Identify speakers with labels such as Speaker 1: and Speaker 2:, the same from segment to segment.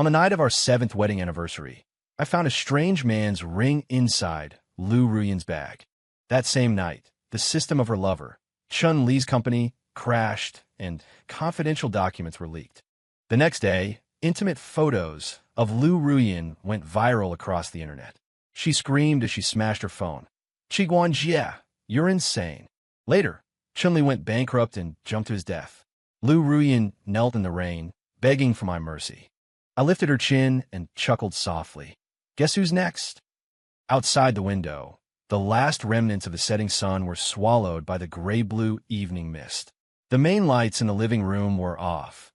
Speaker 1: On the night of our 7th wedding anniversary, I found a strange man's ring inside Lu Ruyan's bag. That same night, the system of her lover, Chun Li's company, crashed and confidential documents were leaked. The next day, intimate photos of Lu Ruyan went viral across the internet. She screamed as she smashed her phone. Qiguan Jie, you're insane. Later, Chun Li went bankrupt and jumped to his death. Lu Ruyan knelt in the rain, begging for my mercy. I lifted her chin and chuckled softly. Guess who's next? Outside the window, the last remnants of the setting sun were swallowed by the gray-blue evening mist. The main lights in the living room were off.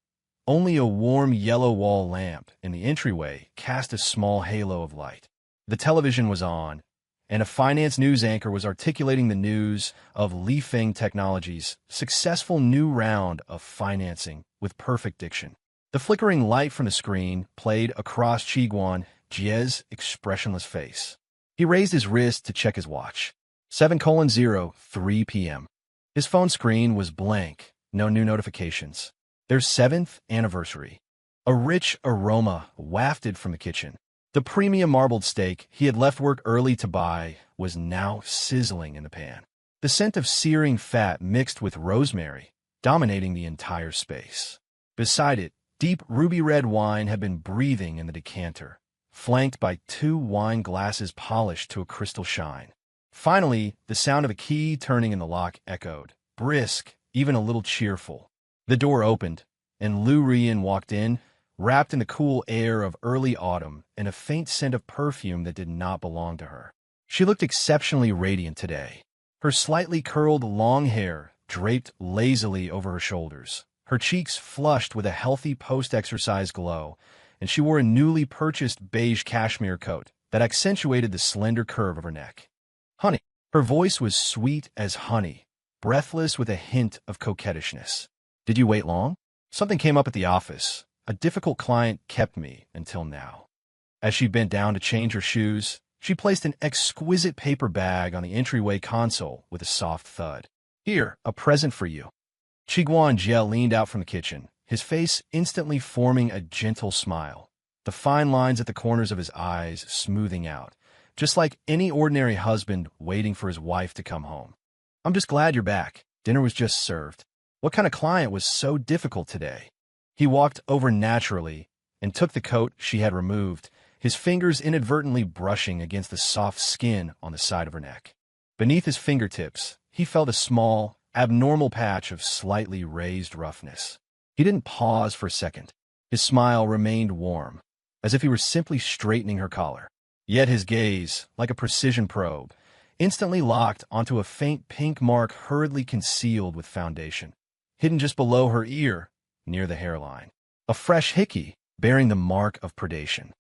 Speaker 1: Only a warm yellow wall lamp in the entryway cast a small halo of light. The television was on, and a finance news anchor was articulating the news of Lifeng Technologies' successful new round of financing with perfect diction. The flickering light from the screen played across Qiguan Jie's expressionless face. He raised his wrist to check his watch. 7:03 p.m. His phone screen was blank, no new notifications. Their 7th anniversary. A rich aroma wafted from the kitchen. The premium marbled steak he had left work early to buy was now sizzling in the pan. The scent of searing fat mixed with rosemary, dominating the entire space. Beside it, deep ruby red wine had been breathing in the decanter, flanked by 2 wine glasses polished to a crystal shine. Finally, the sound of a key turning in the lock echoed, brisk, even a little cheerful. The door opened, and Lu Ruyan walked in, wrapped in the cool air of early autumn and a faint scent of perfume that did not belong to her. She looked exceptionally radiant today. Her slightly curled long hair draped lazily over her shoulders, her cheeks flushed with a healthy post-exercise glow, and she wore a newly purchased beige cashmere coat that accentuated the slender curve of her neck. Honey. Her voice was sweet as honey, breathless with a hint of coquettishness. Did you wait long? Something came up at the office. A difficult client kept me until now. As she bent down to change her shoes, she placed an exquisite paper bag on the entryway console with a soft thud. Here, a present for you. Qiguan Jie leaned out from the kitchen, his face instantly forming a gentle smile, the fine lines at the corners of his eyes smoothing out, just like any ordinary husband waiting for his wife to come home. I'm just glad you're back. Dinner was just served. What kind of client was so difficult today? He walked over naturally and took the coat she had removed, his fingers inadvertently brushing against the soft skin on the side of her neck. Beneath his fingertips, he felt a small, abnormal patch of slightly raised roughness. He didn't pause for a second. His smile remained warm, as if he were simply straightening her collar. Yet his gaze, like a precision probe, instantly locked onto a faint pink mark hurriedly concealed with foundation, hidden just below her ear, near the hairline. A fresh hickey, bearing the mark of predation.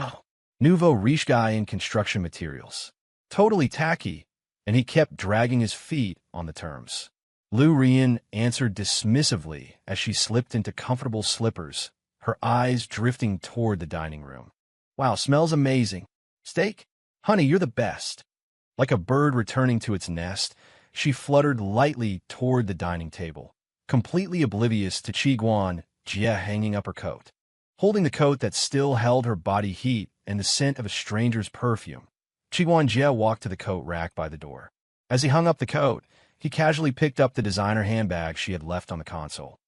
Speaker 1: Oh, nouveau riche guy in construction materials. Totally tacky, and he kept dragging his feet on the terms. Lu Ruyan answered dismissively as she slipped into comfortable slippers, her eyes drifting toward the dining room. Wow, smells amazing. Steak? Honey, you're the best. Like a bird returning to its nest, she fluttered lightly toward the dining table, completely oblivious to Qiguan Jie hanging up her coat. Holding the coat that still held her body heat and the scent of a stranger's perfume, Qiguan Jie walked to the coat rack by the door. As he hung up the coat, he casually picked up the designer handbag she had left on the console.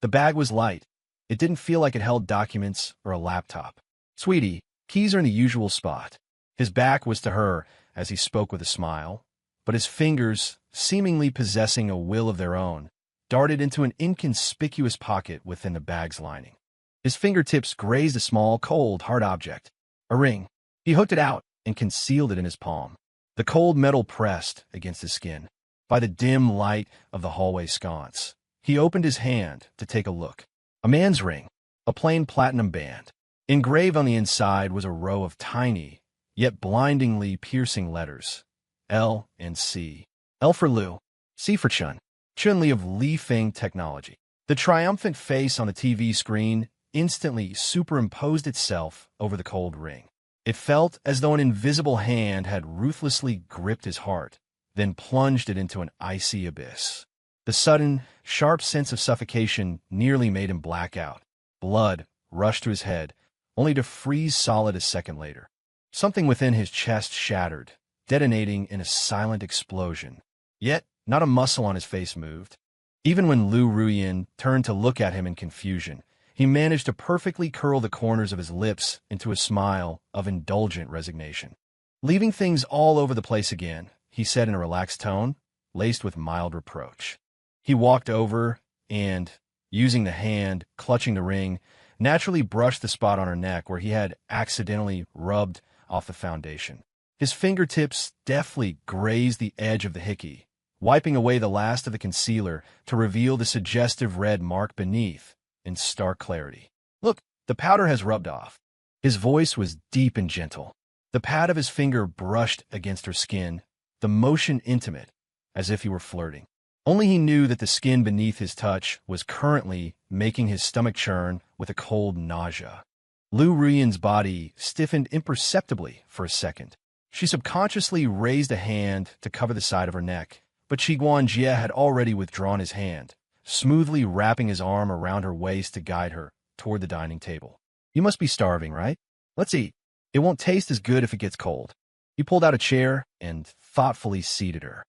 Speaker 1: The bag was light. It didn't feel like it held documents or a laptop. Sweetie, keys are in the usual spot. His back was to her as he spoke with a smile, but his fingers, seemingly possessing a will of their own, darted into an inconspicuous pocket within the bag's lining. His fingertips grazed a small, cold, hard object. A ring. He hooked it out and concealed it in his palm. The cold metal pressed against his skin. By the dim light of the hallway sconce, he opened his hand to take a look. A man's ring, a plain platinum band. Engraved on the inside was a row of tiny, yet blindingly piercing letters. L and C. L for Lu, C for Chun. Chun Li of Lifeng Technology. The triumphant face on the TV screen instantly superimposed itself over the cold ring. It felt as though an invisible hand had ruthlessly gripped his heart, then plunged it into an icy abyss. The sudden, sharp sense of suffocation nearly made him black out. Blood rushed to his head, only to freeze solid a second later. Something within his chest shattered, detonating in a silent explosion. Yet, not a muscle on his face moved. Even when Lu Ruyin turned to look at him in confusion, he managed to perfectly curl the corners of his lips into a smile of indulgent resignation. "Leaving things all over the place again," he said in a relaxed tone, laced with mild reproach. He walked over and, using the hand clutching the ring, naturally brushed the spot on her neck where he had accidentally rubbed off the foundation. His fingertips deftly grazed the edge of the hickey, wiping away the last of the concealer to reveal the suggestive red mark beneath in stark clarity. "Look, the powder has rubbed off." His voice was deep and gentle. The pad of his finger brushed against her skin, the motion intimate, as if he were flirting. Only he knew that the skin beneath his touch was currently making his stomach churn with a cold nausea. Lu Ruyin's body stiffened imperceptibly for a second. She subconsciously raised a hand to cover the side of her neck, but Qiguan Jie had already withdrawn his hand, smoothly wrapping his arm around her waist to guide her toward the dining table. "You must be starving, right? Let's eat. It won't taste as good if it gets cold." He pulled out a chair and thoughtfully seated her.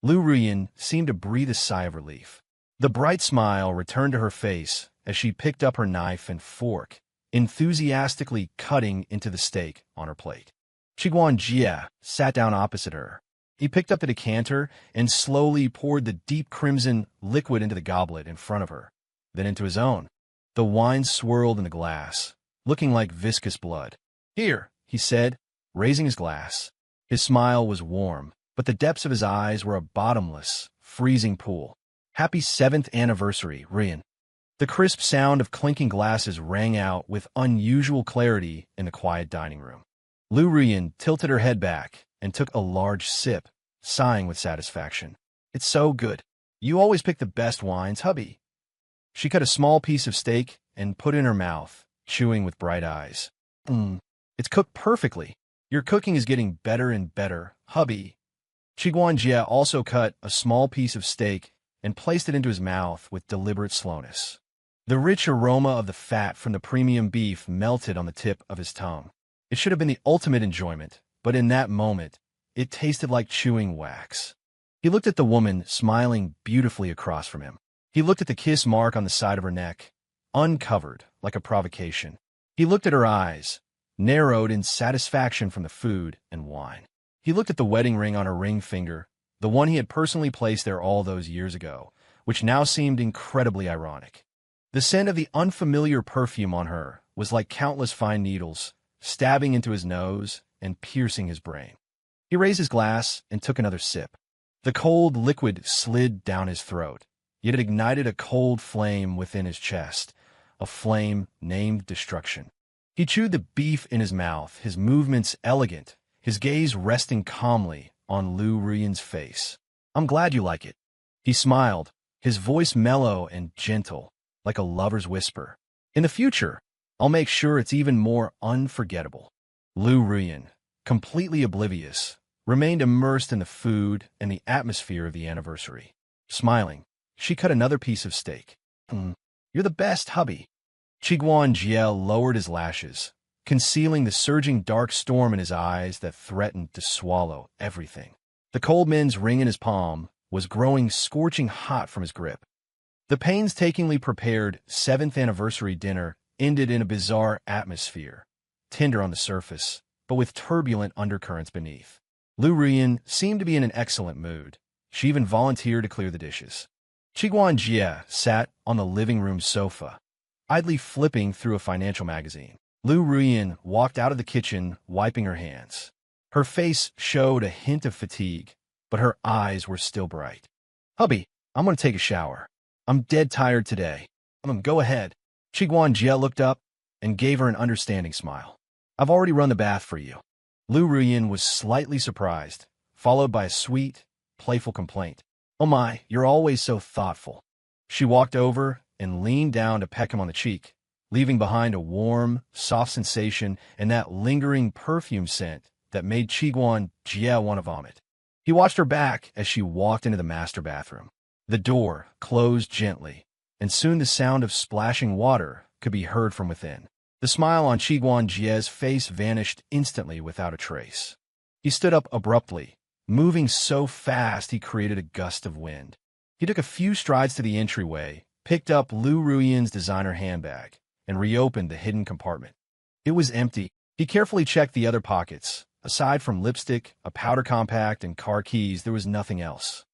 Speaker 1: Lu Ruyin seemed to breathe a sigh of relief. The bright smile returned to her face as she picked up her knife and fork, enthusiastically cutting into the steak on her plate. Qiguan Jie sat down opposite her. He picked up the decanter and slowly poured the deep crimson liquid into the goblet in front of her, then into his own. The wine swirled in the glass, looking like viscous blood. "Here," he said, raising his glass. His smile was warm, but the depths of his eyes were a bottomless, freezing pool. "Happy 7th anniversary, Ruyin." The crisp sound of clinking glasses rang out with unusual clarity in the quiet dining room. Lu Ruyin tilted her head back and took a large sip, sighing with satisfaction. "It's so good. You always pick the best wines, hubby." She cut a small piece of steak and put it in her mouth, chewing with bright eyes. It's cooked perfectly. Your cooking is getting better and better, hubby." Qiguan Jie also cut a small piece of steak and placed it into his mouth with deliberate slowness. The rich aroma of the fat from the premium beef melted on the tip of his tongue. It should have been the ultimate enjoyment, but in that moment, it tasted like chewing wax. He looked at the woman smiling beautifully across from him. He looked at the kiss mark on the side of her neck, uncovered like a provocation. He looked at her eyes, narrowed in satisfaction from the food and wine. He looked at the wedding ring on her ring finger, the one he had personally placed there all those years ago, which now seemed incredibly ironic. The scent of the unfamiliar perfume on her was like countless fine needles, stabbing into his nose and piercing his brain. He raised his glass and took another sip. The cold liquid slid down his throat, yet it ignited a cold flame within his chest, a flame named destruction. He chewed the beef in his mouth, his movements elegant, his gaze resting calmly on Lu Ruyin's face. "I'm glad you like it." He smiled, his voice mellow and gentle, like a lover's whisper. "In the future, I'll make sure it's even more unforgettable." Lu Ruyin, completely oblivious, remained immersed in the food and the atmosphere of the anniversary. Smiling, she cut another piece of steak. "You're the best, hubby." Qiguan Jie lowered his lashes, concealing the surging dark storm in his eyes that threatened to swallow everything. The cold men's ring in his palm was growing scorching hot from his grip. The painstakingly prepared 7th anniversary dinner ended in a bizarre atmosphere, tender on the surface, but with turbulent undercurrents beneath. Lu Ruyin seemed to be in an excellent mood. She even volunteered to clear the dishes. Qiguan Jie sat on the living room sofa, idly flipping through a financial magazine. Lu Ruyin walked out of the kitchen, wiping her hands. Her face showed a hint of fatigue, but her eyes were still bright. "Hubby, I'm going to take a shower. I'm dead tired today." Go ahead." Qiguan Jie looked up and gave her an understanding smile. "I've already run the bath for you." Lu Ruyin was slightly surprised, followed by a sweet, playful complaint. "Oh my, you're always so thoughtful." She walked over and leaned down to peck him on the cheek, leaving behind a warm, soft sensation and that lingering perfume scent that made Qiguan Jie want to vomit. He watched her back as she walked into the master bathroom. The door closed gently, and soon the sound of splashing water could be heard from within. The smile on Qiguan Jie's face vanished instantly without a trace. He stood up abruptly, moving so fast he created a gust of wind. He took a few strides to the entryway, picked up Lu Ruyan's designer handbag, and reopened the hidden compartment. It was empty. He carefully checked the other pockets. Aside from lipstick, a powder compact, and car keys, there was nothing else.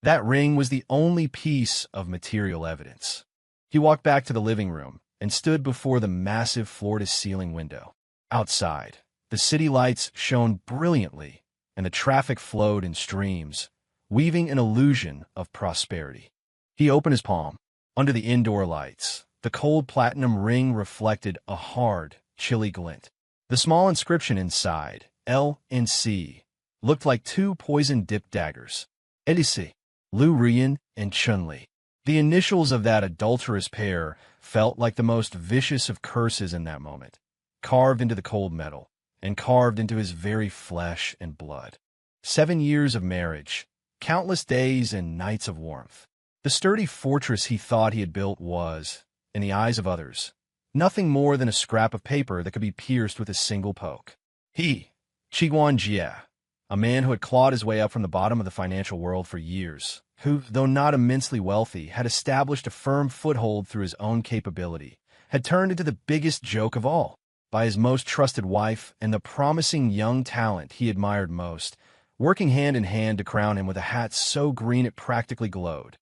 Speaker 1: That ring was the only piece of material evidence. He walked back to the living room and stood before the massive floor-to-ceiling window. Outside, the city lights shone brilliantly, and the traffic flowed in streams, weaving an illusion of prosperity. He opened his palm. Under the indoor lights, the cold platinum ring reflected a hard, chilly glint. The small inscription inside, L and C, looked like two poison-dipped daggers. Elise, Lu Ruyan, and Chun-Li. The initials of that adulterous pair felt like the most vicious of curses in that moment, carved into the cold metal, and carved into his very flesh and blood. 7 years of marriage, countless days and nights of warmth. The sturdy fortress he thought he had built was, in the eyes of others, nothing more than a scrap of paper that could be pierced with a single poke. He, Qiguan Jie, a man who had clawed his way up from the bottom of the financial world for years, who, though not immensely wealthy, had established a firm foothold through his own capability, had turned into the biggest joke of all. By his most trusted wife and the promising young talent he admired most, working hand in hand to crown him with a hat so green it practically glowed.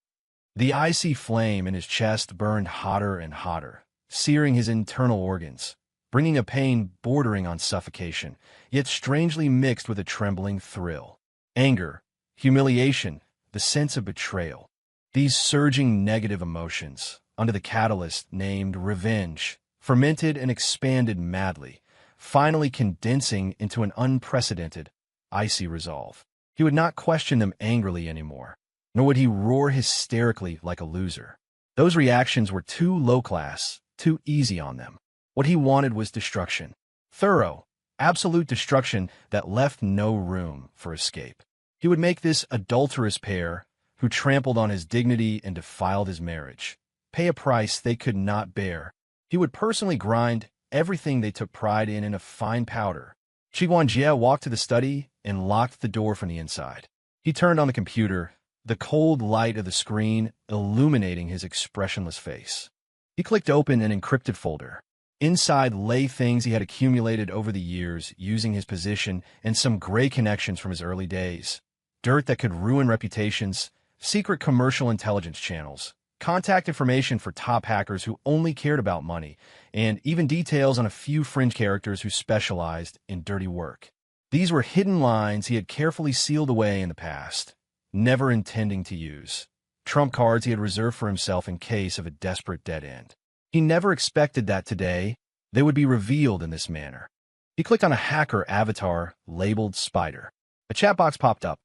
Speaker 1: The icy flame in his chest burned hotter and hotter, searing his internal organs, bringing a pain bordering on suffocation, yet strangely mixed with a trembling thrill. Anger, humiliation, the sense of betrayal. These surging negative emotions, under the catalyst named revenge, fermented and expanded madly, finally condensing into an unprecedented, icy resolve. He would not question them angrily anymore, nor would he roar hysterically like a loser. Those reactions were too low-class, too easy on them. What he wanted was destruction. Thorough, absolute destruction that left no room for escape. He would make this adulterous pair, who trampled on his dignity and defiled his marriage, pay a price they could not bear. He would personally grind everything they took pride in a fine powder. Qiguan Jie walked to the study and locked the door from the inside. He turned on the computer, the cold light of the screen illuminating his expressionless face. He clicked open an encrypted folder. Inside lay things he had accumulated over the years using his position and some gray connections from his early days. Dirt that could ruin reputations, secret commercial intelligence channels, contact information for top hackers who only cared about money, and even details on a few fringe characters who specialized in dirty work. These were hidden lines he had carefully sealed away in the past, never intending to use. Trump cards he had reserved for himself in case of a desperate dead end. He never expected that today they would be revealed in this manner. He clicked on a hacker avatar labeled Spider. A chat box popped up.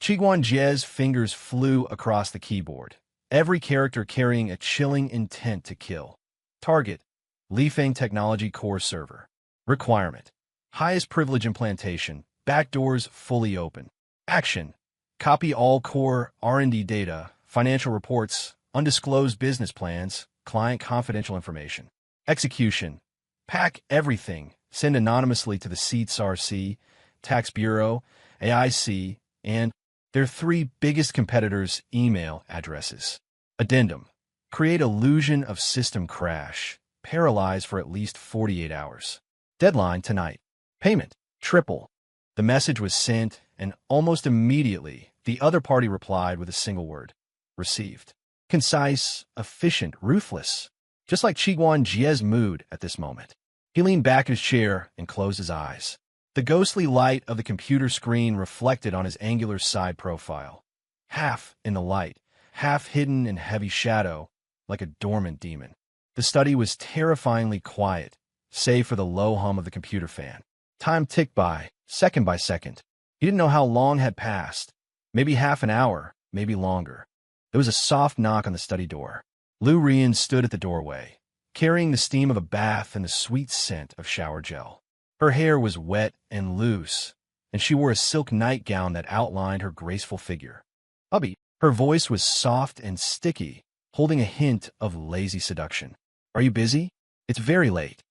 Speaker 1: Qiguan Jie's fingers flew across the keyboard, every character carrying a chilling intent to kill. Target: Lifeng Technology Core Server. Requirement: highest privilege implantation, backdoors fully open. Action: copy all core R&D data, financial reports, undisclosed business plans, client confidential information. Execution: pack everything, send anonymously to the CSRC, Tax Bureau, AIC, and their 3 biggest competitors' email addresses. Addendum: create illusion of system crash, paralyze for at least 48 hours. Deadline tonight. Payment: triple. The message was sent, and almost immediately, the other party replied with a single word: received. Concise, efficient, ruthless. Just like Qiguan Jie's mood at this moment. He leaned back in his chair and closed his eyes. The ghostly light of the computer screen reflected on his angular side profile. Half in the light, half hidden in heavy shadow, like a dormant demon. The study was terrifyingly quiet, save for the low hum of the computer fan. Time ticked by, second by second. He didn't know how long had passed. Maybe half an hour, maybe longer. There was a soft knock on the study door. Lu Ruyan stood at the doorway, carrying the steam of a bath and the sweet scent of shower gel. Her hair was wet and loose, and she wore a silk nightgown that outlined her graceful figure. "Hubby," her voice was soft and sticky, holding a hint of lazy seduction. "Are you busy? It's very late."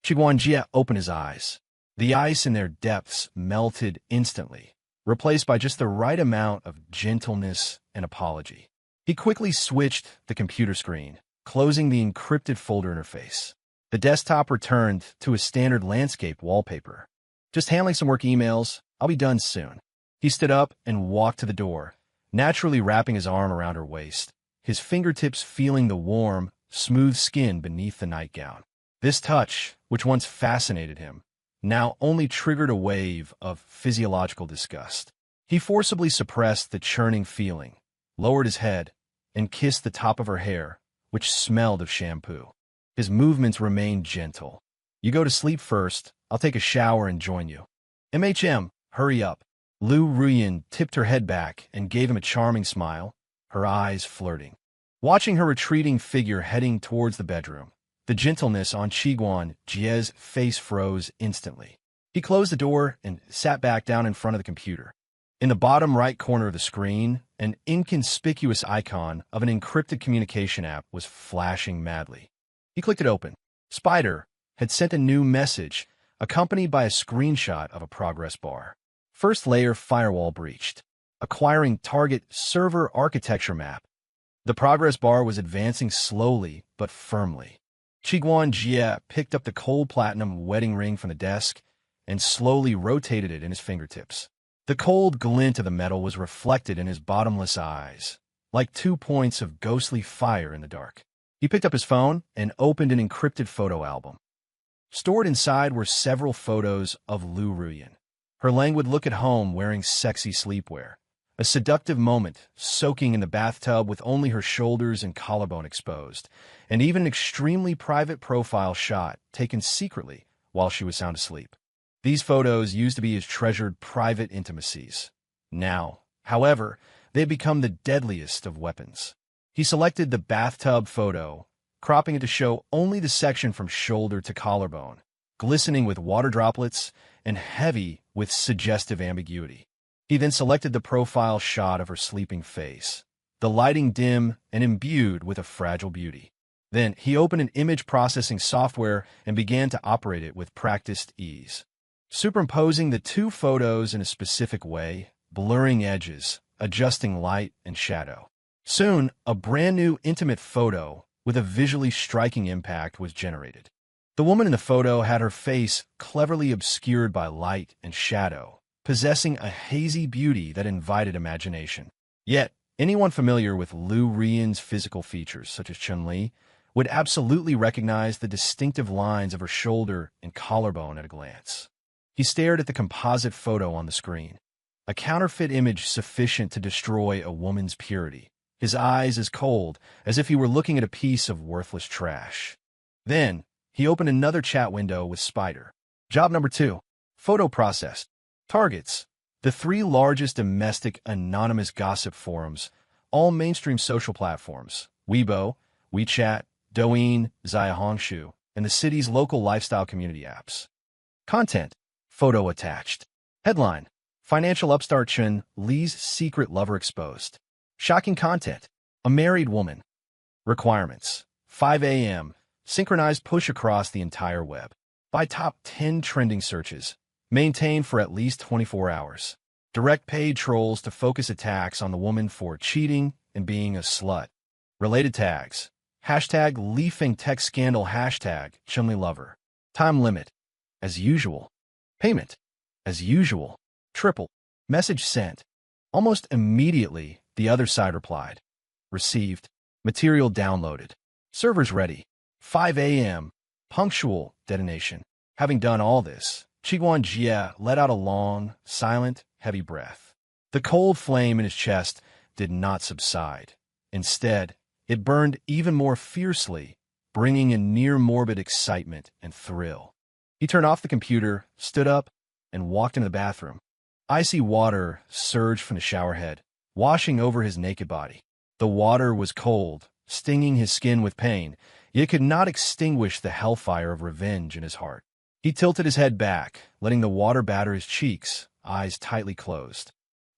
Speaker 1: Chiguanjia opened his eyes. The ice in their depths melted instantly, replaced by just the right amount of gentleness and apology. He quickly switched the computer screen, closing the encrypted folder interface. The desktop returned to a standard landscape wallpaper. Just handling some work emails. I'll be done soon. He stood up and walked to the door, naturally wrapping his arm around her waist, his fingertips feeling the warm, smooth skin beneath the nightgown. This touch, which once fascinated him, now only triggered a wave of physiological disgust. He forcibly suppressed the churning feeling, lowered his head, and kissed the top of her hair, which smelled of shampoo. His movements remained gentle. You go to sleep first. I'll take a shower and join you. Hurry up. Lu Ruyan tipped her head back and gave him a charming smile, her eyes flirting. Watching her retreating figure heading towards the bedroom, the gentleness on Chiguan Jie's face froze instantly. He closed the door and sat back down in front of the computer. In the bottom right corner of the screen, an inconspicuous icon of an encrypted communication app was flashing madly. He clicked it open. Spider had sent a new message, accompanied by a screenshot of a progress bar. First layer firewall breached. Acquiring target server architecture map. The progress bar was advancing slowly but firmly. Chiguan Jie picked up the cold platinum wedding ring from the desk and slowly rotated it in his fingertips. The cold glint of the metal was reflected in his bottomless eyes, like 2 points of ghostly fire in the dark. He picked up his phone and opened an encrypted photo album. Stored inside were several photos of Lu Ruyan, her languid look at home wearing sexy sleepwear, a seductive moment soaking in the bathtub with only her shoulders and collarbone exposed, and even an extremely private profile shot taken secretly while she was sound asleep. These photos used to be his treasured private intimacies. Now, however, they had become the deadliest of weapons. He selected the bathtub photo, cropping it to show only the section from shoulder to collarbone, glistening with water droplets and heavy with suggestive ambiguity. He then selected the profile shot of her sleeping face, the lighting dim and imbued with a fragile beauty. Then he opened an image processing software and began to operate it with practiced ease, superimposing the two photos in a specific way, blurring edges, adjusting light and shadow. Soon, a brand new intimate photo with a visually striking impact was generated. The woman in the photo had her face cleverly obscured by light and shadow, possessing a hazy beauty that invited imagination. Yet, anyone familiar with Lu Ruyan's physical features, such as Chun-Li, would absolutely recognize the distinctive lines of her shoulder and collarbone at a glance. He stared at the composite photo on the screen, a counterfeit image sufficient to destroy a woman's purity, his eyes as cold as if he were looking at a piece of worthless trash. Then, he opened another chat window with Spider. Job number 2. Photo processed. Targets. The 3 largest domestic anonymous gossip forums, all mainstream social platforms, Weibo, WeChat, Douyin, Xiaohongshu, and the city's local lifestyle community apps. Content. Photo attached. Headline. Financial upstart Chun Li's secret lover exposed. Shocking content. A married woman. Requirements. 5 a.m. Synchronized push across the entire web. By top 10 trending searches. Maintained for at least 24 hours. Direct paid trolls to focus attacks on the woman for cheating and being a slut. Related tags. Hashtag Li Tech Scandal. Hashtag Chunli Lover. Time limit. As usual. Payment. As usual. Triple. Message sent. Almost immediately, the other side replied. Received. Material downloaded. Servers ready. 5 a.m. Punctual detonation. Having done all this, Chiguan Jie let out a long, silent, heavy breath. The cold flame in his chest did not subside. Instead, it burned even more fiercely, bringing a near-morbid excitement and thrill. He turned off the computer, stood up, and walked into the bathroom. Icy water surged from the shower head, washing over his naked body. The water was cold, stinging his skin with pain, yet it could not extinguish the hellfire of revenge in his heart. He tilted his head back, letting the water batter his cheeks, eyes tightly closed.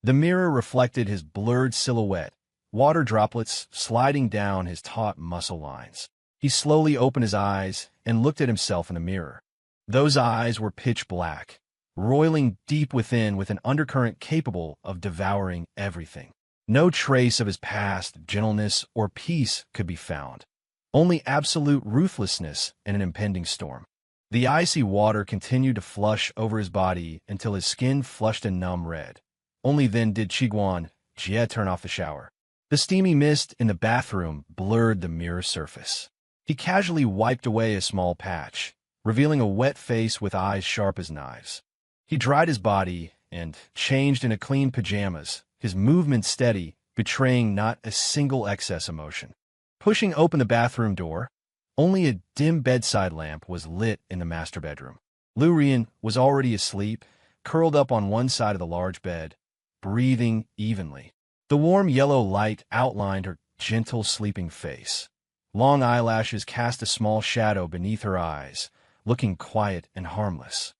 Speaker 1: The mirror reflected his blurred silhouette, water droplets sliding down his taut muscle lines. He slowly opened his eyes and looked at himself in the mirror. Those eyes were pitch black, roiling deep within with an undercurrent capable of devouring everything. No trace of his past gentleness or peace could be found. Only absolute ruthlessness and an impending storm. The icy water continued to flush over his body until his skin flushed a numb red. Only then did Qiguan Jie turn off the shower. The steamy mist in the bathroom blurred the mirror surface. He casually wiped away a small patch, revealing a wet face with eyes sharp as knives. He dried his body and changed into clean pajamas, his movements steady, betraying not a single excess emotion. Pushing open the bathroom door, only a dim bedside lamp was lit in the master bedroom. Lu Rian was already asleep, curled up on one side of the large bed, breathing evenly. The warm yellow light outlined her gentle sleeping face. Long eyelashes cast a small shadow beneath her eyes, looking quiet and harmless.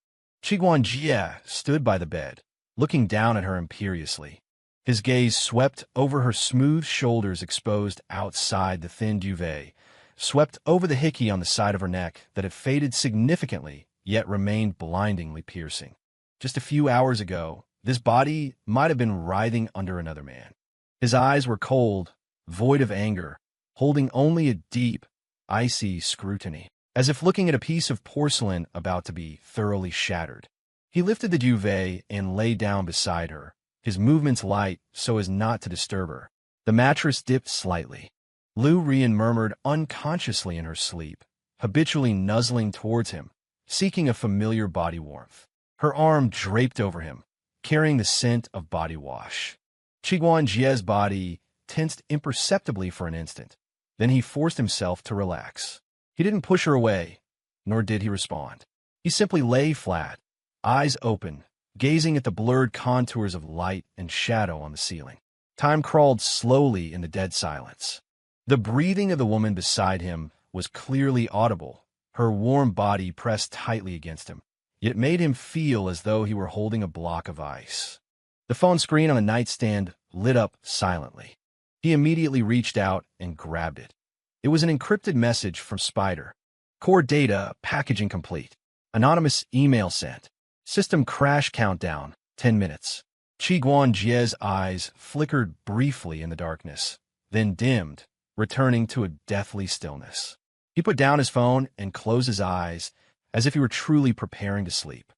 Speaker 1: Qiguan Jie stood by the bed, looking down at her imperiously. His gaze swept over her smooth shoulders exposed outside the thin duvet, swept over the hickey on the side of her neck that had faded significantly, yet remained blindingly piercing. Just a few hours ago, this body might have been writhing under another man. His eyes were cold, void of anger, holding only a deep, icy scrutiny, as if looking at a piece of porcelain about to be thoroughly shattered. He lifted the duvet and lay down beside her, his movements light so as not to disturb her. The mattress dipped slightly. Lu Rian murmured unconsciously in her sleep, habitually nuzzling towards him, seeking a familiar body warmth. Her arm draped over him, carrying the scent of body wash. Qiguan Jie's body tensed imperceptibly for an instant. Then he forced himself to relax. He didn't push her away, nor did he respond. He simply lay flat, eyes open, gazing at the blurred contours of light and shadow on the ceiling. Time crawled slowly in the dead silence. The breathing of the woman beside him was clearly audible, her warm body pressed tightly against him. Yet it made him feel as though he were holding a block of ice. The phone screen on the nightstand lit up silently. He immediately reached out and grabbed it. It was an encrypted message from Spider. Core data packaging complete. Anonymous email sent. System crash countdown, 10 minutes. Qiguan Jie's eyes flickered briefly in the darkness, then dimmed, returning to a deathly stillness. He put down his phone and closed his eyes as if he were truly preparing to sleep.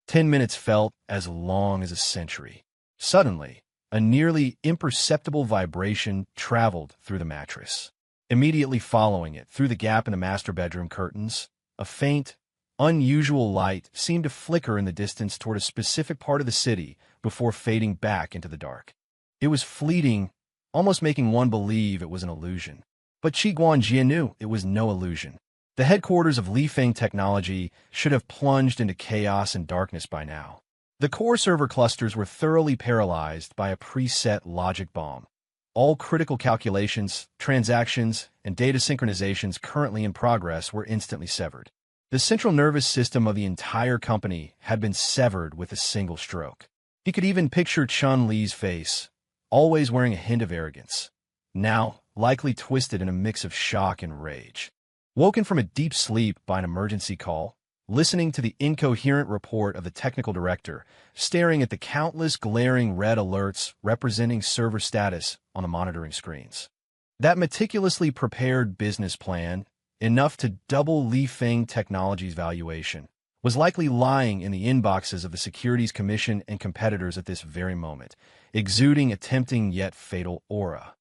Speaker 1: 10 minutes felt as long as a century. Suddenly, a nearly imperceptible vibration traveled through the mattress. Immediately following it, through the gap in the master bedroom curtains, a faint, unusual light seemed to flicker in the distance toward a specific part of the city before fading back into the dark. It was fleeting, almost making one believe it was an illusion. But Qiguan Jie knew it was no illusion. The headquarters of Lifeng Technology should have plunged into chaos and darkness by now. The core server clusters were thoroughly paralyzed by a preset logic bomb. All critical calculations, transactions, and data synchronizations currently in progress were instantly severed. The central nervous system of the entire company had been severed with a single stroke. He could even picture Chun Li's face, always wearing a hint of arrogance, now likely twisted in a mix of shock and rage. Woken from a deep sleep by an emergency call, listening to the incoherent report of the technical director, staring at the countless glaring red alerts representing server status on the monitoring screens. That meticulously prepared business plan, enough to double Lifeng Technology's valuation, was likely lying in the inboxes of the Securities Commission and competitors at this very moment, exuding a tempting yet fatal aura.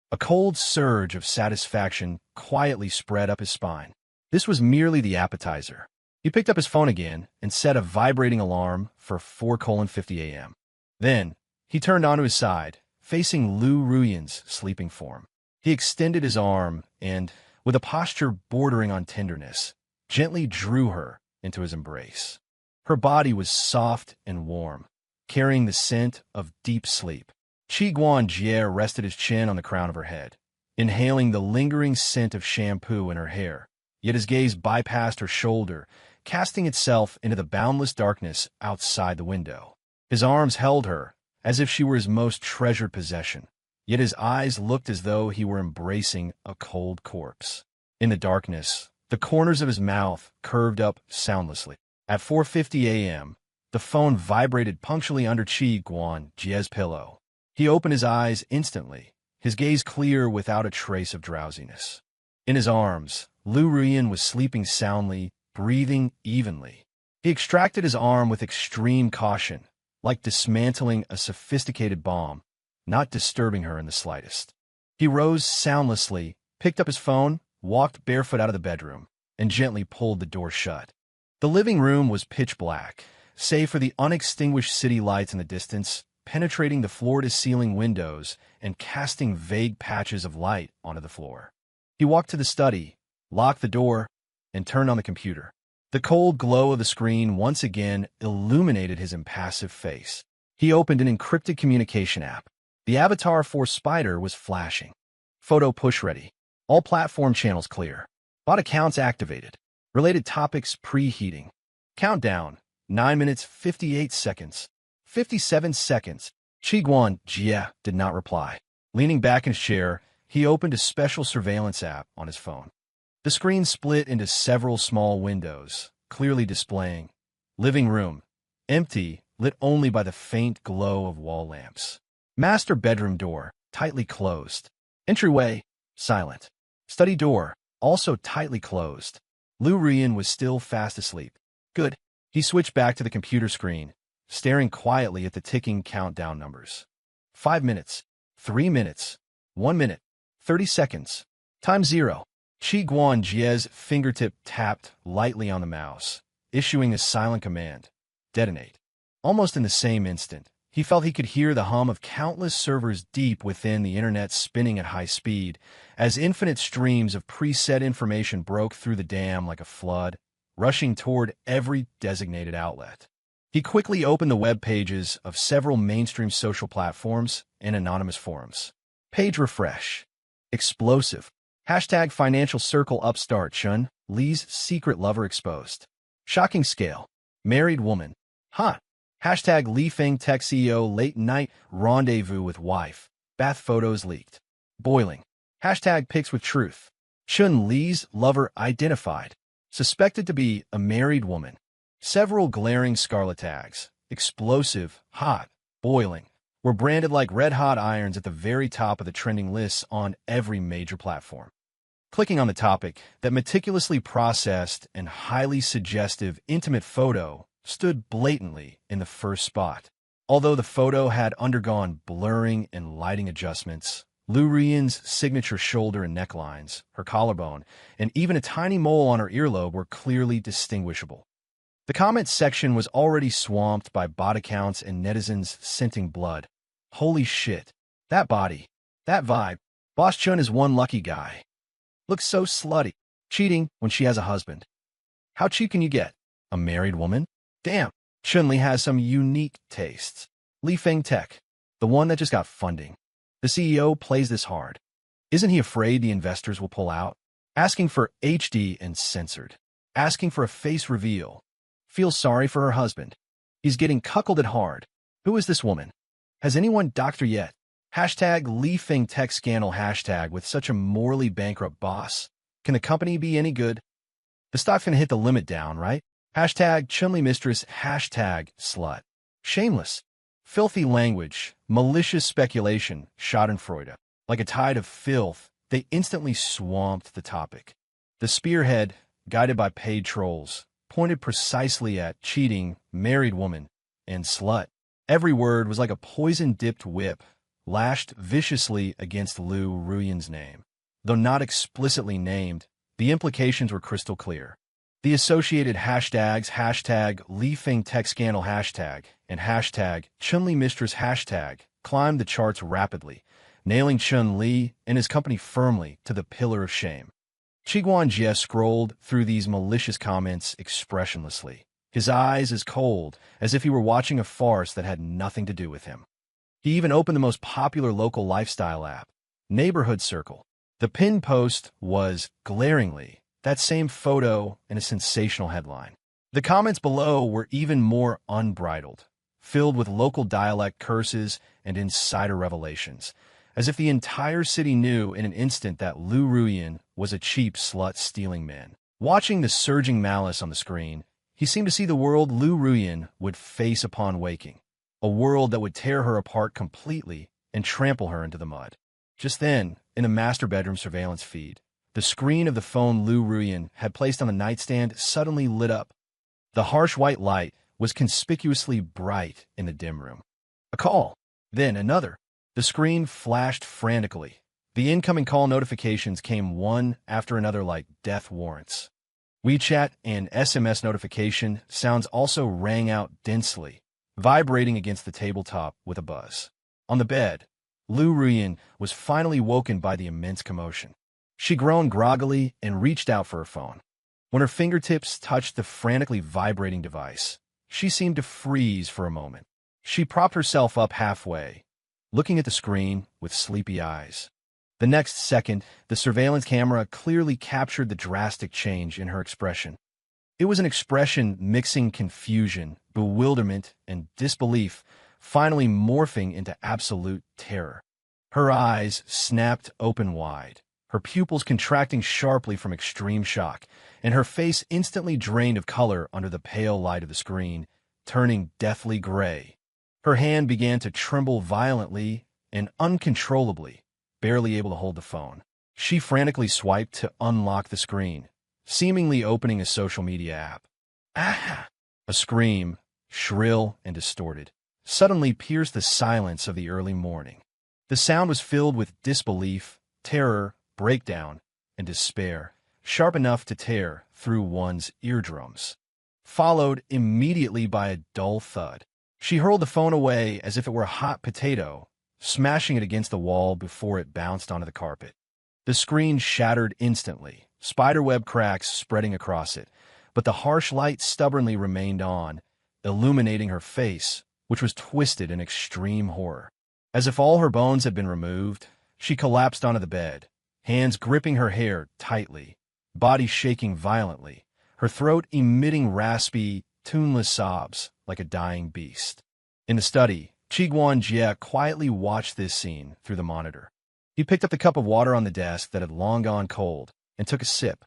Speaker 1: A cold surge of satisfaction quietly spread up his spine. This was merely the appetizer. He picked up his phone again and set a vibrating alarm for 4:50 a.m. Then, he turned onto his side, facing Lu Ruyan's sleeping form. He extended his arm and, with a posture bordering on tenderness, gently drew her into his embrace. Her body was soft and warm, carrying the scent of deep sleep. Qiguan Jie rested his chin on the crown of her head, inhaling the lingering scent of shampoo in her hair, yet his gaze bypassed her shoulder, casting itself into the boundless darkness outside the window. His arms held her, as if she were his most treasured possession, yet his eyes looked as though he were embracing a cold corpse. In the darkness, the corners of his mouth curved up soundlessly. At 4:50 a.m., the phone vibrated punctually under Chi Guan-Jie's pillow. He opened his eyes instantly, his gaze clear without a trace of drowsiness. In his arms, Lu Ruyan was sleeping soundly, breathing evenly. He extracted his arm with extreme caution, like dismantling a sophisticated bomb, not disturbing her in the slightest. He rose soundlessly, picked up his phone, walked barefoot out of the bedroom, and gently pulled the door shut. The living room was pitch black, save for the unextinguished city lights in the distance, penetrating the floor-to-ceiling windows and casting vague patches of light onto the floor. He walked to the study, locked the door, and turned on the computer. The cold glow of the screen once again illuminated his impassive face. He opened an encrypted communication app. The avatar for Spider was flashing. Photo push ready. All platform channels clear. Bot accounts activated. Related topics preheating. Countdown. 9 minutes 58 seconds. 57 seconds. Chi Guan-Jie did not reply. Leaning back in his chair, he opened a special surveillance app on his phone. The screen split into several small windows, clearly displaying living room, empty, lit only by the faint glow of wall lamps. Master bedroom door, tightly closed. Entryway, silent. Study door, also tightly closed. Lu Ruyan was still fast asleep. Good. He switched back to the computer screen, staring quietly at the ticking countdown numbers. 5 minutes, 3 minutes, 1 minute, 30 seconds. Time 0. Chi Guan-Jie's fingertip tapped lightly on the mouse, issuing a silent command. Detonate. Almost in the same instant, he felt he could hear the hum of countless servers deep within the internet spinning at high speed, as infinite streams of preset information broke through the dam like a flood, rushing toward every designated outlet. He quickly opened the web pages of several mainstream social platforms and anonymous forums. Page refresh. Explosive. Hashtag financial circle upstart Chun Li's secret lover exposed. Shocking scale. Married woman. Huh. Hashtag Li Feng Tech CEO late night rendezvous with wife. Bath photos leaked. Boiling. Hashtag pics with truth. Chun Li's lover identified. Suspected to be a married woman. Several glaring scarlet tags. Explosive, hot, boiling, were branded like red-hot irons at the very top of the trending lists on every major platform. Clicking on the topic, that meticulously processed and highly suggestive intimate photo stood blatantly in the first spot. Although the photo had undergone blurring and lighting adjustments, Lu Ruyan's signature shoulder and necklines, her collarbone, and even a tiny mole on her earlobe were clearly distinguishable. The comment section was already swamped by bot accounts and netizens scenting blood. Holy shit. That body. That vibe. Boss Chun is one lucky guy. Looks so slutty. Cheating when she has a husband. How cheap can you get? A married woman? Damn. Chun-Li has some unique tastes. Li Feng Tech. The one that just got funding. The CEO plays this hard. Isn't he afraid the investors will pull out? Asking for HD and censored. Asking for a face reveal. Feels sorry for her husband. He's getting cuckolded hard. Who is this woman? Has anyone docked her yet? Hashtag Li Feng Tech scandal hashtag with such a morally bankrupt boss. Can the company be any good? The stock's gonna hit the limit down, right? Hashtag Chun-Li mistress hashtag slut. Shameless. Filthy language, malicious speculation, schadenfreude. Like a tide of filth, they instantly swamped the topic. The spearhead, guided by paid trolls, pointed precisely at cheating, married woman, and slut. Every word was like a poison-dipped whip, lashed viciously against Lu Ruyan's name. Though not explicitly named, the implications were crystal clear. The associated hashtags hashtag Li Feng Tech scandal hashtag and hashtag Chun-Li mistress hashtag climbed the charts rapidly, nailing Chun-Li and his company firmly to the pillar of shame. Chi Guan-Jie scrolled through these malicious comments expressionlessly, his eyes as cold as if he were watching a farce that had nothing to do with him. He even opened the most popular local lifestyle app, Neighborhood Circle. The pinned post was, glaringly, that same photo and a sensational headline. The comments below were even more unbridled, filled with local dialect curses and insider revelations, as if the entire city knew in an instant that Lu Ruyan was a cheap slut-stealing man. Watching the surging malice on the screen, He seemed to see the world Lu Ruyan would face upon waking, a world that would tear her apart completely and trample her into the mud. Just then, in the master bedroom surveillance feed, the screen of the phone Lu Ruyan had placed on the nightstand suddenly lit up. The harsh white light was conspicuously bright in the dim room. A call. Then another. The screen flashed frantically. The incoming call notifications came one after another like death warrants. WeChat and SMS notification sounds also rang out densely, vibrating against the tabletop with a buzz. On the bed, Lu Ruyan was finally woken by the immense commotion. She groaned groggily and reached out for her phone. When her fingertips touched the frantically vibrating device, she seemed to freeze for a moment. She propped herself up halfway, looking at the screen with sleepy eyes. The next second, the surveillance camera clearly captured the drastic change in her expression. It was an expression mixing confusion, bewilderment, and disbelief, finally morphing into absolute terror. Her eyes snapped open wide, her pupils contracting sharply from extreme shock, and her face instantly drained of color under the pale light of the screen, turning deathly gray. Her hand began to tremble violently and uncontrollably, barely able to hold the phone. She frantically swiped to unlock the screen, seemingly opening a social media app. Ah! A scream, shrill and distorted, suddenly pierced the silence of the early morning. The sound was filled with disbelief, terror, breakdown, and despair, sharp enough to tear through one's eardrums, followed immediately by a dull thud. She hurled the phone away as if it were a hot potato, smashing it against the wall before it bounced onto the carpet. The screen shattered instantly, spiderweb cracks spreading across it, but the harsh light stubbornly remained on, illuminating her face, which was twisted in extreme horror. As if all her bones had been removed, she collapsed onto the bed, hands gripping her hair tightly, body shaking violently, her throat emitting raspy, tuneless sobs like a dying beast. In the study, Qiguan Jie quietly watched this scene through the monitor. He picked up the cup of water on the desk that had long gone cold and took a sip.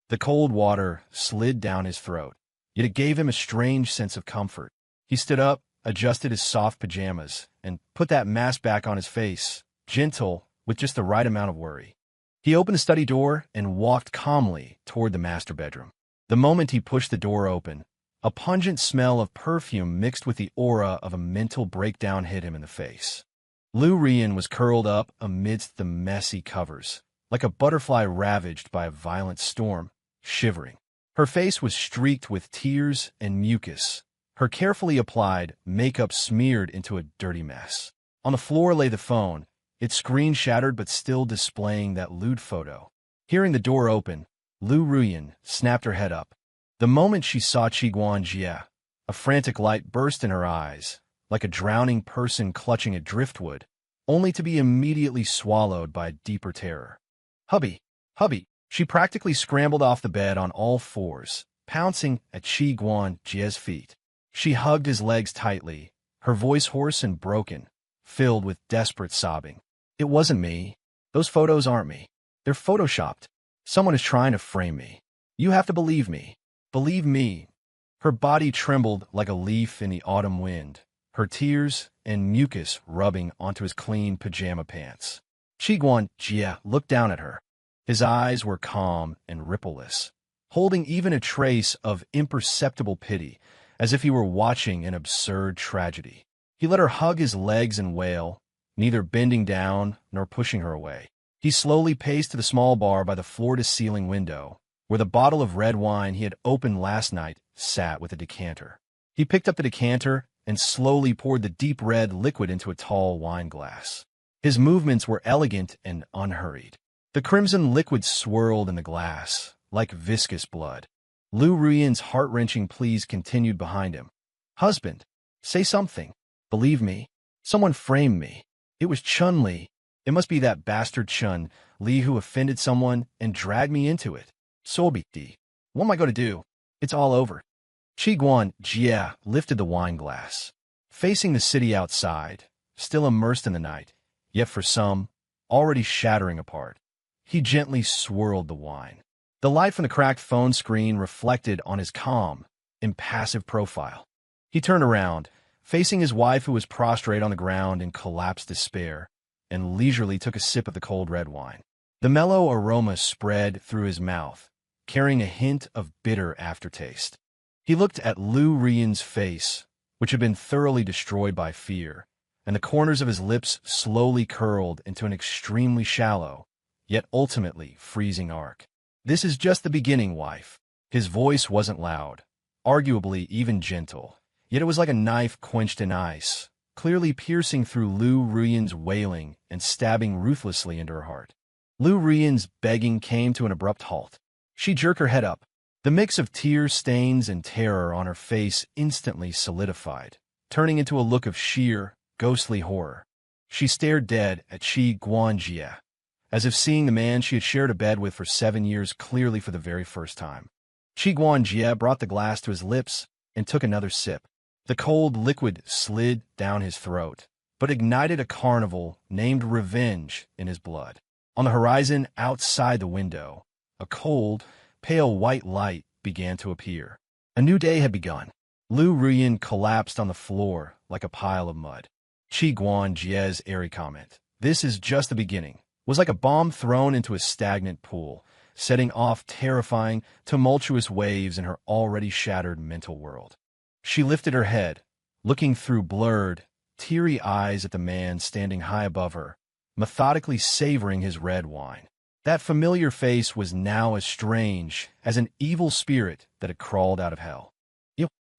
Speaker 1: The cold water slid down his throat, yet it gave him a strange sense of comfort. He stood up, adjusted his soft pajamas, and put that mask back on his face, gentle, with just the right amount of worry. He opened the study door and walked calmly toward the master bedroom. The moment he pushed the door open, a pungent smell of perfume mixed with the aura of a mental breakdown hit him in the face. Lu Ruyan was curled up amidst the messy covers, like a butterfly ravaged by a violent storm, shivering. Her face was streaked with tears and mucus, her carefully applied makeup smeared into a dirty mess. On the floor lay the phone, its screen shattered but still displaying that lewd photo. Hearing the door open, Lu Ruyan snapped her head up. The moment she saw Qiguan Jie, a frantic light burst in her eyes, like a drowning person clutching at driftwood, only to be immediately swallowed by a deeper terror. Hubby! Hubby! She practically scrambled off the bed on all fours, pouncing at Qiguan Jie's feet. She hugged his legs tightly, her voice hoarse and broken, filled with desperate sobbing. It wasn't me. Those photos aren't me. They're photoshopped. Someone is trying to frame me. You have to believe me. Believe me. Her body trembled like a leaf in the autumn wind, her tears and mucus rubbing onto his clean pajama pants. Qiguan Jie looked down at her. His eyes were calm and rippleless, holding even a trace of imperceptible pity, as if he were watching an absurd tragedy. He let her hug his legs and wail, neither bending down nor pushing her away. He slowly paced to the small bar by the floor-to-ceiling window, where the bottle of red wine he had opened last night sat with a decanter. He picked up the decanter and slowly poured the deep red liquid into a tall wine glass. His movements were elegant and unhurried. The crimson liquid swirled in the glass, like viscous blood. Lu Ruyan's heart-wrenching pleas continued behind him. Husband, say something. Believe me. Someone framed me. It was Chun Li. It must be that bastard Chun Li who offended someone and dragged me into it. Sobiti. What am I going to do? It's all over. Qiguan Jie lifted the wine glass, facing the city outside, still immersed in the night, yet for some, already shattering apart. He gently swirled the wine. The light from the cracked phone screen reflected on his calm, impassive profile. He turned around, facing his wife who was prostrate on the ground in collapsed despair, and leisurely took a sip of the cold red wine. The mellow aroma spread through his mouth, carrying a hint of bitter aftertaste. He looked at Lu Ruiyan's face, which had been thoroughly destroyed by fear, and the corners of his lips slowly curled into an extremely shallow, yet ultimately freezing arc. "This is just the beginning, wife." His voice wasn't loud, arguably even gentle, yet it was like a knife quenched in ice, clearly piercing through Lu Ruiyan's wailing and stabbing ruthlessly into her heart. Lu Ruiyan's begging came to an abrupt halt. She jerked her head up. The mix of tear stains and terror on her face instantly solidified, turning into a look of sheer, ghostly horror. She stared dead at Qi Guanjie, as if seeing the man she had shared a bed with for 7 years clearly for the very first time. Qi Guanjie brought the glass to his lips and took another sip. The cold liquid slid down his throat, but ignited a carnival named revenge in his blood. On the horizon outside the window, a cold, pale white light began to appear. A new day had begun. Lu Ruiyan collapsed on the floor like a pile of mud. Qi Guanjie's airy comment, "This is just the beginning," was like a bomb thrown into a stagnant pool, setting off terrifying, tumultuous waves in her already shattered mental world. She lifted her head, looking through blurred, teary eyes at the man standing high above her, methodically savoring his red wine. That familiar face was now as strange as an evil spirit that had crawled out of hell.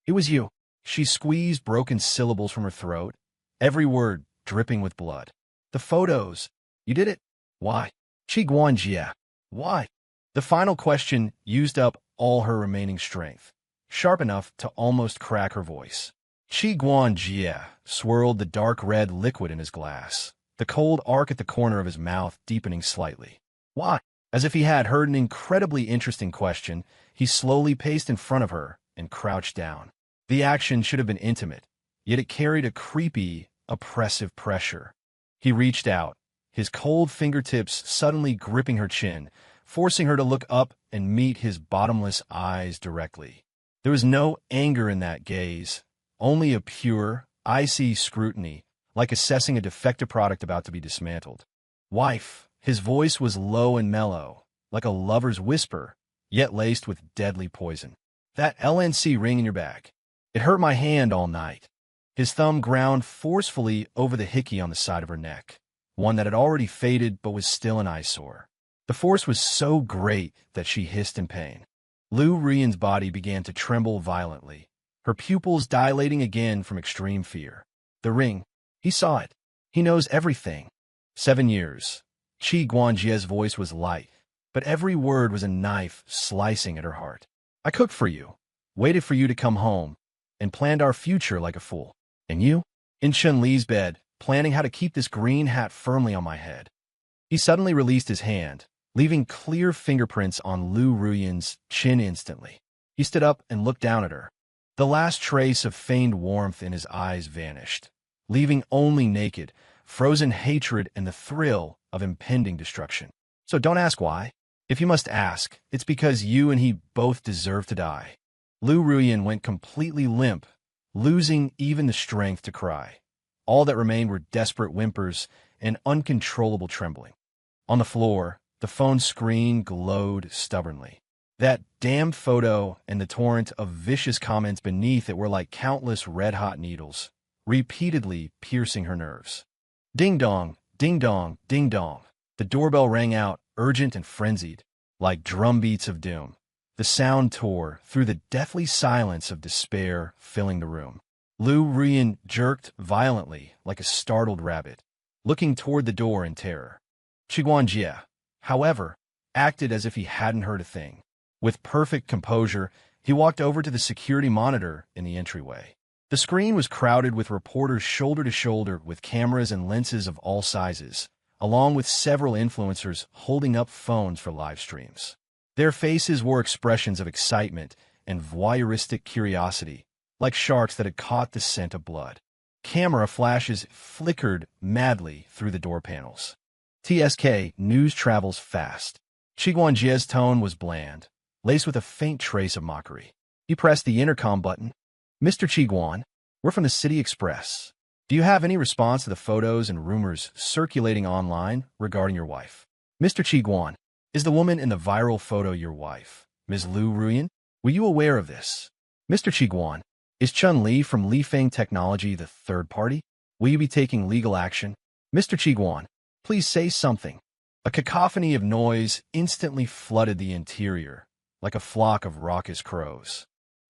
Speaker 1: It was you." She squeezed broken syllables from her throat, every word dripping with blood. "The photos. You did it. Why?" "Qi Guanjie. Why?" The final question used up all her remaining strength, sharp enough to almost crack her voice. Qi Guanjie swirled the dark red liquid in his glass, the cold arc at the corner of his mouth deepening slightly. "Why?" As if he had heard an incredibly interesting question, he slowly paced in front of her and crouched down. The action should have been intimate, yet it carried a creepy, oppressive pressure. He reached out, his cold fingertips suddenly gripping her chin, forcing her to look up and meet his bottomless eyes directly. There was no anger in that gaze, only a pure, icy scrutiny, like assessing a defective product about to be dismantled. "Wife." His voice was low and mellow, like a lover's whisper, yet laced with deadly poison. "That LNC ring in your bag. It hurt my hand all night." His thumb ground forcefully over the hickey on the side of her neck, one that had already faded but was still an eyesore. The force was so great that she hissed in pain. Lu Ruiyan's body began to tremble violently, her pupils dilating again from extreme fear. "The ring. He saw it. He knows everything." 7 years. Qi Guanjie's voice was light, but every word was a knife slicing at her heart. "I cooked for you, waited for you to come home, and planned our future like a fool. And you?" "In Chun-Li's bed, planning how to keep this green hat firmly on my head." He suddenly released his hand, leaving clear fingerprints on Lu Ruiyan's chin instantly. He stood up and looked down at her. The last trace of feigned warmth in his eyes vanished, leaving only naked, frozen hatred and the thrill of impending destruction. "So don't ask why. If you must ask, it's because you and he both deserve to die." Lu Ruiyan went completely limp, losing even the strength to cry. All that remained were desperate whimpers and uncontrollable trembling. On the floor, the phone screen glowed stubbornly. That damned photo and the torrent of vicious comments beneath it were like countless red-hot needles, repeatedly piercing her nerves. Ding dong, ding dong, ding dong. The doorbell rang out, urgent and frenzied, like drumbeats of doom. The sound tore through the deathly silence of despair filling the room. Lu Ruiyan jerked violently like a startled rabbit, looking toward the door in terror. Qi Guanjie, however, acted as if he hadn't heard a thing. With perfect composure, he walked over to the security monitor in the entryway. The screen was crowded with reporters shoulder to shoulder with cameras and lenses of all sizes, along with several influencers holding up phones for live streams. Their faces wore expressions of excitement and voyeuristic curiosity, like sharks that had caught the scent of blood. Camera flashes flickered madly through the door panels. TSK, news travels fast. Qi Guanjie's tone was bland, laced with a faint trace of mockery. He pressed the intercom button. Mr. Chiguan, we're from the City Express. Do you have any response to the photos and rumors circulating online regarding your wife? Mr. Chiguan, is the woman in the viral photo your wife, Ms. Lu Ruyan? Were you aware of this? Mr. Chiguan, is Chun Li from Lifeng Technology the third party? Will you be taking legal action? Mr. Chiguan, please say something. A cacophony of noise instantly flooded the interior, like a flock of raucous crows.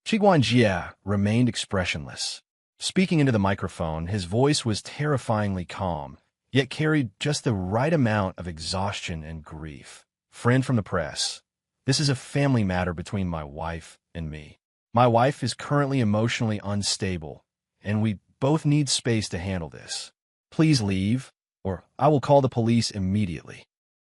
Speaker 1: Chiguan Jia remained expressionless. Speaking into the microphone, his voice was terrifyingly calm, yet carried just the right amount of exhaustion and grief. Friend from the press, this is a family matter between my wife and me. My wife is currently emotionally unstable, and we both need space to handle this. Please leave, or I will call the police immediately.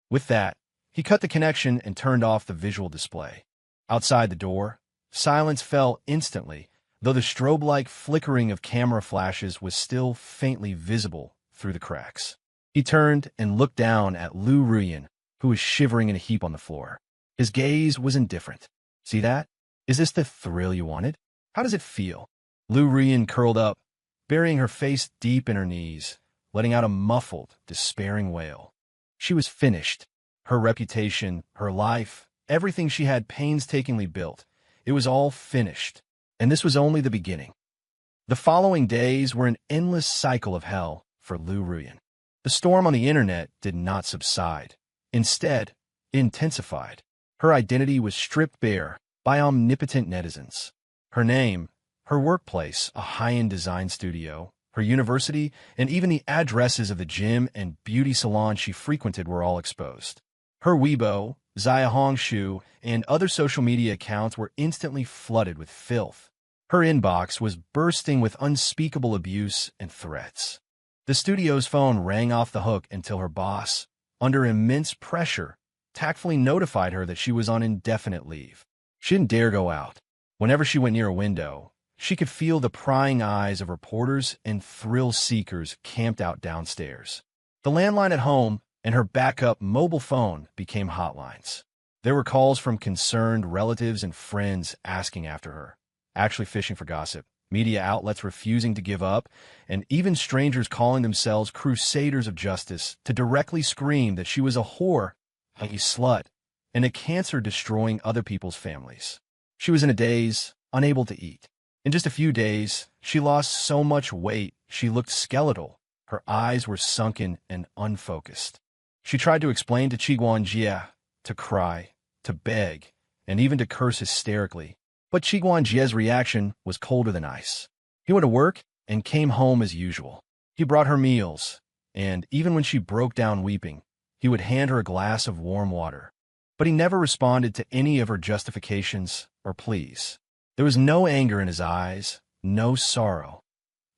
Speaker 1: With that, he cut the connection and turned off the visual display. Outside the door, silence fell instantly, though the strobe-like flickering of camera flashes was still faintly visible through the cracks. He turned and looked down at Lu Ruyan, who was shivering in a heap on the floor. His gaze was indifferent. See that? Is this the thrill you wanted? How does it feel? Lu Ruyan curled up, burying her face deep in her knees, letting out a muffled, despairing wail. She was finished. Her reputation, her life, everything she had painstakingly built, it was all finished. And this was only the beginning. The following days were an endless cycle of hell for Lu Ruyan. The storm on the internet did not subside. Instead, it intensified. Her identity was stripped bare by omnipotent netizens. Her name, her workplace, a high-end design studio, her university, and even the addresses of the gym and beauty salon she frequented were all exposed. Her Weibo, Zaya Hongshu, and other social media accounts were instantly flooded with filth. Her inbox was bursting with unspeakable abuse and threats. The studio's phone rang off the hook until her boss, under immense pressure, tactfully notified her that she was on indefinite leave. She didn't dare go out. Whenever she went near a window, she could feel the prying eyes of reporters and thrill-seekers camped out downstairs. The landline at home and her backup mobile phone became hotlines. There were calls from concerned relatives and friends asking after her, actually fishing for gossip, media outlets refusing to give up, and even strangers calling themselves crusaders of justice to directly scream that she was a whore, a slut, and a cancer destroying other people's families. She was in a daze, unable to eat. In just a few days, she lost so much weight she looked skeletal. Her eyes were sunken and unfocused. She tried to explain to Chiguan Jia, to cry, to beg, and even to curse hysterically. But Chiguan Jia's reaction was colder than ice. He went to work and came home as usual. He brought her meals, and even when she broke down weeping, he would hand her a glass of warm water. But he never responded to any of her justifications or pleas. There was no anger in his eyes, no sorrow,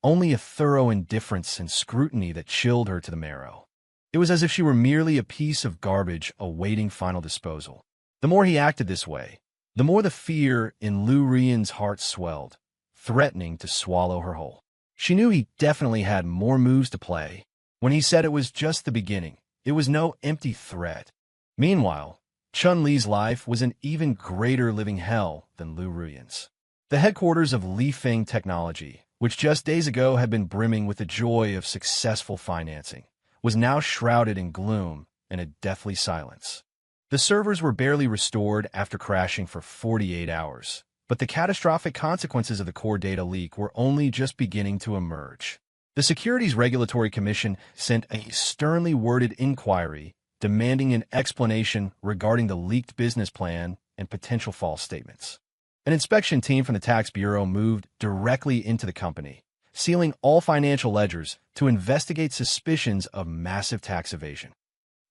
Speaker 1: only a thorough indifference and scrutiny that chilled her to the marrow. It was as if she were merely a piece of garbage awaiting final disposal. The more he acted this way, the more the fear in Lu Ruyan's heart swelled, threatening to swallow her whole. She knew he definitely had more moves to play. When he said it was just the beginning, it was no empty threat. Meanwhile, Chun Li's life was an even greater living hell than Lu Ruyan's. The headquarters of Lifeng Technology, which just days ago had been brimming with the joy of successful financing, was now shrouded in gloom and a deathly silence. The servers were barely restored after crashing for 48 hours, but the catastrophic consequences of the core data leak were only just beginning to emerge. The Securities Regulatory Commission sent a sternly worded inquiry demanding an explanation regarding the leaked business plan and potential false statements. An inspection team from the Tax Bureau moved directly into the company, sealing all financial ledgers to investigate suspicions of massive tax evasion.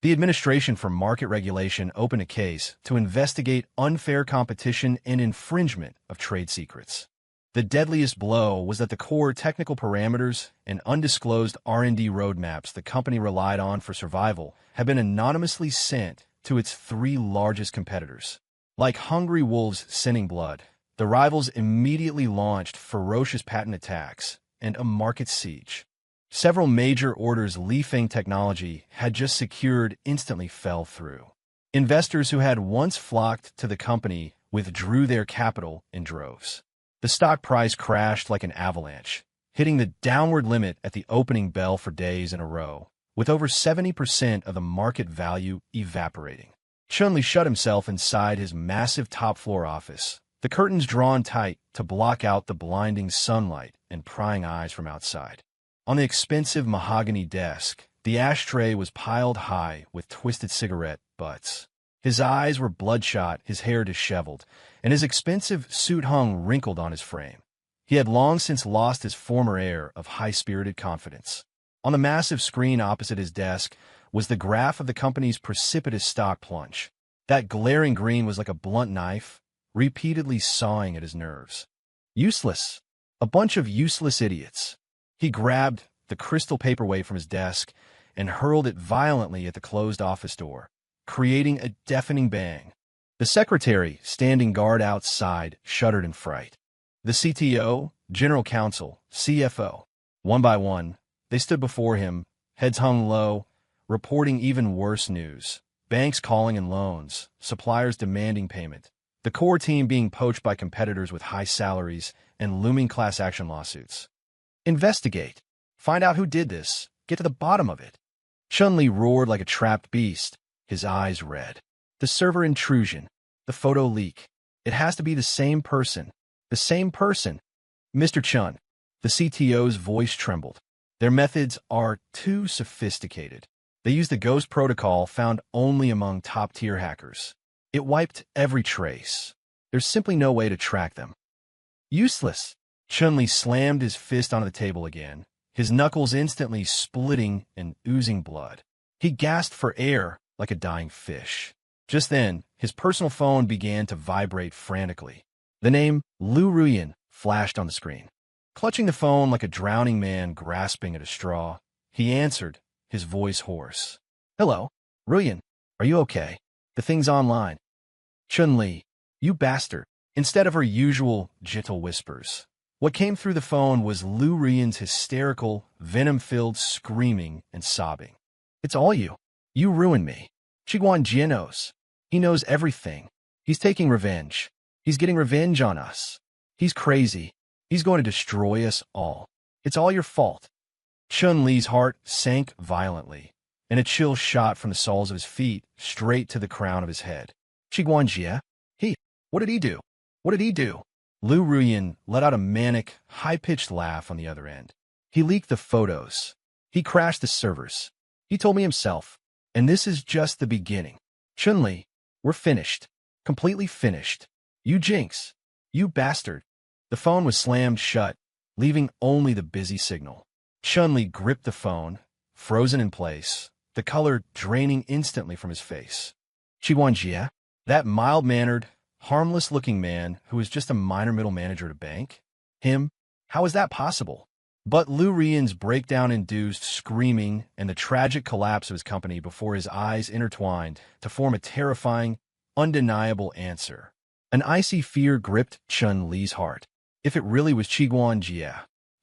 Speaker 1: The Administration for Market Regulation opened a case to investigate unfair competition and infringement of trade secrets. The deadliest blow was that the core technical parameters and undisclosed R&D roadmaps the company relied on for survival had been anonymously sent to its three largest competitors. Like hungry wolves scenting blood, the rivals immediately launched ferocious patent attacks and a market siege. Several major orders Lifeng Technology had just secured instantly fell through. Investors who had once flocked to the company withdrew their capital in droves. The stock price crashed like an avalanche, hitting the downward limit at the opening bell for days in a row, with over 70% of the market value evaporating. Chun-Li shut himself inside his massive top-floor office, the curtains drawn tight to block out the blinding sunlight and prying eyes from outside. On the expensive mahogany desk, the ashtray was piled high with twisted cigarette butts. His eyes were bloodshot, his hair disheveled, and his expensive suit hung wrinkled on his frame. He had long since lost his former air of high-spirited confidence. On the massive screen opposite his desk was the graph of the company's precipitous stock plunge. That glaring green was like a blunt knife, repeatedly sawing at his nerves. Useless. A bunch of useless idiots. He grabbed the crystal paperweight from his desk and hurled it violently at the closed office door, creating a deafening bang. The secretary, standing guard outside, shuddered in fright. The CTO, general counsel, CFO. One by one, they stood before him, heads hung low, reporting even worse news. Banks calling in loans, suppliers demanding payment, the core team being poached by competitors with high salaries, and looming class action lawsuits. Investigate. Find out who did this. Get to the bottom of it. Chun-Li roared like a trapped beast, his eyes red. The server intrusion. The photo leak. It has to be the same person. The same person. Mr. Chun. The CTO's voice trembled. Their methods are too sophisticated. They use the Ghost protocol found only among top-tier hackers. It wiped every trace. There's simply no way to track them. Useless. Chun-Li slammed his fist onto the table again, his knuckles instantly splitting and oozing blood. He gasped for air like a dying fish. Just then, his personal phone began to vibrate frantically. The name Lu Ruyan flashed on the screen. Clutching the phone like a drowning man grasping at a straw, he answered, his voice hoarse. Hello, Ruyan. Are you okay? The thing's online. Chun-Li, you bastard. Instead of her usual gentle whispers, what came through the phone was Lu Ruyan's hysterical, venom-filled screaming and sobbing. It's all you. You ruined me. Qiguan Jie knows. He knows everything. He's taking revenge. He's getting revenge on us. He's crazy. He's going to destroy us all. It's all your fault. Chun-Li's heart sank violently, and a chill shot from the soles of his feet straight to the crown of his head. Qiguan Jie? What did he do? What did he do? Lu Ruyan let out a manic, high-pitched laugh on the other end. He leaked the photos. He crashed the servers. He told me himself. And this is just the beginning. Chun-Li, we're finished. Completely finished. You jinx. You bastard. The phone was slammed shut, leaving only the busy signal. Chun-Li gripped the phone, frozen in place, the color draining instantly from his face. Qiguan Jie? That mild-mannered, harmless-looking man who was just a minor middle manager at a bank? Him? How is that possible? But Lu Ruyan's breakdown-induced screaming and the tragic collapse of his company before his eyes intertwined to form a terrifying, undeniable answer. An icy fear gripped Chun-Li's heart. If it really was Qiguan Jie,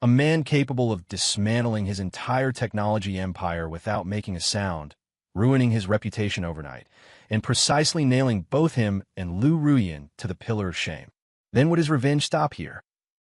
Speaker 1: a man capable of dismantling his entire technology empire without making a sound, ruining his reputation overnight, and precisely nailing both him and Lu Ruyan to the pillar of shame, then would his revenge stop here?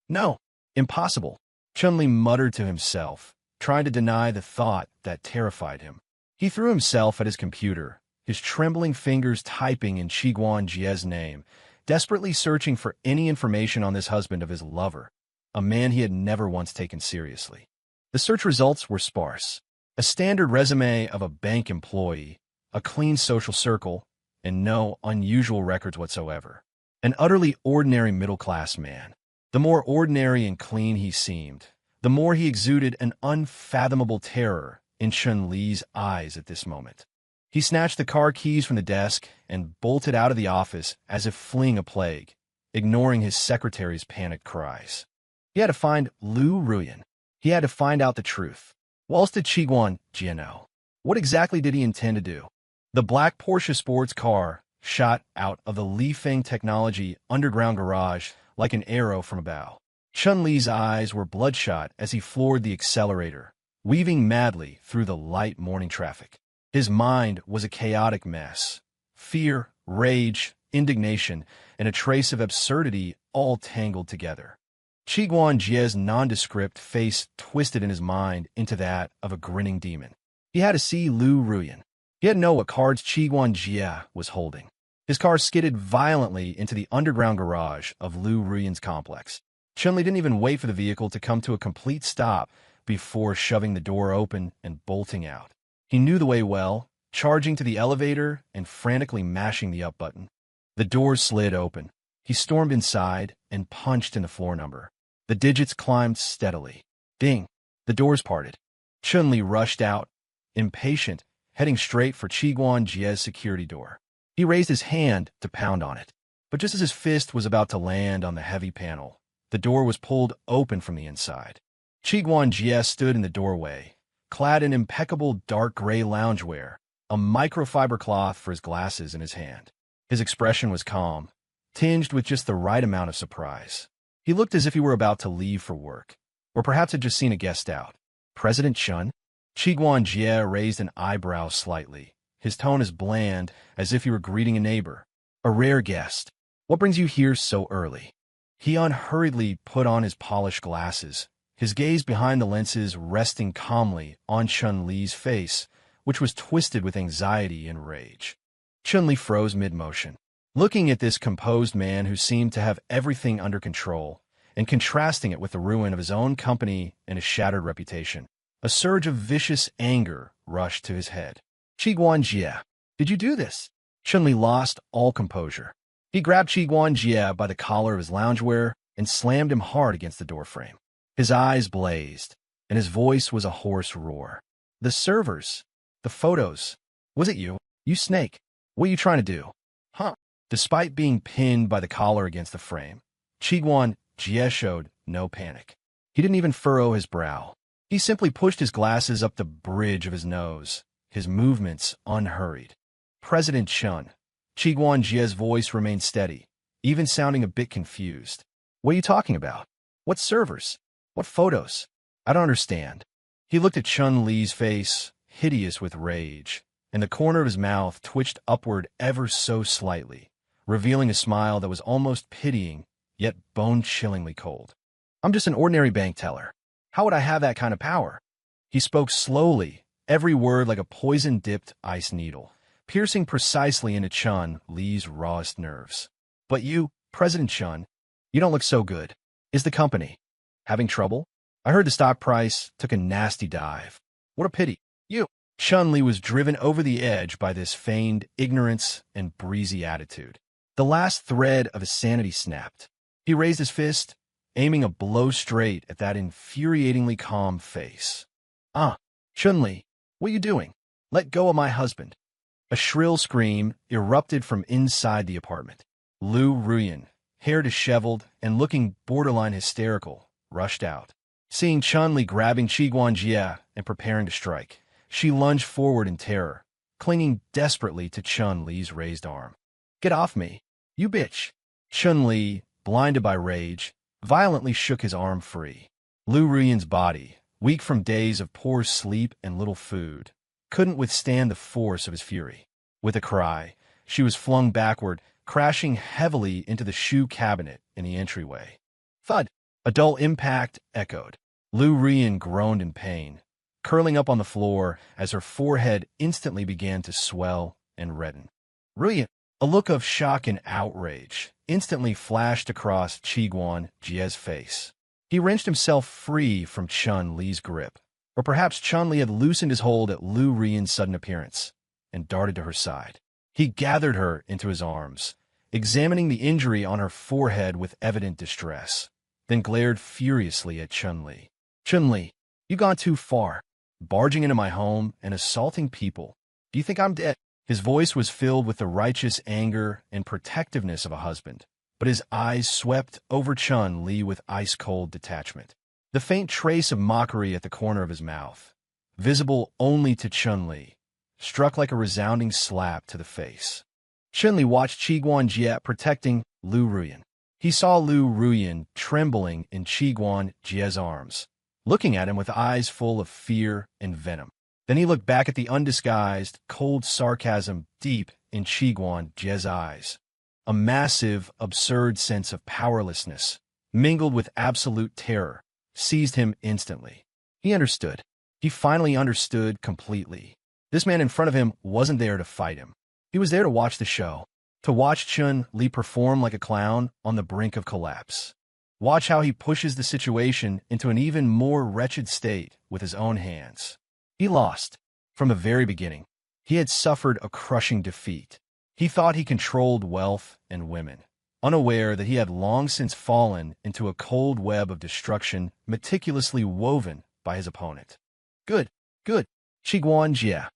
Speaker 1: No, impossible. Chun-Li muttered to himself, trying to deny the thought that terrified him. He threw himself at his computer, his trembling fingers typing in Qiguan Jie's name, desperately searching for any information on this husband of his lover, a man he had never once taken seriously. The search results were sparse. A standard resume of a bank employee, a clean social circle, and no unusual records whatsoever. An utterly ordinary middle-class man. The more ordinary and clean he seemed, the more he exuded an unfathomable terror in Chun-Li's eyes at this moment. He snatched the car keys from the desk and bolted out of the office as if fleeing a plague, ignoring his secretary's panicked cries. He had to find Lu Ruyan. He had to find out the truth. What else did Qiguan Jie know? What exactly did he intend to do? The black Porsche sports car shot out of the Lifeng Technology underground garage like an arrow from a bow. Chun-Li's eyes were bloodshot as he floored the accelerator, weaving madly through the light morning traffic. His mind was a chaotic mess. Fear, rage, indignation, and a trace of absurdity all tangled together. Qiguan Jie's nondescript face twisted in his mind into that of a grinning demon. He had to see Lu Ruyan. He had to know what cards Qiguan Jie was holding. His car skidded violently into the underground garage of Lu Ruyan's complex. Chun-Li didn't even wait for the vehicle to come to a complete stop before shoving the door open and bolting out. He knew the way well, charging to the elevator and frantically mashing the up button. The doors slid open. He stormed inside and punched in the floor number. The digits climbed steadily. Ding! The doors parted. Chun-Li rushed out, impatient, heading straight for Qiguan Jie's security door. He raised his hand to pound on it. But just as his fist was about to land on the heavy panel, the door was pulled open from the inside. Qiguan Jie stood in the doorway, clad in impeccable dark gray loungewear, a microfiber cloth for his glasses in his hand. His expression was calm, tinged with just the right amount of surprise. He looked as if he were about to leave for work, or perhaps had just seen a guest out. President Chun? Qiguan Jie raised an eyebrow slightly, his tone as bland as if he were greeting a neighbor. A rare guest. What brings you here so early? He unhurriedly put on his polished glasses, his gaze behind the lenses resting calmly on Chun-Li's face, which was twisted with anxiety and rage. Chun-Li froze mid-motion, looking at this composed man who seemed to have everything under control, and contrasting it with the ruin of his own company and his shattered reputation. A surge of vicious anger rushed to his head. Qiguan Jie, did you do this? Chun-Li lost all composure. He grabbed Qiguan Jie by the collar of his loungewear and slammed him hard against the doorframe. His eyes blazed, and his voice was a hoarse roar. The servers, the photos, was it you? You snake, what are you trying to do? Huh? Despite being pinned by the collar against the frame, Qiguan Jie showed no panic. He didn't even furrow his brow. He simply pushed his glasses up the bridge of his nose, his movements unhurried. President Chun. Qiguan Jie's voice remained steady, even sounding a bit confused. What are you talking about? What servers? What photos? I don't understand. He looked at Chun-Li's face, hideous with rage, and the corner of his mouth twitched upward ever so slightly, revealing a smile that was almost pitying, yet bone-chillingly cold. I'm just an ordinary bank teller. How would I have that kind of power? He spoke slowly, every word like a poison-dipped ice needle, piercing precisely into Chun-Li's rawest nerves. But you, President Chun, you don't look so good. Is the company having trouble? I heard the stock price took a nasty dive. What a pity. You. Chun-Li was driven over the edge by this feigned ignorance and breezy attitude. The last thread of his sanity snapped. He raised his fist, aiming a blow straight at that infuriatingly calm face. Chun-Li, what are you doing? Let go of my husband. A shrill scream erupted from inside the apartment. Lu Ruyan, hair disheveled and looking borderline hysterical, rushed out. Seeing Chun-Li grabbing Qiguan Jie and preparing to strike, she lunged forward in terror, clinging desperately to Chun-Li's raised arm. Get off me, you bitch! Chun-Li, blinded by rage, violently shook his arm free. Lu Ruyan's body, weak from days of poor sleep and little food, couldn't withstand the force of his fury. With a cry, she was flung backward, crashing heavily into the shoe cabinet in the entryway. Thud! A dull impact echoed. Lu Ruyan groaned in pain, curling up on the floor as her forehead instantly began to swell and redden. Ruyan! A look of shock and outrage instantly flashed across Qiguan Jie's face. He wrenched himself free from Chun-Li's grip. Or perhaps Chun-Li had loosened his hold at Lu Ruyan's sudden appearance and darted to her side. He gathered her into his arms, examining the injury on her forehead with evident distress, then glared furiously at Chun-Li. Chun-Li, you've gone too far, barging into my home and assaulting people. Do you think I'm dead? His voice was filled with the righteous anger and protectiveness of a husband, but his eyes swept over Chun-Li with ice-cold detachment. The faint trace of mockery at the corner of his mouth, visible only to Chun-Li, struck like a resounding slap to the face. Chun-Li watched Qiguan Jie protecting Lu Ruyan. He saw Lu Ruyan trembling in Qiguan Jie's arms, looking at him with eyes full of fear and venom. Then he looked back at the undisguised, cold sarcasm deep in Qiguan Jie's eyes. A massive, absurd sense of powerlessness, mingled with absolute terror, seized him instantly. He understood. He finally understood completely. This man in front of him wasn't there to fight him. He was there to watch the show, to watch Chun-Li perform like a clown on the brink of collapse. Watch how he pushes the situation into an even more wretched state with his own hands. He lost. From the very beginning, he had suffered a crushing defeat. He thought he controlled wealth and women, unaware that he had long since fallen into a cold web of destruction meticulously woven by his opponent. Good, good, Qiguan Jie.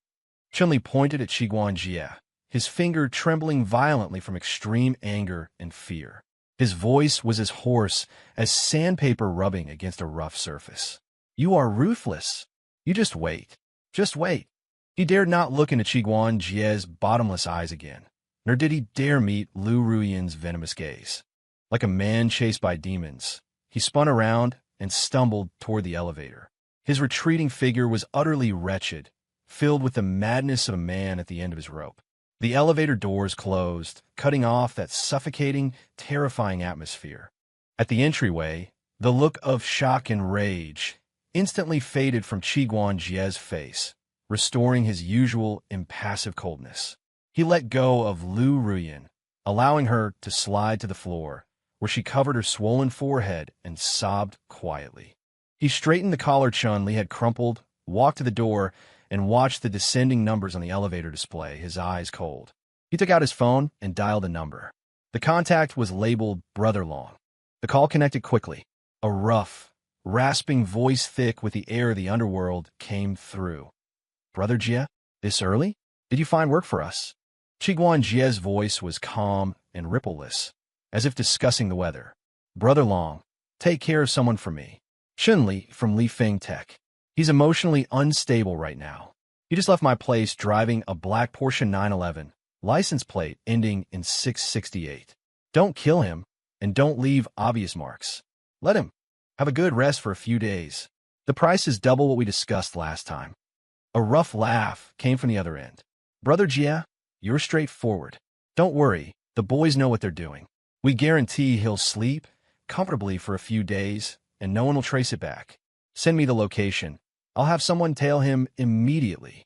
Speaker 1: Chun-Li pointed at Qiguan Jie, his finger trembling violently from extreme anger and fear. His voice was as hoarse as sandpaper rubbing against a rough surface. You are ruthless. You just wait. Just wait. He dared not look into Qiguan Jie's bottomless eyes again, nor did he dare meet Lu Ruyan's venomous gaze. Like a man chased by demons, he spun around and stumbled toward the elevator. His retreating figure was utterly wretched, filled with the madness of a man at the end of his rope. The elevator doors closed, cutting off that suffocating, terrifying atmosphere. At the entryway, the look of shock and rage instantly faded from Qiguan Jie's face, restoring his usual impassive coldness. He let go of Lu Ruyan, allowing her to slide to the floor, where she covered her swollen forehead and sobbed quietly. He straightened the collar Chun-Li had crumpled, walked to the door, and watched the descending numbers on the elevator display, his eyes cold. He took out his phone and dialed a number. The contact was labeled Brother Long. The call connected quickly. A rough, rasping voice thick with the air of the underworld came through. Brother Jie, this early? Did you find work for us? Qiguan Jie's voice was calm and rippleless, as if discussing the weather. Brother Long, take care of someone for me. Chun-Li from Lifeng Tech. He's emotionally unstable right now. He just left my place driving a black Porsche 911, license plate ending in 668. Don't kill him, and don't leave obvious marks. Let him have a good rest for a few days. The price is double what we discussed last time. A rough laugh came from the other end. Brother Jie, you're straightforward. Don't worry, the boys know what they're doing. We guarantee he'll sleep comfortably for a few days, and no one will trace it back. Send me the location. I'll have someone tail him immediately.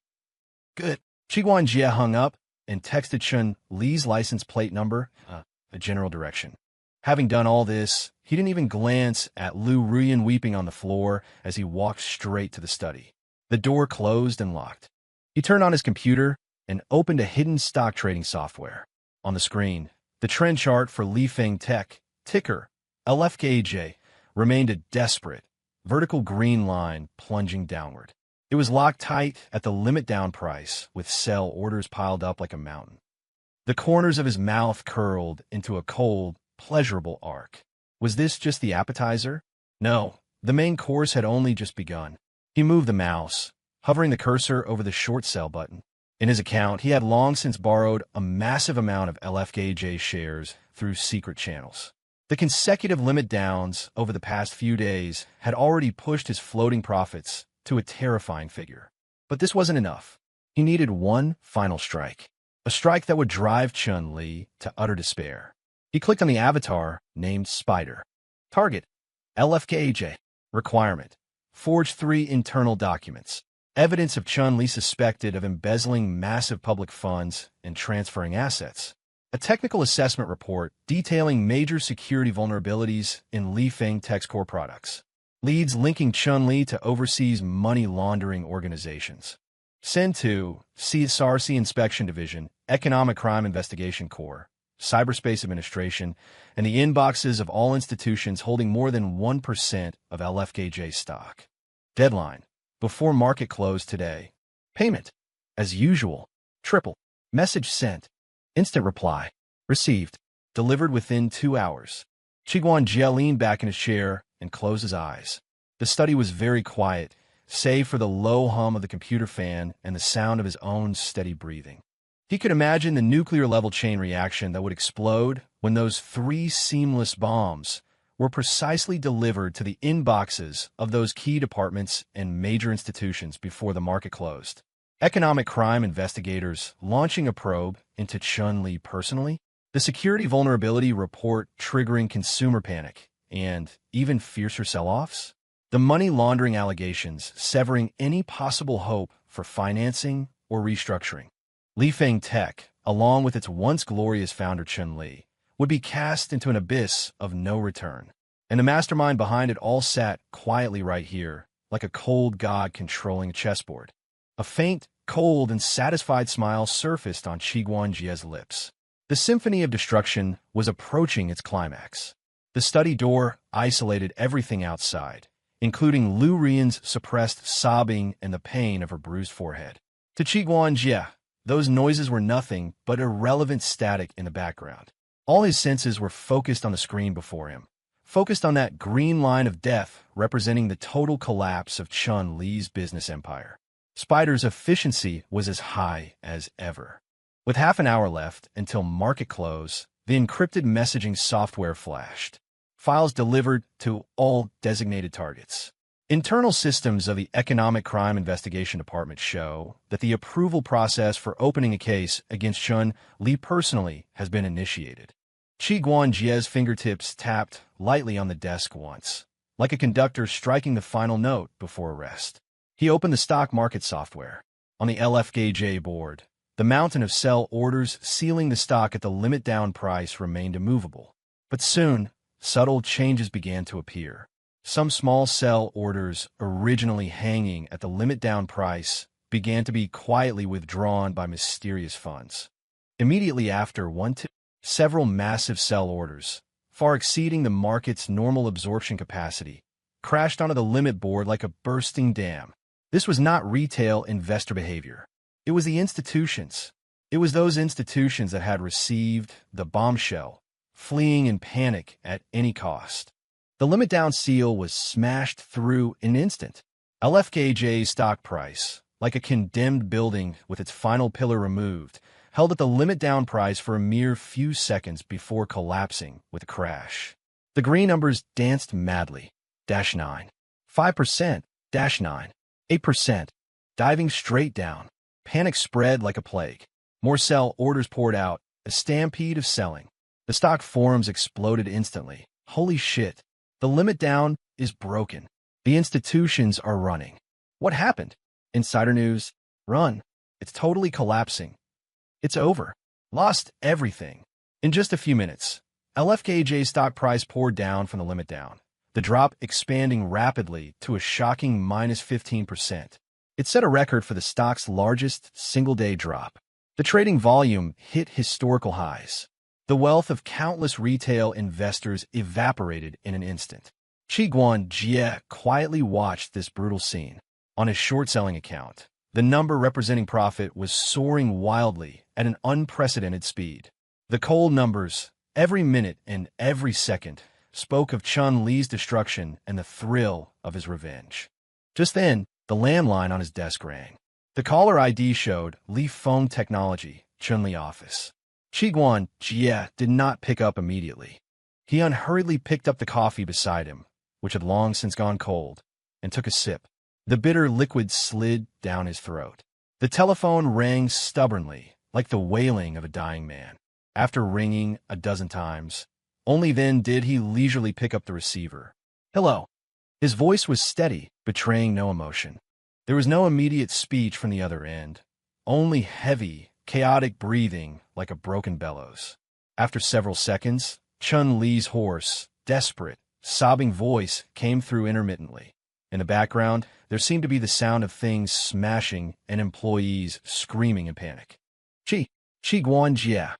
Speaker 1: Good. Qiguan Jie hung up and texted Chun-Li's license plate number, a general direction. Having done all this, he didn't even glance at Lu Ruyan weeping on the floor as he walked straight to the study. The door closed and locked. He turned on his computer and opened a hidden stock trading software. On the screen, the trend chart for Lifeng Tech, ticker LFKJ, remained a desperate, vertical green line plunging downward. It was locked tight at the limit down price, with sell orders piled up like a mountain. The corners of his mouth curled into a cold, pleasurable arc. Was this just the appetizer? No, the main course had only just begun. He moved the mouse, hovering the cursor over the short sell button. In his account, he had long since borrowed a massive amount of LFKJ shares through secret channels. The consecutive limit downs over the past few days had already pushed his floating profits to a terrifying figure. But this wasn't enough. He needed one final strike, a strike that would drive Chun-Li to utter despair. He clicked on the avatar named Spider. Target, LFKJ. Requirement, forge 3 internal documents. Evidence of Chun-Li suspected of embezzling massive public funds and transferring assets. A technical assessment report detailing major security vulnerabilities in Lifeng Tech's core products. Leads linking Chun-Li to overseas money laundering organizations. Send to CSRC Inspection Division, Economic Crime Investigation Corps, Cyberspace Administration, and the inboxes of all institutions holding more than 1% of LFKJ stock. Deadline, before market close today. Payment, as usual, triple. Message sent. Instant reply. Received. Delivered within 2 hours. Qiguan Jie leaned back in his chair and closed his eyes. The study was very quiet, save for the low hum of the computer fan and the sound of his own steady breathing. He could imagine the nuclear-level chain reaction that would explode when those 3 seamless bombs were precisely delivered to the inboxes of those key departments and major institutions before the market closed. Economic crime investigators launching a probe into Chun-Li personally? The security vulnerability report triggering consumer panic and even fiercer sell-offs. The money laundering allegations severing any possible hope for financing or restructuring. Lifeng Tech, along with its once glorious founder Chun Li, would be cast into an abyss of no return. And the mastermind behind it all sat quietly right here, like a cold god controlling a chessboard. A faint, cold, and satisfied smile surfaced on Qi Guanjie's lips. The symphony of destruction was approaching its climax. The study door isolated everything outside, including Lu Rian's suppressed sobbing and the pain of her bruised forehead. To Qi Guanjie, those noises were nothing but irrelevant static in the background. All his senses were focused on the screen before him, focused on that green line of death representing the total collapse of Chun Li's business empire. Spider's efficiency was as high as ever. With half an hour left until market close, the encrypted messaging software flashed. Files delivered to all designated targets. Internal systems of the Economic Crime Investigation Department show that the approval process for opening a case against Chun Li personally has been initiated. Qi Guanjie's fingertips tapped lightly on the desk once, like a conductor striking the final note before arrest. He opened the stock market software. On the LFKJ board, the mountain of sell orders sealing the stock at the limit down price remained immovable. But soon, subtle changes began to appear. Some small sell orders, originally hanging at the limit down price, began to be quietly withdrawn by mysterious funds. Immediately after several massive sell orders, far exceeding the market's normal absorption capacity, crashed onto the limit board like a bursting dam. This was not retail investor behavior. It was the institutions. It was those institutions that had received the bombshell, fleeing in panic at any cost. The limit down seal was smashed through in an instant. LFKJ's stock price, like a condemned building with its final pillar removed, held at the limit down price for a mere few seconds before collapsing with a crash. The green numbers danced madly. -9, 5%, -9, 8%, diving straight down. Panic spread like a plague. More sell orders poured out, a stampede of selling. The stock forums exploded instantly. Holy shit. The limit down is broken. The institutions are running. What happened? Insider news. Run. It's totally collapsing. It's over. Lost everything. In just a few minutes, LFKJ's stock price poured down from the limit down, the drop expanding rapidly to a shocking -15%. It set a record for the stock's largest single-day drop. The trading volume hit historical highs. The wealth of countless retail investors evaporated in an instant. Qi Guanjie quietly watched this brutal scene. On his short-selling account, the number representing profit was soaring wildly at an unprecedented speed. The cold numbers, every minute and every second, spoke of Chun Li's destruction and the thrill of his revenge. Just then, the landline on his desk rang. The caller ID showed Li Feng Technology, Chun Li office. Qi Guanjie did not pick up immediately. He unhurriedly picked up the coffee beside him, which had long since gone cold, and took a sip. The bitter liquid slid down his throat. The telephone rang stubbornly, like the wailing of a dying man. After ringing a dozen times, only then did he leisurely pick up the receiver. Hello. His voice was steady, betraying no emotion. There was no immediate speech from the other end, only heavy, chaotic breathing like a broken bellows. After several seconds, Chun Li's hoarse, desperate, sobbing voice came through intermittently. In the background, there seemed to be the sound of things smashing and employees screaming in panic. Qi Guanjie.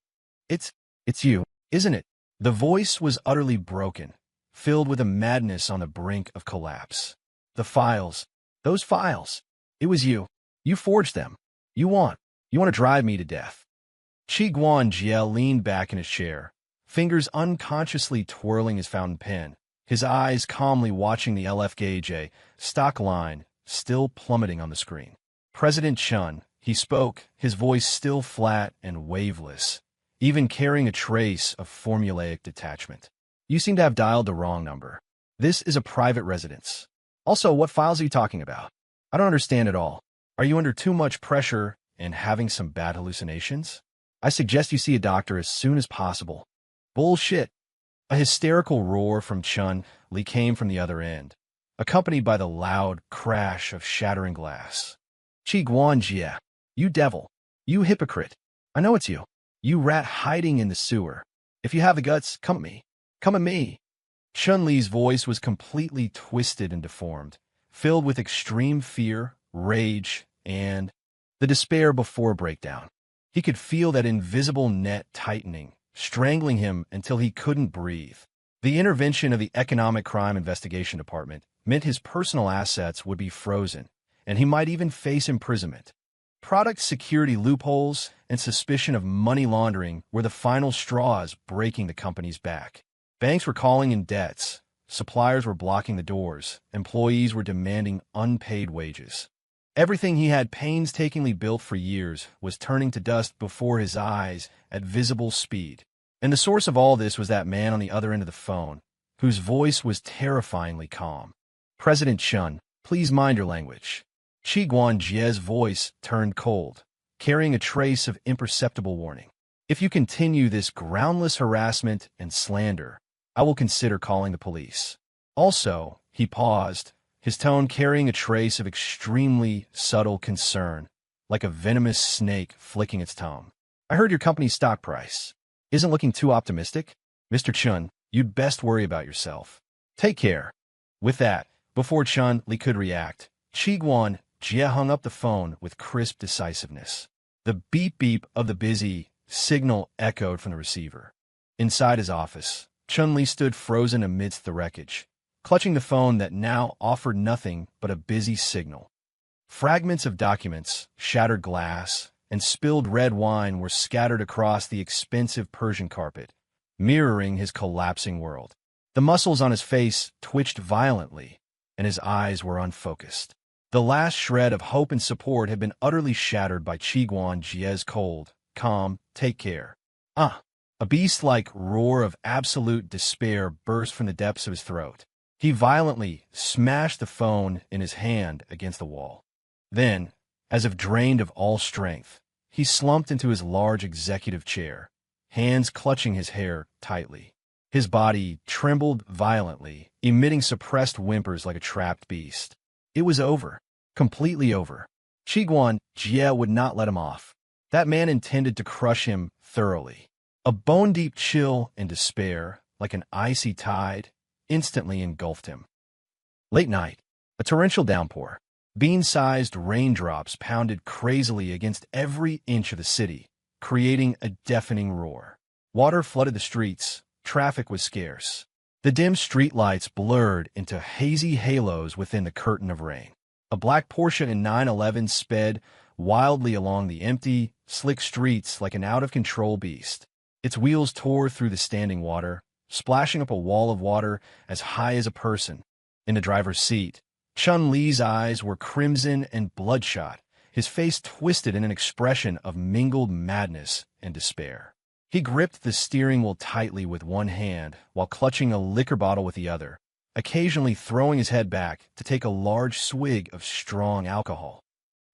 Speaker 1: It's you, isn't it? The voice was utterly broken, filled with a madness on the brink of collapse. The files. Those files. It was you. You forged them. You want to drive me to death. Qi Guanjie leaned back in his chair, fingers unconsciously twirling his fountain pen, his eyes calmly watching the LFKJ stock line still plummeting on the screen. President Chun, he spoke, his voice still flat and waveless, even carrying a trace of formulaic detachment. You seem to have dialed the wrong number. This is a private residence. Also, what files are you talking about? I don't understand at all. Are you under too much pressure and having some bad hallucinations? I suggest you see a doctor as soon as possible. Bullshit. A hysterical roar from Chun Li came from the other end, accompanied by the loud crash of shattering glass. Qi Guanjie, you devil. You hypocrite. I know it's you. You rat hiding in the sewer. If you have the guts, come at me. Come at me. Chun Li's voice was completely twisted and deformed, filled with extreme fear, rage, and the despair before breakdown. He could feel that invisible net tightening, strangling him until he couldn't breathe. The intervention of the Economic Crime Investigation Department meant his personal assets would be frozen, and he might even face imprisonment. Product security loopholes and suspicion of money laundering were the final straws breaking the company's back. Banks were calling in debts, suppliers were blocking the doors, employees were demanding unpaid wages. Everything he had painstakingly built for years was turning to dust before his eyes at visible speed. And the source of all this was that man on the other end of the phone, whose voice was terrifyingly calm. President Chun, please mind your language. Qi Guanjie's voice turned cold, carrying a trace of imperceptible warning. If you continue this groundless harassment and slander, I will consider calling the police. Also, he paused, his tone carrying a trace of extremely subtle concern, like a venomous snake flicking its tongue. I heard your company's stock price isn't looking too optimistic. Mr. Chun, you'd best worry about yourself. Take care. With that, before Chun Li could react, Qi Guanjie hung up the phone with crisp decisiveness. The beep-beep of the busy signal echoed from the receiver. Inside his office, Chun Li stood frozen amidst the wreckage, clutching the phone that now offered nothing but a busy signal. Fragments of documents, shattered glass, and spilled red wine were scattered across the expensive Persian carpet, mirroring his collapsing world. The muscles on his face twitched violently, and his eyes were unfocused. The last shred of hope and support had been utterly shattered by Qi Guanjie's cold, calm, take care. A beast-like roar of absolute despair burst from the depths of his throat. He violently smashed the phone in his hand against the wall. Then, as if drained of all strength, he slumped into his large executive chair, hands clutching his hair tightly. His body trembled violently, emitting suppressed whimpers like a trapped beast. It was over. Completely over. Qi Guanjie would not let him off. That man intended to crush him thoroughly. A bone-deep chill and despair, like an icy tide, instantly engulfed him. Late night, a torrential downpour. Bean-sized raindrops pounded crazily against every inch of the city, creating a deafening roar. Water flooded the streets. Traffic was scarce. The dim streetlights blurred into hazy halos within the curtain of rain. A black Porsche in 911 sped wildly along the empty, slick streets like an out-of-control beast. Its wheels tore through the standing water, splashing up a wall of water as high as a person. In the driver's seat, Chun Li's eyes were crimson and bloodshot, his face twisted in an expression of mingled madness and despair. He gripped the steering wheel tightly with one hand while clutching a liquor bottle with the other, occasionally throwing his head back to take a large swig of strong alcohol.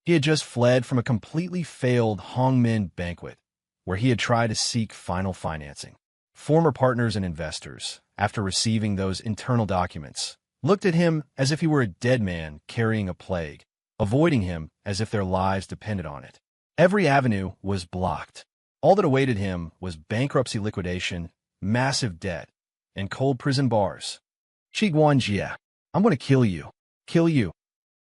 Speaker 1: He had just fled from a completely failed Hongmen banquet, where he had tried to seek final financing. Former partners and investors, after receiving those internal documents, looked at him as if he were a dead man carrying a plague, avoiding him as if their lives depended on it. Every avenue was blocked. All that awaited him was bankruptcy liquidation, massive debt, and cold prison bars. Qi Guanjie, I'm going to kill you. Kill you.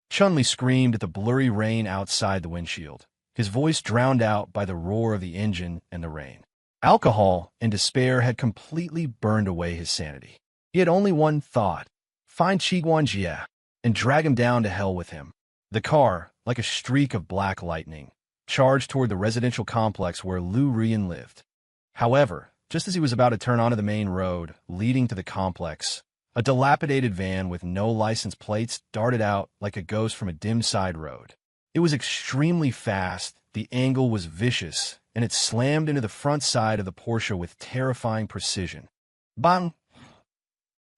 Speaker 1: Chun Li screamed at the blurry rain outside the windshield, his voice drowned out by the roar of the engine and the rain. Alcohol and despair had completely burned away his sanity. He had only one thought: find Qi Guanjie and drag him down to hell with him. The car, like a streak of black lightning, charged toward the residential complex where Lu Ruyan lived. However, just as he was about to turn onto the main road leading to the complex, a dilapidated van with no license plates darted out like a ghost from a dim side road. It was extremely fast, the angle was vicious, and it slammed into the front side of the Porsche with terrifying precision. Bang!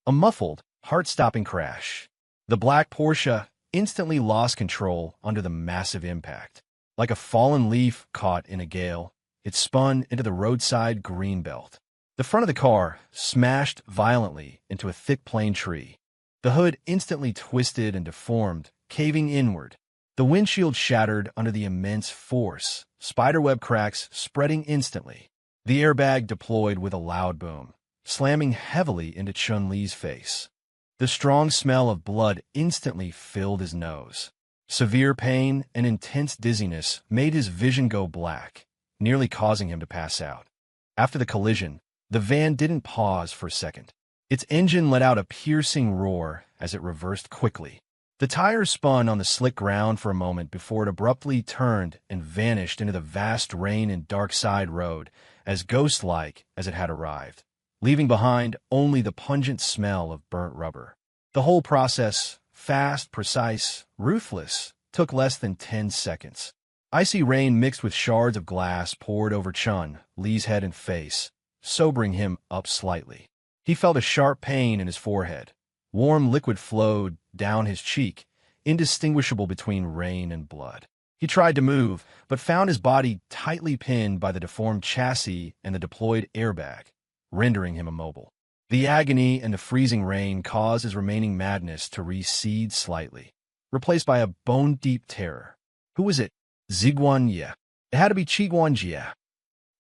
Speaker 1: A muffled, heart-stopping crash. The black Porsche instantly lost control under the massive impact. Like a fallen leaf caught in a gale, it spun into the roadside green belt. The front of the car smashed violently into a thick plane tree. The hood instantly twisted and deformed, caving inward. The windshield shattered under the immense force, spiderweb cracks spreading instantly. The airbag deployed with a loud boom, slamming heavily into Chun-Li's face. The strong smell of blood instantly filled his nose. Severe pain and intense dizziness made his vision go black, nearly causing him to pass out. After the collision, the van didn't pause for a second. Its engine let out a piercing roar as it reversed quickly. The tires spun on the slick ground for a moment before it abruptly turned and vanished into the vast rain and dark side road, as ghost-like as it had arrived, leaving behind only the pungent smell of burnt rubber. The whole process, fast, precise, ruthless, took less than 10 seconds. Icy rain mixed with shards of glass poured over Chun-Li's head and face, sobering him up slightly. He felt a sharp pain in his forehead. Warm liquid flowed down his cheek, indistinguishable between rain and blood. He tried to move, but found his body tightly pinned by the deformed chassis and the deployed airbag, rendering him immobile. The agony and the freezing rain caused his remaining madness to recede slightly, replaced by a bone-deep terror. Who was it? Ziguan. It had to be Qi Guanjie.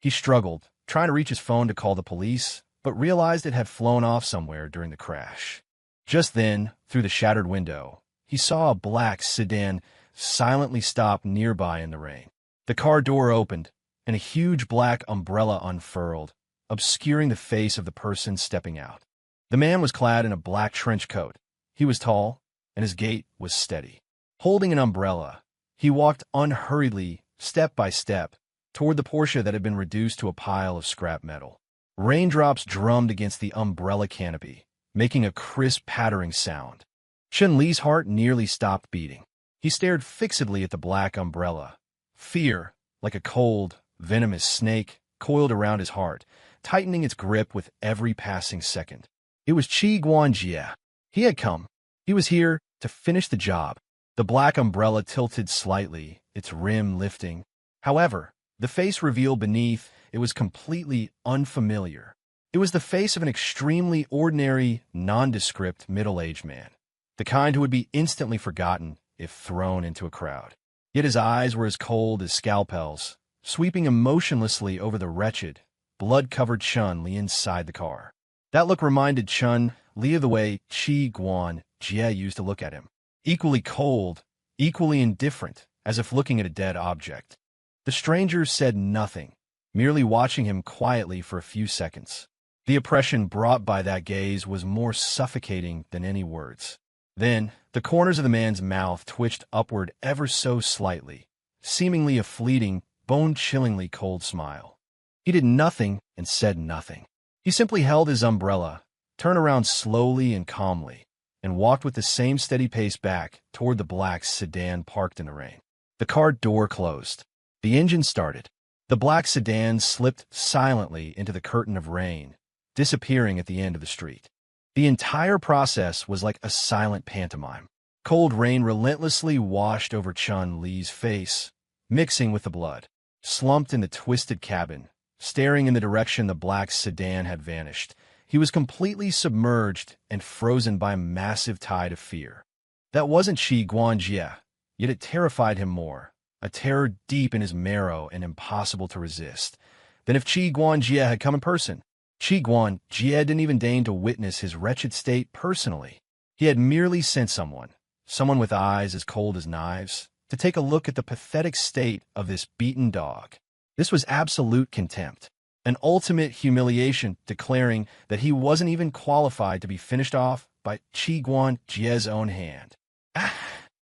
Speaker 1: He struggled, trying to reach his phone to call the police, but realized it had flown off somewhere during the crash. Just then, through the shattered window, he saw a black sedan silently stop nearby in the rain. The car door opened, and a huge black umbrella unfurled, obscuring the face of the person stepping out. The man was clad in a black trench coat. He was tall, and his gait was steady. Holding an umbrella, he walked unhurriedly, step by step, toward the Porsche that had been reduced to a pile of scrap metal. Raindrops drummed against the umbrella canopy, making a crisp pattering sound. Chun-Li's heart nearly stopped beating. He stared fixedly at the black umbrella. Fear, like a cold, venomous snake, coiled around his heart, tightening its grip with every passing second. It was Qi Guanjie. He had come. He was here to finish the job. The black umbrella tilted slightly, its rim lifting. However, the face revealed beneath it was completely unfamiliar. It was the face of an extremely ordinary, nondescript middle-aged man, the kind who would be instantly forgotten if thrown into a crowd. Yet his eyes were as cold as scalpels, sweeping emotionlessly over the wretched, blood-covered Chun-Li inside the car. That look reminded Chun-Li of the way Qi Guanjie used to look at him. Equally cold, equally indifferent, as if looking at a dead object. The stranger said nothing, merely watching him quietly for a few seconds. The oppression brought by that gaze was more suffocating than any words. Then, the corners of the man's mouth twitched upward ever so slightly, seemingly a fleeting, bone-chillingly cold smile. He did nothing and said nothing. He simply held his umbrella, turned around slowly and calmly, and walked with the same steady pace back toward the black sedan parked in the rain. The car door closed. The engine started. The black sedan slipped silently into the curtain of rain, disappearing at the end of the street. The entire process was like a silent pantomime. Cold rain relentlessly washed over Chun-Li's face, mixing with the blood. Slumped in the twisted cabin, staring in the direction the black sedan had vanished, he was completely submerged and frozen by a massive tide of fear. That wasn't Qi Guanjie, yet it terrified him more, a terror deep in his marrow and impossible to resist, than if Qi Guanjie had come in person. Qi Guanjie didn't even deign to witness his wretched state personally. He had merely sent someone with eyes as cold as knives, to take a look at the pathetic state of this beaten dog. This was absolute contempt, an ultimate humiliation, declaring that he wasn't even qualified to be finished off by Qi Guanjie's own hand. Ah!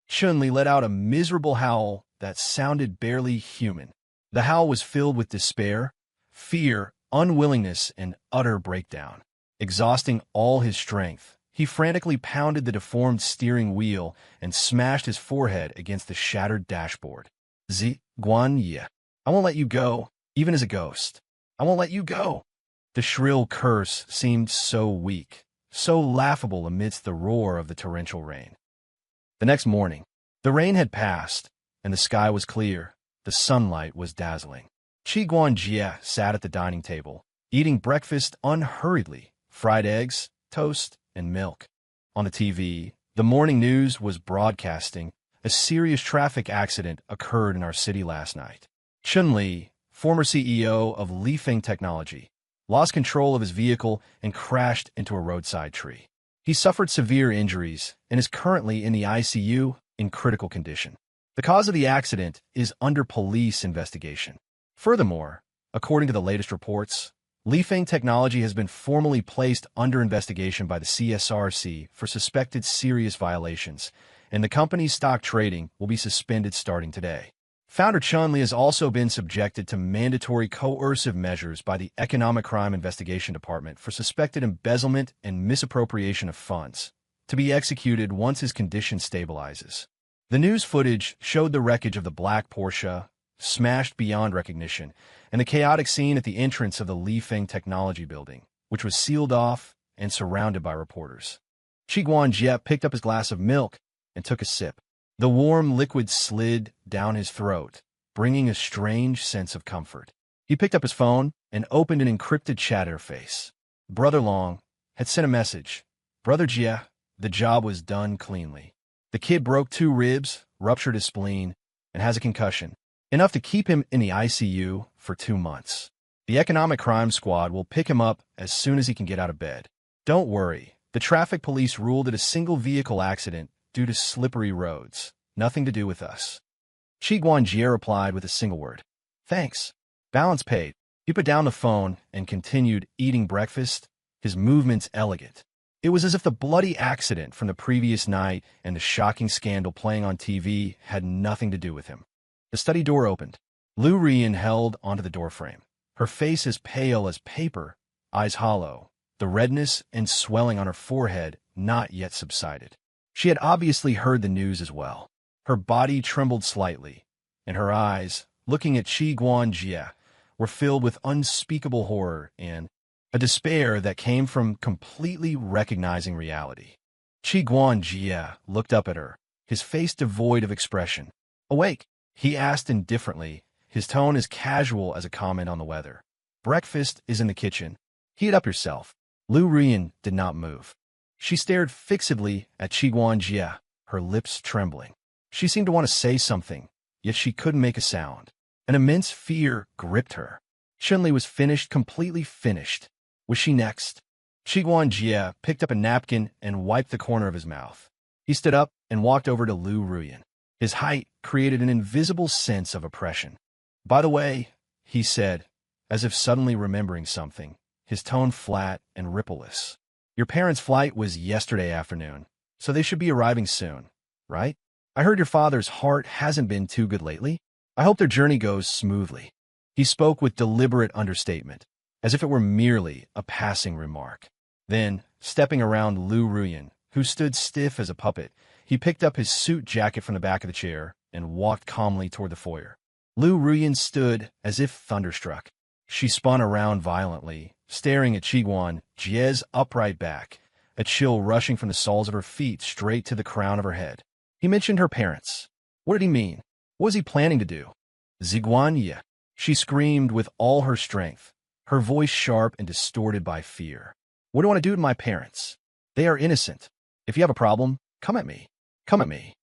Speaker 1: Chun-Li let out a miserable howl that sounded barely human. The howl was filled with despair, fear, unwillingness, and utter breakdown. Exhausting all his strength, he frantically pounded the deformed steering wheel and smashed his forehead against the shattered dashboard. Guanjie, I won't let you go, even as a ghost. I won't let you go. The shrill curse seemed so weak, so laughable amidst the roar of the torrential rain. The next morning, the rain had passed, and the sky was clear. The sunlight was dazzling. Qi Guanjie sat at the dining table, eating breakfast unhurriedly, fried eggs, toast, and milk. On the TV, the morning news was broadcasting a serious traffic accident occurred in our city last night. Chun Li, former CEO of Lifeng Technology, lost control of his vehicle and crashed into a roadside tree. He suffered severe injuries and is currently in the ICU in critical condition. The cause of the accident is under police investigation. Furthermore, according to the latest reports, Lifeng Technology has been formally placed under investigation by the CSRC for suspected serious violations, and the company's stock trading will be suspended starting today. Founder Chun Li has also been subjected to mandatory coercive measures by the Economic Crime Investigation Department for suspected embezzlement and misappropriation of funds, to be executed once his condition stabilizes. The news footage showed the wreckage of the black Porsche, smashed beyond recognition, and the chaotic scene at the entrance of the Lifeng Technology building, which was sealed off and surrounded by reporters. Qi Guanjie picked up his glass of milk and took a sip. The warm liquid slid down his throat, bringing a strange sense of comfort. He picked up his phone and opened an encrypted chat interface. Brother Long had sent a message. Brother Jie, the job was done cleanly. The kid broke 2 ribs, ruptured his spleen, and has a concussion, enough to keep him in the ICU for 2 months. The Economic Crime Squad will pick him up as soon as he can get out of bed. Don't worry, the traffic police ruled it a single vehicle accident due to slippery roads. Nothing to do with us. Qi Guanjie replied with a single word. Thanks. Balance paid. He put down the phone and continued eating breakfast, his movements elegant. It was as if the bloody accident from the previous night and the shocking scandal playing on TV had nothing to do with him. The study door opened. Lu Rian held onto the doorframe, her face as pale as paper, eyes hollow, the redness and swelling on her forehead not yet subsided. She had obviously heard the news as well. Her body trembled slightly, and her eyes, looking at Qi Guanjie, were filled with unspeakable horror and a despair that came from completely recognizing reality. Qi Guanjie looked up at her, his face devoid of expression. Awake? He asked indifferently, his tone as casual as a comment on the weather. Breakfast is in the kitchen. Heat up yourself. Lu Rian did not move. She stared fixedly at Qi Guanjie, her lips trembling. She seemed to want to say something, yet she couldn't make a sound. An immense fear gripped her. Chun Li was finished, completely finished. Was she next? Qi Guanjie picked up a napkin and wiped the corner of his mouth. He stood up and walked over to Lu Rian. His height created an invisible sense of oppression. By the way, he said, as if suddenly remembering something, his tone flat and rippleless. Your parents' flight was yesterday afternoon, so they should be arriving soon, right? I heard your father's heart hasn't been too good lately. I hope their journey goes smoothly. He spoke with deliberate understatement, as if it were merely a passing remark. Then, stepping around Lu Rian, who stood stiff as a puppet, he picked up his suit jacket from the back of the chair and walked calmly toward the foyer. Lu Rian stood as if thunderstruck. She spun around violently, staring at Qi Guanjie's upright back, a chill rushing from the soles of her feet straight to the crown of her head. He mentioned her parents. What did he mean? What was he planning to do? Ziguanya, she screamed with all her strength, her voice sharp and distorted by fear. What do you want to do to my parents? They are innocent. If you have a problem, come at me. Come at me.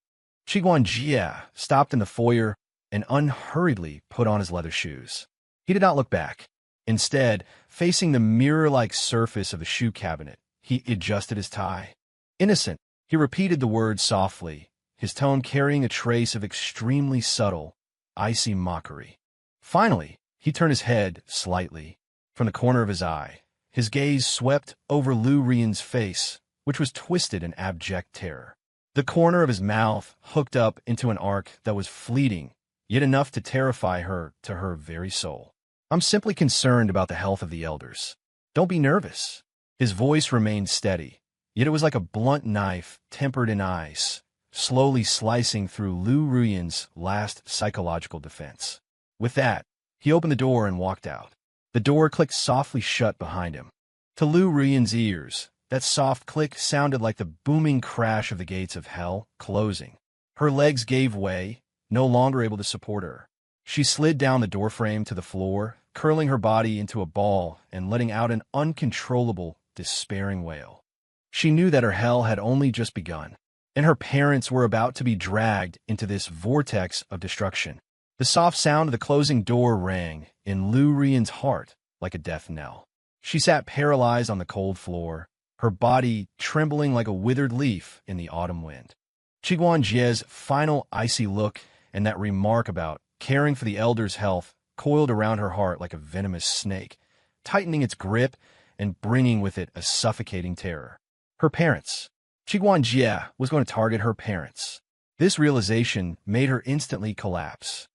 Speaker 1: Qi Guanjie stopped in the foyer and unhurriedly put on his leather shoes. He did not look back. Instead, facing the mirror-like surface of the shoe cabinet, he adjusted his tie. Innocent, he repeated the word softly, his tone carrying a trace of extremely subtle, icy mockery. Finally, he turned his head slightly. From the corner of his eye, his gaze swept over Lu Rian's face, which was twisted in abject terror. The corner of his mouth hooked up into an arc that was fleeting, yet enough to terrify her to her very soul. I'm simply concerned about the health of the elders. Don't be nervous. His voice remained steady, yet it was like a blunt knife tempered in ice, slowly slicing through Lu Rian's last psychological defense. With that, he opened the door and walked out. The door clicked softly shut behind him. To Lu Rian's ears, that soft click sounded like the booming crash of the gates of hell closing. Her legs gave way, no longer able to support her. She slid down the doorframe to the floor, curling her body into a ball and letting out an uncontrollable, despairing wail. She knew that her hell had only just begun, and her parents were about to be dragged into this vortex of destruction. The soft sound of the closing door rang in Lu Rian's heart like a death knell. She sat paralyzed on the cold floor, her body trembling like a withered leaf in the autumn wind. Qiguan Jie's final icy look and that remark about caring for the elder's health coiled around her heart like a venomous snake, tightening its grip and bringing with it a suffocating terror. Her parents. Qiguan Jie was going to target her parents. This realization made her instantly collapse.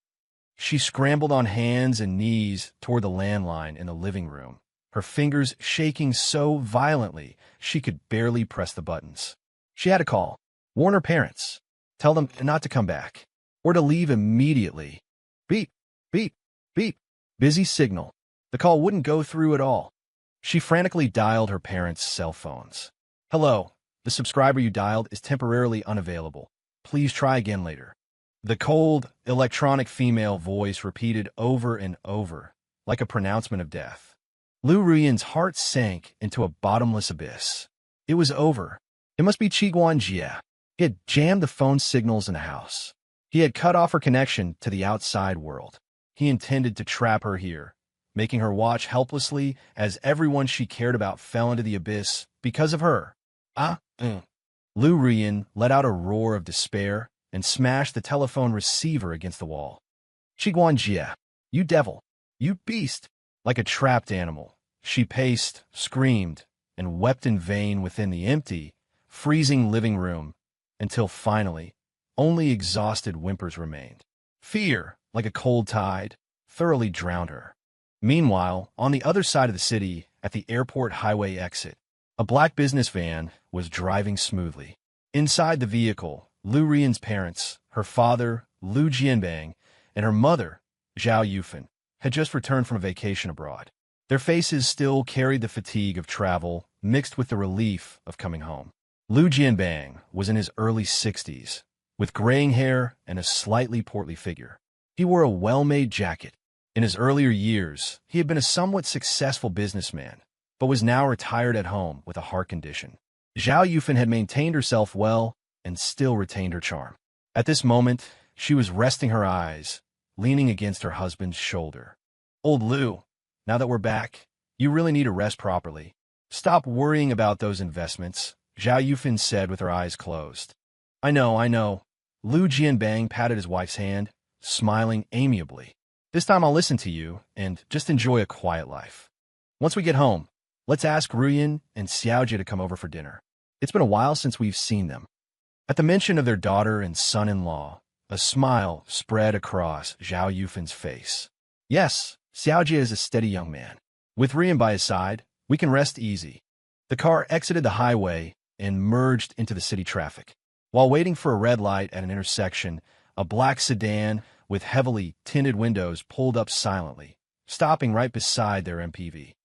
Speaker 1: She scrambled on hands and knees toward the landline in the living room, her fingers shaking so violently she could barely press the buttons. She had to call, warn her parents, tell them not to come back, or to leave immediately. Beep, beep, beep. Busy signal. The call wouldn't go through at all. She frantically dialed her parents' cell phones. Hello, the subscriber you dialed is temporarily unavailable. Please try again later. The cold, electronic female voice repeated over and over, like a pronouncement of death. Lu Ruyan's heart sank into a bottomless abyss. It was over. It must be Qiguan Jie. He had jammed the phone signals in the house. He had cut off her connection to the outside world. He intended to trap her here, making her watch helplessly as everyone she cared about fell into the abyss because of her. Lu Ruyan let out a roar of despair and smashed the telephone receiver against the wall. Qiguan Jie, you devil, you beast! Like a trapped animal, she paced, screamed, and wept in vain within the empty, freezing living room until finally, only exhausted whimpers remained. Fear, like a cold tide, thoroughly drowned her. Meanwhile, on the other side of the city, at the airport highway exit, a black business van was driving smoothly. Inside the vehicle, Lu Rian's parents, her father, Lu Jianbang, and her mother, Zhao Yufan, had just returned from a vacation abroad. Their faces still carried the fatigue of travel, mixed with the relief of coming home. Lu Jianbang was in his early 60s, with graying hair and a slightly portly figure. He wore a well-made jacket. In his earlier years, he had been a somewhat successful businessman, but was now retired at home with a heart condition. Zhao Yufan had maintained herself well and still retained her charm. At this moment, she was resting her eyes, leaning against her husband's shoulder. Old Lu, now that we're back, you really need to rest properly. Stop worrying about those investments, Zhao Yufan said with her eyes closed. I know. Lu Jianbang patted his wife's hand, smiling amiably. This time I'll listen to you and just enjoy a quiet life. Once we get home, let's ask Ruyan and Xiaojie to come over for dinner. It's been a while since we've seen them. At the mention of their daughter and son-in-law, a smile spread across Zhao Yufan's face. Yes, Xiaojie is a steady young man. With Ruyan by his side, we can rest easy. The car exited the highway and merged into the city traffic. While waiting for a red light at an intersection, a black sedan with heavily tinted windows pulled up silently, stopping right beside their MPV.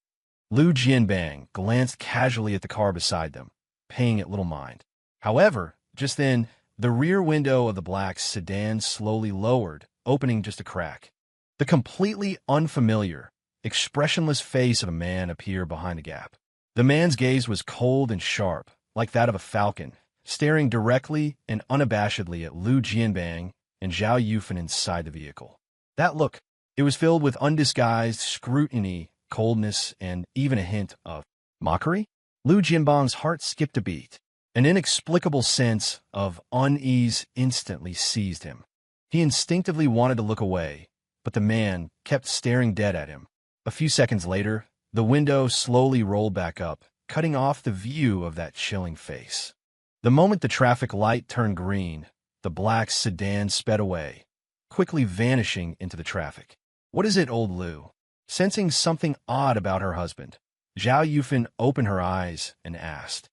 Speaker 1: Lu Jianbang glanced casually at the car beside them, paying it little mind. However, just then, the rear window of the black sedan slowly lowered, opening just a crack. The completely unfamiliar, expressionless face of a man appeared behind the gap. The man's gaze was cold and sharp, like that of a falcon, staring directly and unabashedly at Lu Jianbang and Zhao Yufan inside the vehicle. That look, it was filled with undisguised scrutiny, coldness, and even a hint of mockery. Lu Jianbang's heart skipped a beat. An inexplicable sense of unease instantly seized him. He instinctively wanted to look away, but the man kept staring dead at him. A few seconds later, the window slowly rolled back up, cutting off the view of that chilling face. The moment the traffic light turned green, the black sedan sped away, quickly vanishing into the traffic. What is it, old Lu? Sensing something odd about her husband, Zhao Yufan opened her eyes and asked.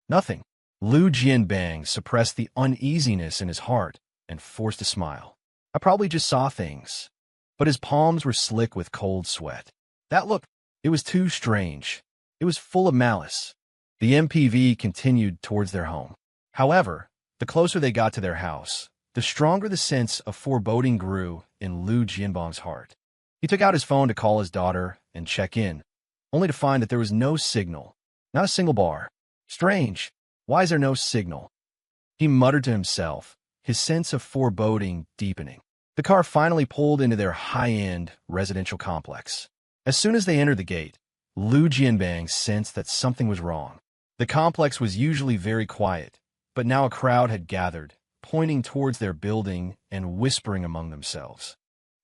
Speaker 1: Nothing. Lu Jianbang suppressed the uneasiness in his heart and forced a smile. I probably just saw things. But his palms were slick with cold sweat. That look, it was too strange. It was full of malice. The MPV continued towards their home. However, the closer they got to their house, the stronger the sense of foreboding grew in Lu Jianbang's heart. He took out his phone to call his daughter and check in, only to find that there was no signal, not a single bar. Strange. Why is there no signal? He muttered to himself, his sense of foreboding deepening. The car finally pulled into their high-end residential complex. As soon as they entered the gate, Lu Jianbang sensed that something was wrong. The complex was usually very quiet, but now a crowd had gathered, pointing towards their building and whispering among themselves.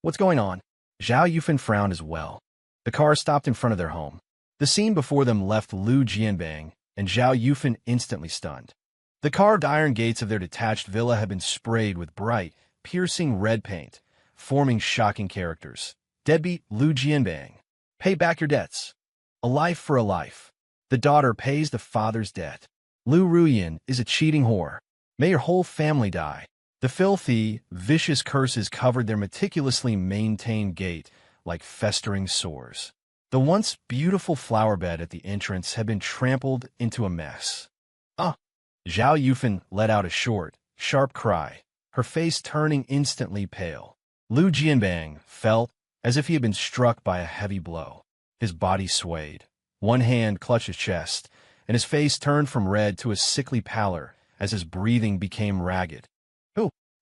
Speaker 1: What's going on? Zhao Yufan frowned as well. The car stopped in front of their home. The scene before them left Lu Jianbang and Zhao Yufan instantly stunned. The carved iron gates of their detached villa had been sprayed with bright, piercing red paint, forming shocking characters. Deadbeat Lu Jianbang. Pay back your debts. A life for a life. The daughter pays the father's debt. Lu Ruyan is a cheating whore. May your whole family die. The filthy, vicious curses covered their meticulously maintained gate like festering sores. The once beautiful flower bed at the entrance had been trampled into a mess. Ah! Zhao Yufan let out a short, sharp cry, her face turning instantly pale. Lu Jianbang felt as if he had been struck by a heavy blow. His body swayed. One hand clutched his chest, and his face turned from red to a sickly pallor as his breathing became ragged.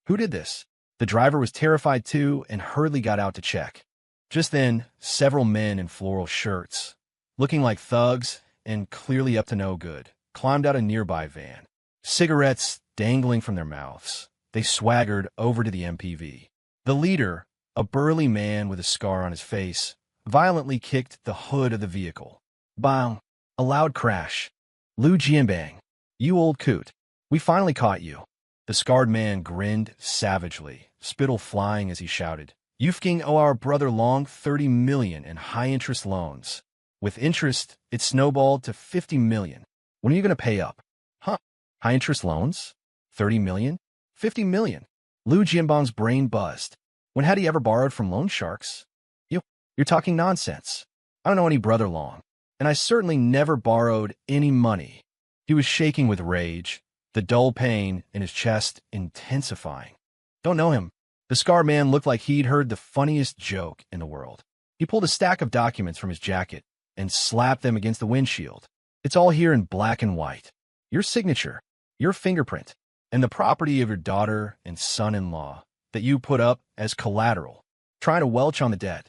Speaker 1: Who did this? The driver was terrified too and hurriedly got out to check. Just then, several men in floral shirts, looking like thugs and clearly up to no good, climbed out a nearby van. Cigarettes dangling from their mouths, they swaggered over to the MPV. The leader, a burly man with a scar on his face, violently kicked the hood of the vehicle. Bang! A loud crash. Lu Jianbang, you old coot. We finally caught you. The scarred man grinned savagely, spittle flying as he shouted, "You've owe our brother Long 30 million in high-interest loans. With interest, it snowballed to 50 million. When are you going to pay up?" Huh? High-interest loans? 30 million? 50 million? Lu Jianbang's brain buzzed. When had he ever borrowed from loan sharks? You're talking nonsense. I don't know any brother Long, and I certainly never borrowed any money. He was shaking with rage, the dull pain in his chest intensifying. Don't know him. The scarred man looked like he'd heard the funniest joke in the world. He pulled a stack of documents from his jacket and slapped them against the windshield. It's all here in black and white. Your signature, your fingerprint, and the property of your daughter and son-in-law that you put up as collateral, trying to welch on the debt.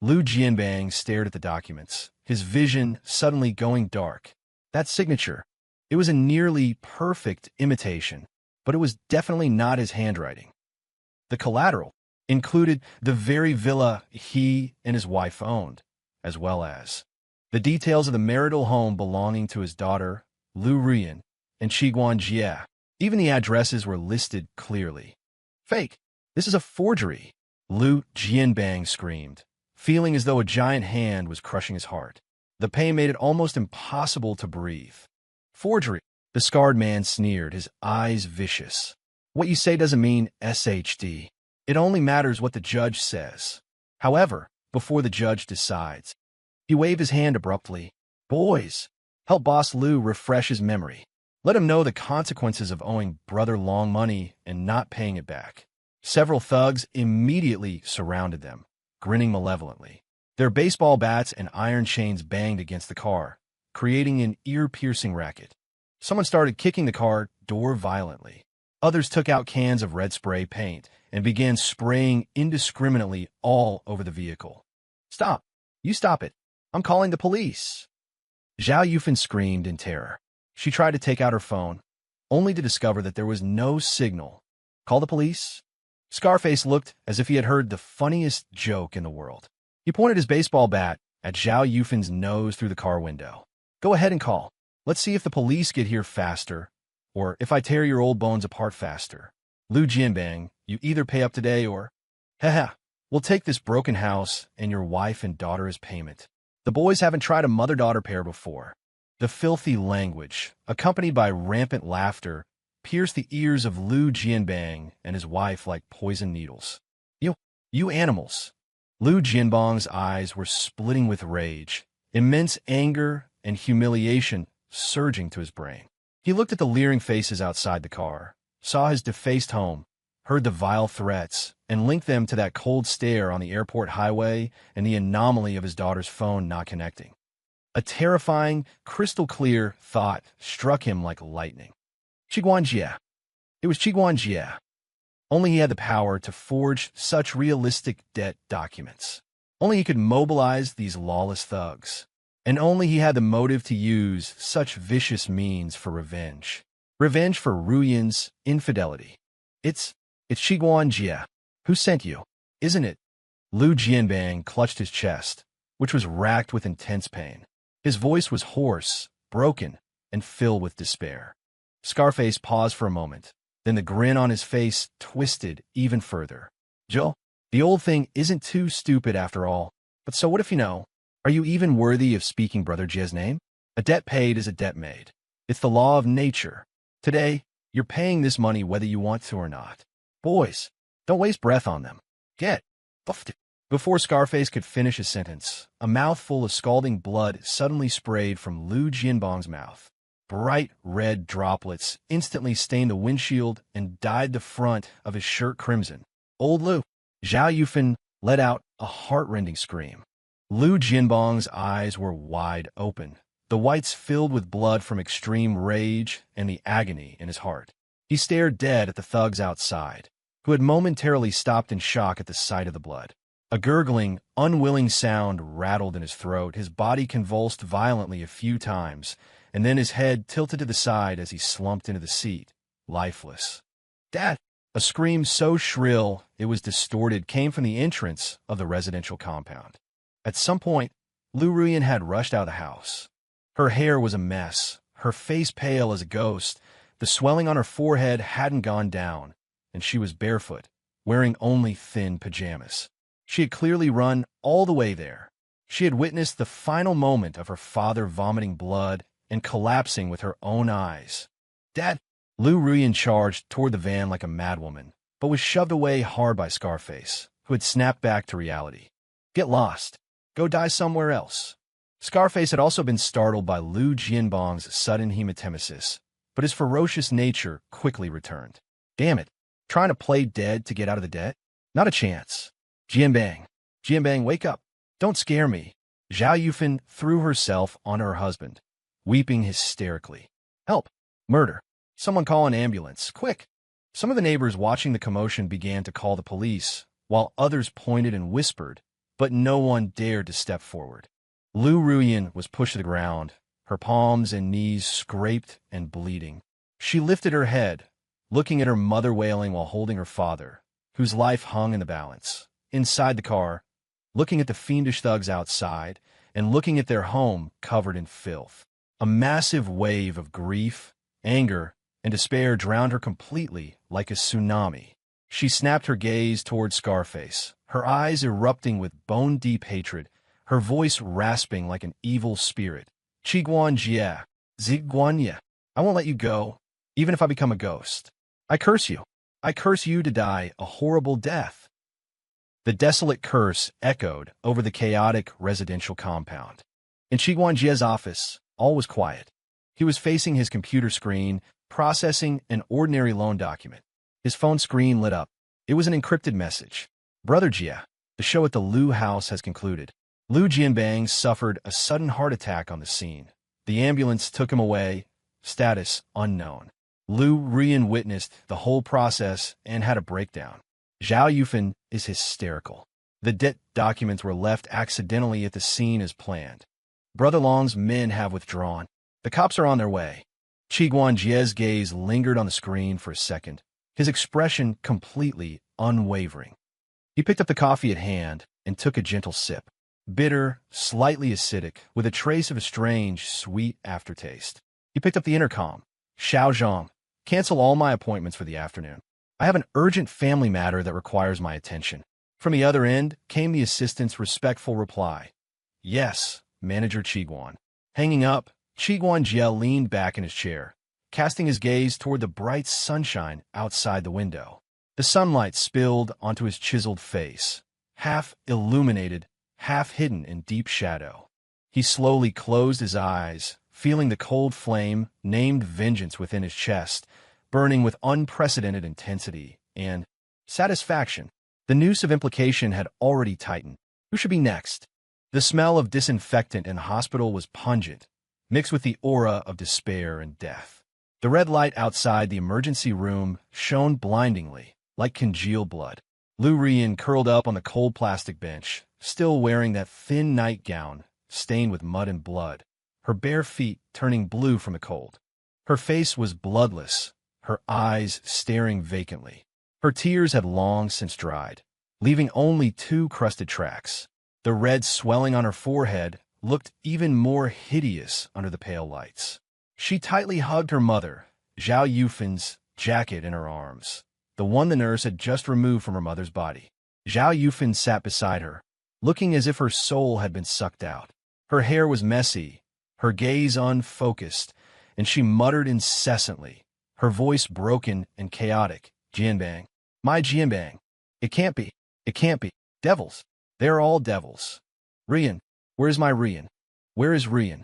Speaker 1: Lu Jianbang stared at the documents, his vision suddenly going dark. That signature, it was a nearly perfect imitation, but it was definitely not his handwriting. The collateral included the very villa he and his wife owned, as well as the details of the marital home belonging to his daughter, Lu Ruyan, and Qiguan Jie. Even the addresses were listed clearly. Fake! This is a forgery! Lu Jianbang screamed, feeling as though a giant hand was crushing his heart. The pain made it almost impossible to breathe. Forgery, the scarred man sneered, his eyes vicious. What you say doesn't mean SHD. It only matters what the judge says. However, before the judge decides, he waved his hand abruptly. Boys, help Boss Lu refresh his memory. Let him know the consequences of owing Brother Long money and not paying it back. Several thugs immediately surrounded them, grinning malevolently. Their baseball bats and iron chains banged against the car, creating an ear-piercing racket. Someone started kicking the car door violently. Others took out cans of red spray paint and began spraying indiscriminately all over the vehicle. Stop! You stop it! I'm calling the police! Zhao Yufan screamed in terror. She tried to take out her phone, only to discover that there was no signal. Call the police? Scarface looked as if he had heard the funniest joke in the world. He pointed his baseball bat at Zhao Yufan's nose through the car window. Go ahead and call. Let's see if the police get here faster, or if I tear your old bones apart faster. Lu Jianbang, you either pay up today or... Haha, we'll take this broken house and your wife and daughter as payment. The boys haven't tried a mother-daughter pair before. The filthy language, accompanied by rampant laughter, pierced the ears of Lu Jianbang and his wife like poison needles. You animals! Lu Jianbang's eyes were splitting with rage, immense anger and humiliation surging to his brain. He looked at the leering faces outside the car, saw his defaced home, heard the vile threats, and linked them to that cold stare on the airport highway and the anomaly of his daughter's phone not connecting. A terrifying, crystal-clear thought struck him like lightning. Qiguanjie. It was Qiguanjie. Only he had the power to forge such realistic debt documents. Only he could mobilize these lawless thugs. And only he had the motive to use such vicious means for revenge. Revenge for Ruyan's infidelity. It's Qiguanjie. Who sent you? Isn't it? Lu Jianbang clutched his chest, which was racked with intense pain. His voice was hoarse, broken, and filled with despair. Scarface paused for a moment. Then the grin on his face twisted even further. Joe, the old thing isn't too stupid after all. But so what if you know? Are you even worthy of speaking Brother Jie's name? A debt paid is a debt made. It's the law of nature. Today, you're paying this money whether you want to or not. Boys, don't waste breath on them. Get buffed. Before Scarface could finish his sentence, a mouthful of scalding blood suddenly sprayed from Lu Jianbang's mouth. Bright red droplets instantly stained the windshield and dyed the front of his shirt crimson. Old Lu. Zhao Yufan let out a heart-rending scream. Lu Jianbang's eyes were wide open, the whites filled with blood from extreme rage and the agony in his heart. He stared dead at the thugs outside, who had momentarily stopped in shock at the sight of the blood. A gurgling, unwilling sound rattled in his throat, his body convulsed violently a few times, and then his head tilted to the side as he slumped into the seat, lifeless. Dad! A scream so shrill it was distorted came from the entrance of the residential compound. At some point, Lu Ruyan had rushed out of the house. Her hair was a mess, her face pale as a ghost, the swelling on her forehead hadn't gone down, and she was barefoot, wearing only thin pajamas. She had clearly run all the way there. She had witnessed the final moment of her father vomiting blood and collapsing with her own eyes. Dad! Lu Ruyan charged toward the van like a madwoman, but was shoved away hard by Scarface, who had snapped back to reality. Get lost. Go die somewhere else. Scarface had also been startled by Lu Jianbang's sudden hematemesis, but his ferocious nature quickly returned. Damn it. Trying to play dead to get out of the debt? Not a chance. Jianbang. Jianbang, wake up. Don't scare me. Zhao Yufan threw herself on her husband, weeping hysterically. Help. Murder. Someone call an ambulance. Quick. Some of the neighbors watching the commotion began to call the police, while others pointed and whispered, but no one dared to step forward. Lu Ruyan was pushed to the ground, her palms and knees scraped and bleeding. She lifted her head, looking at her mother wailing while holding her father, whose life hung in the balance. Inside the car, looking at the fiendish thugs outside, and looking at their home covered in filth. A massive wave of grief, anger, and despair drowned her completely like a tsunami. She snapped her gaze toward Scarface, her eyes erupting with bone-deep hatred, her voice rasping like an evil spirit. Qiguanjie, Ziguanye, I won't let you go, even if I become a ghost. I curse you. I curse you to die a horrible death. The desolate curse echoed over the chaotic residential compound. In Qiguanjie's office, all was quiet. He was facing his computer screen, processing an ordinary loan document. His phone screen lit up. It was an encrypted message. Brother Jie, the show at the Lu house has concluded. Lu Jianbang suffered a sudden heart attack on the scene. The ambulance took him away. Status unknown. Lu Ruyan witnessed the whole process and had a breakdown. Zhao Yufan is hysterical. The debt documents were left accidentally at the scene as planned. Brother Long's men have withdrawn. The cops are on their way. Qiguanjie's gaze lingered on the screen for a second, his expression completely unwavering. He picked up the coffee at hand and took a gentle sip. Bitter, slightly acidic, with a trace of a strange, sweet aftertaste. He picked up the intercom. Xiao Zhang, cancel all my appointments for the afternoon. I have an urgent family matter that requires my attention. From the other end came the assistant's respectful reply. Yes, Manager Qiguan. Hanging up, Qiguanjie leaned back in his chair, casting his gaze toward the bright sunshine outside the window. The sunlight spilled onto his chiseled face, half illuminated, half hidden in deep shadow. He slowly closed his eyes, feeling the cold flame named vengeance within his chest, burning with unprecedented intensity, and Satisfaction. The noose of implication had already tightened. Who should be next? The smell of disinfectant in the hospital was pungent, mixed with the aura of despair and death. The red light outside the emergency room shone blindingly, like congealed blood. Lu Rian curled up on the cold plastic bench, still wearing that thin nightgown stained with mud and blood, her bare feet turning blue from the cold. Her face was bloodless, her eyes staring vacantly. Her tears had long since dried, leaving only two crusted tracks. The red swelling on her forehead looked even more hideous under the pale lights. She tightly hugged her mother, Zhao Yufin's jacket in her arms, the one the nurse had just removed from her mother's body. Zhao Yufin sat beside her, looking as if her soul had been sucked out. Her hair was messy, her gaze unfocused, and she muttered incessantly, her voice broken and chaotic. Jianbang. My Jianbang. It can't be. It can't be. Devils. They're all devils. Rian. Where's my Rian? Where is Rian?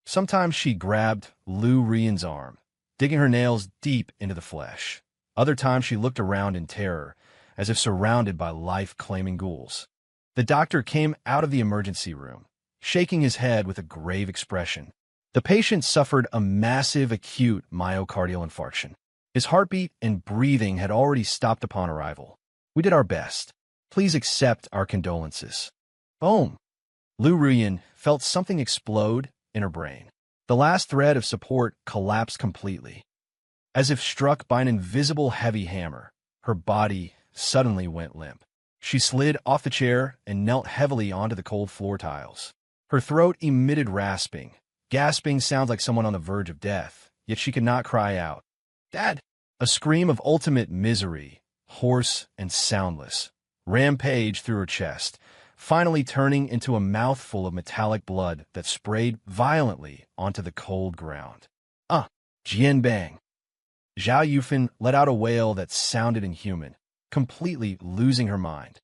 Speaker 1: Sometimes she grabbed Lu Rian's arm, digging her nails deep into the flesh. Other times she looked around in terror, as if surrounded by life-claiming ghouls. The doctor came out of the emergency room, shaking his head with a grave expression. The patient suffered a massive acute myocardial infarction. His heartbeat and breathing had already stopped upon arrival. We did our best. Please accept our condolences. Boom! Lu Rian felt something explode in her brain. The last thread of support collapsed completely. As if struck by an invisible heavy hammer, her body suddenly went limp. She slid off the chair and knelt heavily onto the cold floor tiles. Her throat emitted rasping, gasping sounds like someone on the verge of death, yet she could not cry out. Dad! A scream of ultimate misery, hoarse and soundless, rampaged through her chest, finally turning into a mouthful of metallic blood that sprayed violently onto the cold ground. Jianbang. Zhao Yufin let out a wail that sounded inhuman, completely losing her mind.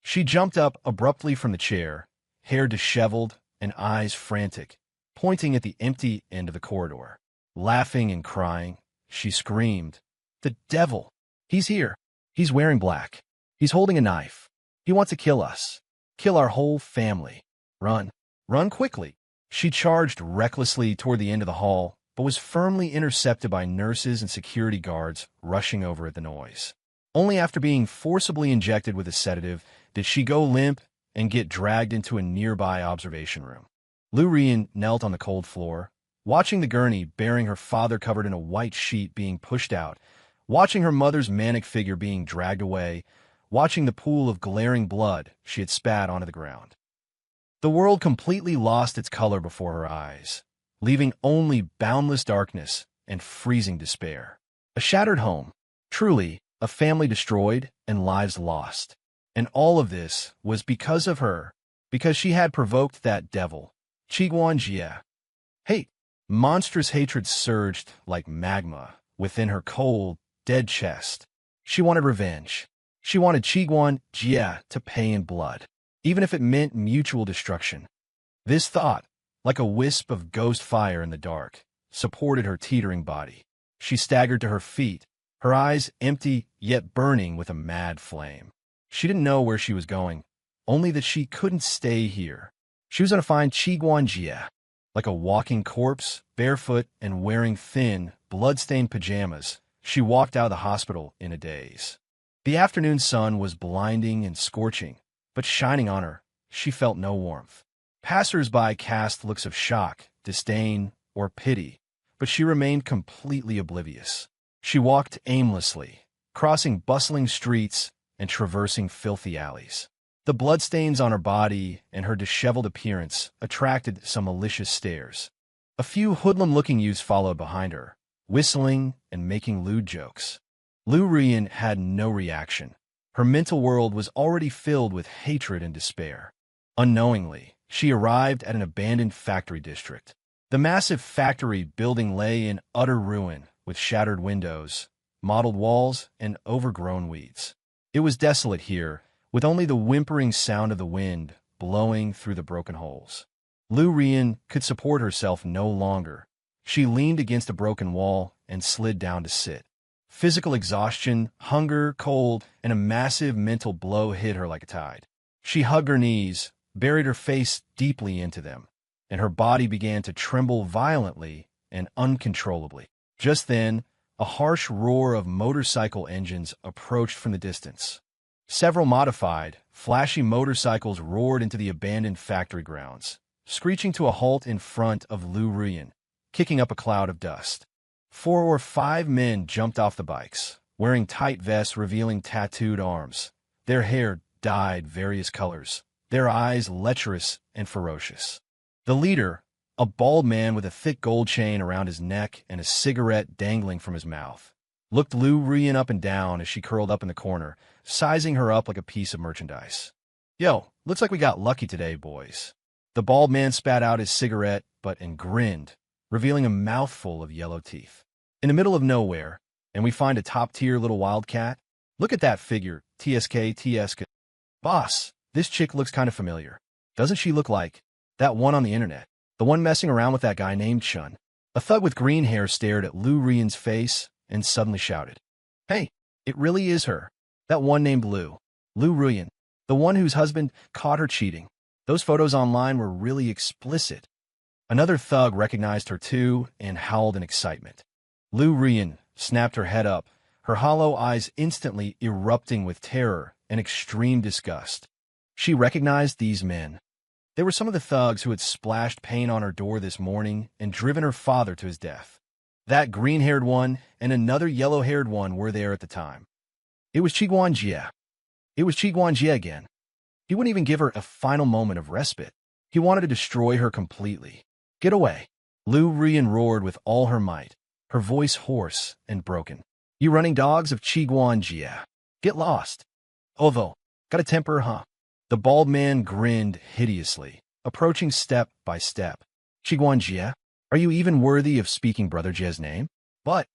Speaker 1: She jumped up abruptly from the chair, hair disheveled and eyes frantic, pointing at the empty end of the corridor. Laughing and crying, she screamed, "The devil! He's here! He's wearing black. He's holding a knife. He wants to kill us. Kill our whole family. Run. Run quickly." She charged recklessly toward the end of the hall, but was firmly intercepted by nurses and security guards rushing over at the noise. Only after being forcibly injected with a sedative did she go limp and get dragged into a nearby observation room. Lu Rian knelt on the cold floor, watching the gurney bearing her father covered in a white sheet being pushed out, watching her mother's manic figure being dragged away, watching the pool of glaring blood she had spat onto the ground. The world completely lost its color before her eyes, leaving only boundless darkness and freezing despair. A shattered home, truly a family destroyed and lives lost. And all of this was because of her, because she had provoked that devil, Qiguan Jie. Hate, monstrous hatred surged like magma within her cold, dead chest. She wanted revenge. She wanted Qiguan Jie to pay in blood, even if it meant mutual destruction. This thought, like a wisp of ghost fire in the dark, supported her teetering body. She staggered to her feet, her eyes empty yet burning with a mad flame. She didn't know where she was going, only that she couldn't stay here. She was going to find Qiguan Jie. Like a walking corpse, barefoot and wearing thin, blood-stained pajamas, she walked out of the hospital in a daze. The afternoon sun was blinding and scorching, but shining on her, she felt no warmth. Passers-by cast looks of shock, disdain, or pity, but she remained completely oblivious. She walked aimlessly, crossing bustling streets and traversing filthy alleys. The bloodstains on her body and her disheveled appearance attracted some malicious stares. A few hoodlum-looking youths followed behind her, whistling and making lewd jokes. Lu Rian had no reaction. Her mental world was already filled with hatred and despair. Unknowingly, she arrived at an abandoned factory district. The massive factory building lay in utter ruin, with shattered windows, mottled walls, and overgrown weeds. It was desolate here, with only the whimpering sound of the wind blowing through the broken holes. Lu Rian could support herself no longer. She leaned against a broken wall and slid down to sit. Physical exhaustion, hunger, cold, and a massive mental blow hit her like a tide. She hugged her knees, buried her face deeply into them, and her body began to tremble violently and uncontrollably. Just then, a harsh roar of motorcycle engines approached from the distance. Several modified, flashy motorcycles roared into the abandoned factory grounds, screeching to a halt in front of Lu Ruyan, kicking up a cloud of dust. 4 or 5 men jumped off the bikes, wearing tight vests revealing tattooed arms, their hair dyed various colors, their eyes lecherous and ferocious. The leader, a bald man with a thick gold chain around his neck and a cigarette dangling from his mouth, looked Lu Ruyan up and down as she curled up in the corner, sizing her up like a piece of merchandise. "Yo, looks like we got lucky today, boys." The bald man spat out his cigarette, and grinned, revealing a mouthful of yellow teeth. "In the middle of nowhere, and we find a top-tier little wildcat? Look at that figure, TSK. Boss, this chick looks kind of familiar. Doesn't she look like that one on the internet? The one messing around with that guy named Chun." A thug with green hair stared at Lu Ruyan's face and suddenly shouted, "Hey, it really is her. That one named Lu Ruyan. The one whose husband caught her cheating. Those photos online were really explicit." Another thug recognized her too and howled in excitement. Lu Ruyan snapped her head up, her hollow eyes instantly erupting with terror and extreme disgust. She recognized these men. They were some of the thugs who had splashed paint on her door this morning and driven her father to his death. That green-haired one and another yellow-haired one were there at the time. It was Qiguan Jie. It was Qiguan Jie again. He wouldn't even give her a final moment of respite. He wanted to destroy her completely. "Get away!" Lu Ruyan roared with all her might, her voice hoarse and broken. "You running dogs of Qiguan Jie. Get lost." "Although, got a temper, huh?" The bald man grinned hideously, approaching step by step. "Qiguan Jie, are you even worthy of speaking Brother Jie's name?" But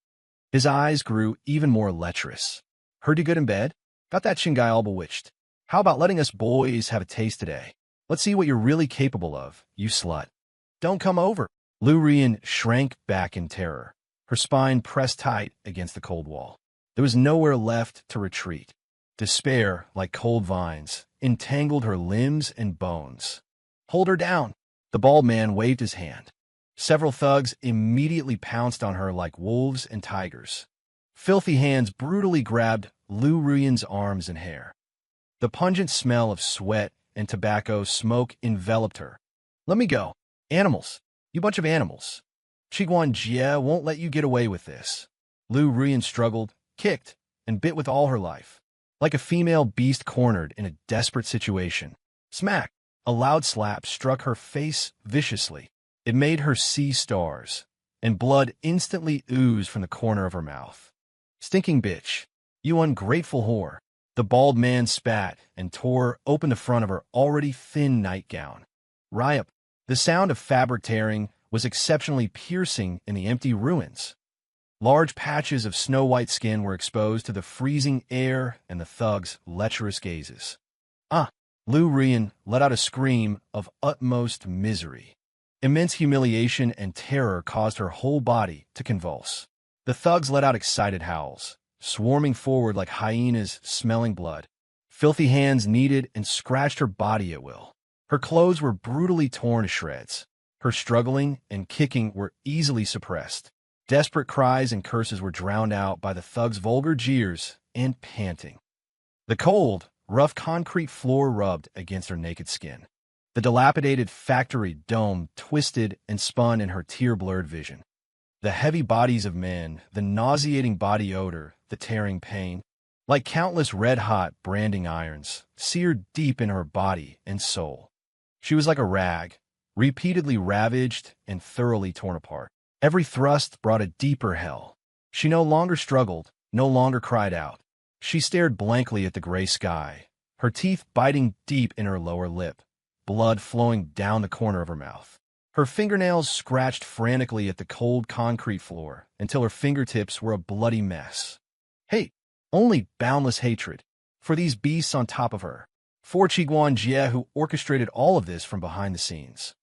Speaker 1: his eyes grew even more lecherous. "Heard you good in bed? Got that Shingai all bewitched. How about letting us boys have a taste today? Let's see what you're really capable of, you slut." "Don't come over." Lu Ruyan shrank back in terror, her spine pressed tight against the cold wall. There was nowhere left to retreat. Despair, like cold vines, entangled her limbs and bones. "Hold her down." The bald man waved his hand. Several thugs immediately pounced on her like wolves and tigers. Filthy hands brutally grabbed Lu Ruyan's arms and hair. The pungent smell of sweat and tobacco smoke enveloped her. "Let me go. Animals. You bunch of animals. Qiguan Jie won't let you get away with this." Lu Ruyan struggled, kicked, and bit with all her life. Like a female beast cornered in a desperate situation. Smack! A loud slap struck her face viciously. It made her see stars, and blood instantly oozed from the corner of her mouth. "Stinking bitch. You ungrateful whore." The bald man spat and tore open the front of her already thin nightgown. Ryup! The sound of fabric tearing was exceptionally piercing in the empty ruins. Large patches of snow-white skin were exposed to the freezing air and the thug's lecherous gazes. Lu Ruyan let out a scream of utmost misery. Immense humiliation and terror caused her whole body to convulse. The thugs let out excited howls, swarming forward like hyenas smelling blood. Filthy hands kneaded and scratched her body at will. Her clothes were brutally torn to shreds. Her struggling and kicking were easily suppressed. Desperate cries and curses were drowned out by the thug's vulgar jeers and panting. The cold, rough concrete floor rubbed against her naked skin. The dilapidated factory dome twisted and spun in her tear-blurred vision. The heavy bodies of men, the nauseating body odor, the tearing pain, like countless red-hot branding irons, seared deep in her body and soul. She was like a rag, repeatedly ravaged and thoroughly torn apart. Every thrust brought a deeper hell. She no longer struggled, no longer cried out. She stared blankly at the gray sky, her teeth biting deep in her lower lip, blood flowing down the corner of her mouth. Her fingernails scratched frantically at the cold concrete floor until her fingertips were a bloody mess. Hate, only boundless hatred, for these beasts on top of her. For Qiguan Jie, who orchestrated all of this from behind the scenes.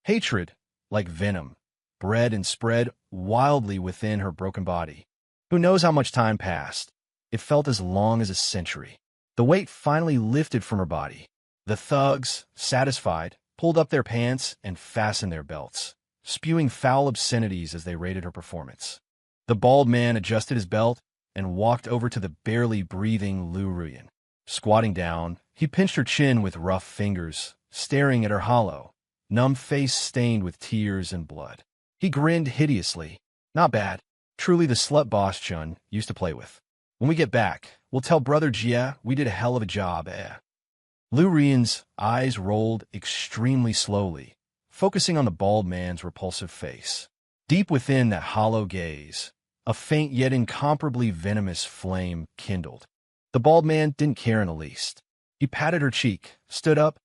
Speaker 1: Hatred, like venom, bred and spread wildly within her broken body. Who knows how much time passed? It felt as long as a century. The weight finally lifted from her body. The thugs, satisfied, pulled up their pants and fastened their belts, spewing foul obscenities as they rated her performance. The bald man adjusted his belt and walked over to the barely breathing Lu Ruyan. Squatting down, he pinched her chin with rough fingers, staring at her hollow, numb face stained with tears and blood. He grinned hideously. Not bad. Truly the slut boss Chun used to play with. When we get back, we'll tell Brother Jia we did a hell of a job, eh? Lu Ruyan's eyes rolled extremely slowly, focusing on the bald man's repulsive face. Deep within that hollow gaze, a faint yet incomparably venomous flame kindled. The bald man didn't care in the least. He patted her cheek, stood up,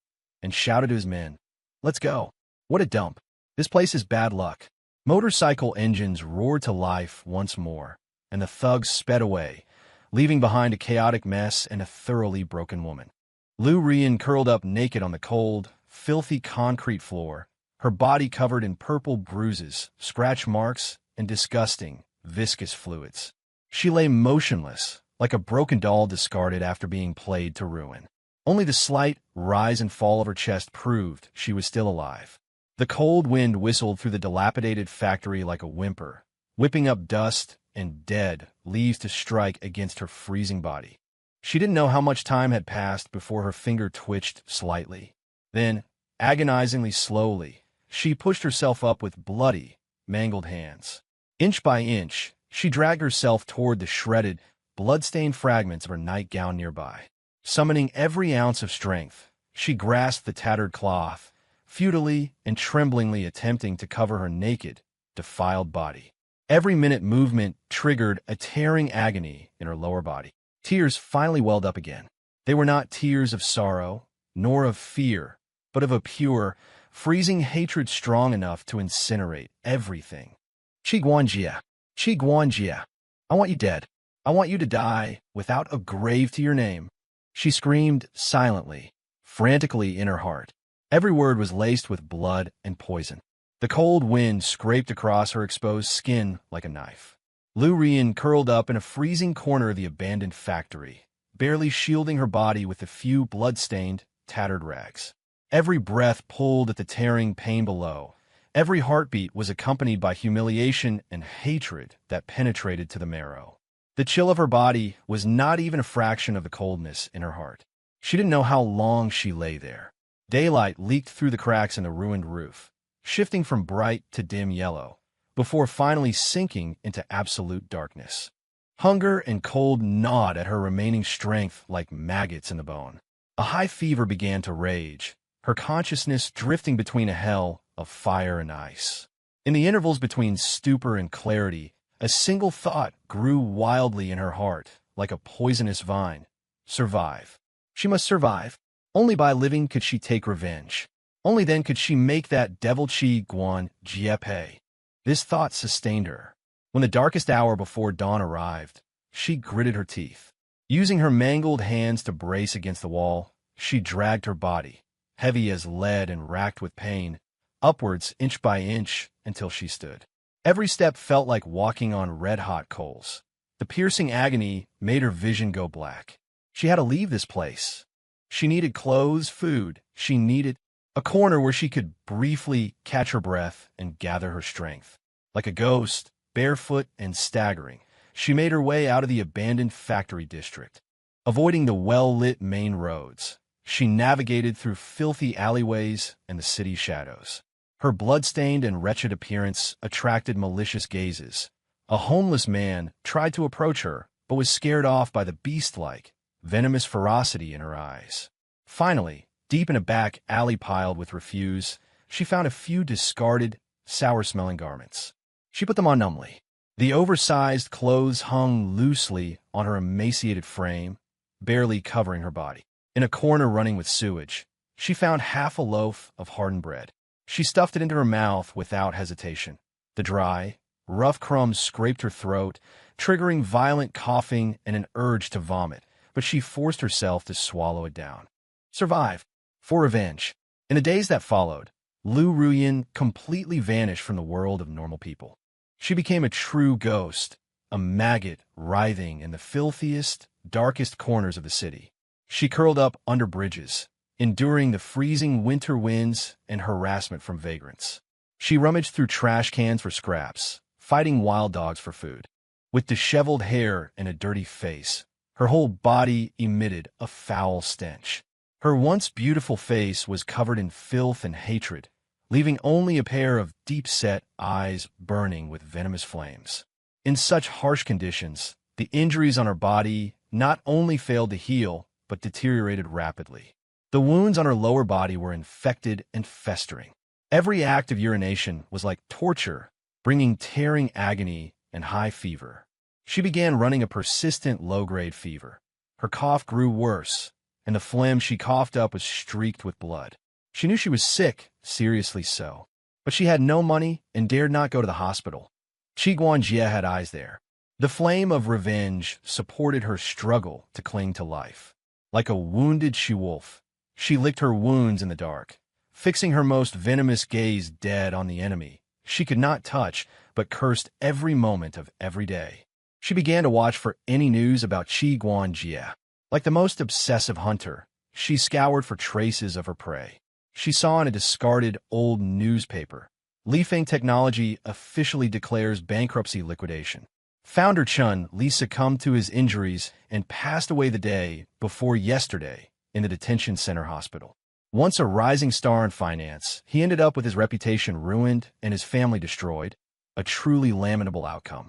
Speaker 1: and shouted to his men, "Let's go." What a dump. This place is bad luck. Motorcycle engines roared to life once more, and the thugs sped away, leaving behind a chaotic mess and a thoroughly broken woman. Lu Ruyan curled up naked on the cold, filthy concrete floor, her body covered in purple bruises, scratch marks, and disgusting, viscous fluids. She lay motionless, like a broken doll discarded after being played to ruin. Only the slight rise and fall of her chest proved she was still alive. The cold wind whistled through the dilapidated factory like a whimper, whipping up dust and dead leaves to strike against her freezing body. She didn't know how much time had passed before her finger twitched slightly. Then, agonizingly slowly, she pushed herself up with bloody, mangled hands. Inch by inch, she dragged herself toward the shredded, blood-stained fragments of her nightgown nearby. Summoning every ounce of strength, she grasped the tattered cloth, futilely and tremblingly attempting to cover her naked, defiled body. Every minute movement triggered a tearing agony in her lower body. Tears finally welled up again. They were not tears of sorrow, nor of fear, but of a pure, freezing hatred strong enough to incinerate everything. Qi Guanjia, Qi Guanjia, I want you dead. I want you to die without a grave to your name. She screamed silently, frantically in her heart. Every word was laced with blood and poison. The cold wind scraped across her exposed skin like a knife. Lu Ruyan curled up in a freezing corner of the abandoned factory, barely shielding her body with a few blood-stained, tattered rags. Every breath pulled at the tearing pain below. Every heartbeat was accompanied by humiliation and hatred that penetrated to the marrow. The chill of her body was not even a fraction of the coldness in her heart. She didn't know how long she lay there. Daylight leaked through the cracks in the ruined roof, shifting from bright to dim yellow, before finally sinking into absolute darkness. Hunger and cold gnawed at her remaining strength like maggots in the bone. A high fever began to rage, her consciousness drifting between a hell of fire and ice. In the intervals between stupor and clarity, a single thought grew wildly in her heart, like a poisonous vine. Survive. She must survive. Only by living could she take revenge. Only then could she make that devil Qi Guan Jie pay. This thought sustained her. When the darkest hour before dawn arrived, she gritted her teeth. Using her mangled hands to brace against the wall, she dragged her body, heavy as lead and racked with pain, upwards inch by inch until she stood. Every step felt like walking on red-hot coals. The piercing agony made her vision go black. She had to leave this place. She needed clothes, food. She needed a corner where she could briefly catch her breath and gather her strength. Like a ghost, barefoot and staggering, she made her way out of the abandoned factory district. Avoiding the well-lit main roads, she navigated through filthy alleyways and the city shadows. Her blood-stained and wretched appearance attracted malicious gazes. A homeless man tried to approach her, but was scared off by the beast-like, venomous ferocity in her eyes. Finally, deep in a back alley piled with refuse, she found a few discarded, sour-smelling garments. She put them on numbly. The oversized clothes hung loosely on her emaciated frame, barely covering her body. In a corner running with sewage, she found half a loaf of hardened bread. She stuffed it into her mouth without hesitation. The dry, rough crumbs scraped her throat, triggering violent coughing and an urge to vomit, but she forced herself to swallow it down. Survive. For revenge. In the days that followed, Lu Ruyan completely vanished from the world of normal people. She became a true ghost, a maggot writhing in the filthiest, darkest corners of the city. She curled up under bridges, enduring the freezing winter winds and harassment from vagrants. She rummaged through trash cans for scraps, fighting wild dogs for food. With disheveled hair and a dirty face, her whole body emitted a foul stench. Her once beautiful face was covered in filth and hatred, leaving only a pair of deep-set eyes burning with venomous flames. In such harsh conditions, the injuries on her body not only failed to heal, but deteriorated rapidly. The wounds on her lower body were infected and festering. Every act of urination was like torture, bringing tearing agony and high fever. She began running a persistent low-grade fever. Her cough grew worse, and the phlegm she coughed up was streaked with blood. She knew she was sick, seriously so, but she had no money and dared not go to the hospital. Qi Guanjie had eyes there. The flame of revenge supported her struggle to cling to life. Like a wounded she-wolf, she licked her wounds in the dark, fixing her most venomous gaze dead on the enemy she could not touch but cursed every moment of every day. She began to watch for any news about Qi Guanjie. Like the most obsessive hunter, she scoured for traces of her prey. She saw in a discarded old newspaper, Lifeng Technology officially declares bankruptcy liquidation. Founder Chun Li succumbed to his injuries and passed away the day before yesterday in the detention center hospital. Once a rising star in finance, he ended up with his reputation ruined and his family destroyed, a truly lamentable outcome.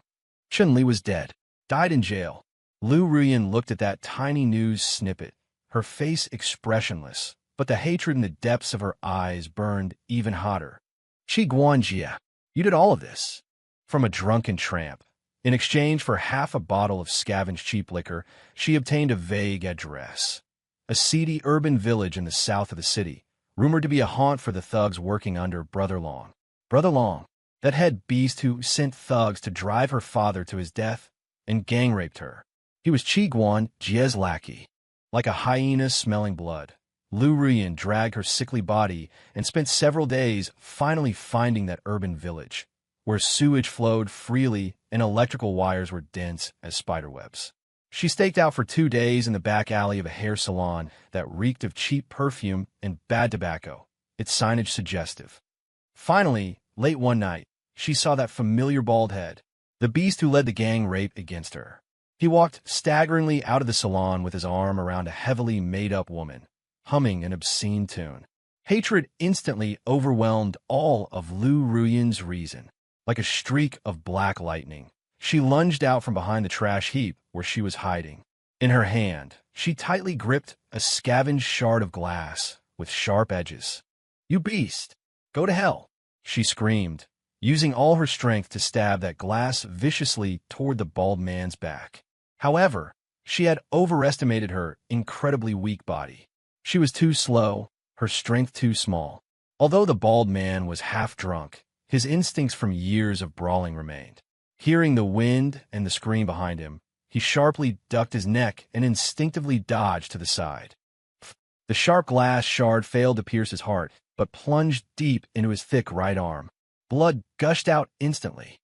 Speaker 1: Chun Li was dead, died in jail. Lu Ruyan looked at that tiny news snippet, her face expressionless, but the hatred in the depths of her eyes burned even hotter. Qi Guanjie, you did all of this. From a drunken tramp. In exchange for half a bottle of scavenged cheap liquor, she obtained a vague address. A seedy urban village in the south of the city, rumored to be a haunt for the thugs working under Brother Long. Brother Long, that head beast who sent thugs to drive her father to his death and gang-raped her. He was Qi Guanjie's lackey. Like a hyena smelling blood, Lu Ruyan dragged her sickly body and spent several days finally finding that urban village, where sewage flowed freely and electrical wires were dense as spiderwebs. She staked out for 2 days in the back alley of a hair salon that reeked of cheap perfume and bad tobacco, its signage suggestive. Finally, late one night, she saw that familiar bald head, the beast who led the gang rape against her. He walked staggeringly out of the salon with his arm around a heavily made-up woman, humming an obscene tune. Hatred instantly overwhelmed all of Lu Ruyan's reason. Like a streak of black lightning, she lunged out from behind the trash heap where she was hiding. In her hand, she tightly gripped a scavenged shard of glass with sharp edges. "You beast! Go to hell!" she screamed, using all her strength to stab that glass viciously toward the bald man's back. However, she had overestimated her incredibly weak body. She was too slow, her strength too small. Although the bald man was half drunk, his instincts from years of brawling remained. Hearing the wind and the scream behind him, he sharply ducked his neck and instinctively dodged to the side. The sharp glass shard failed to pierce his heart, but plunged deep into his thick right arm. Blood gushed out instantly.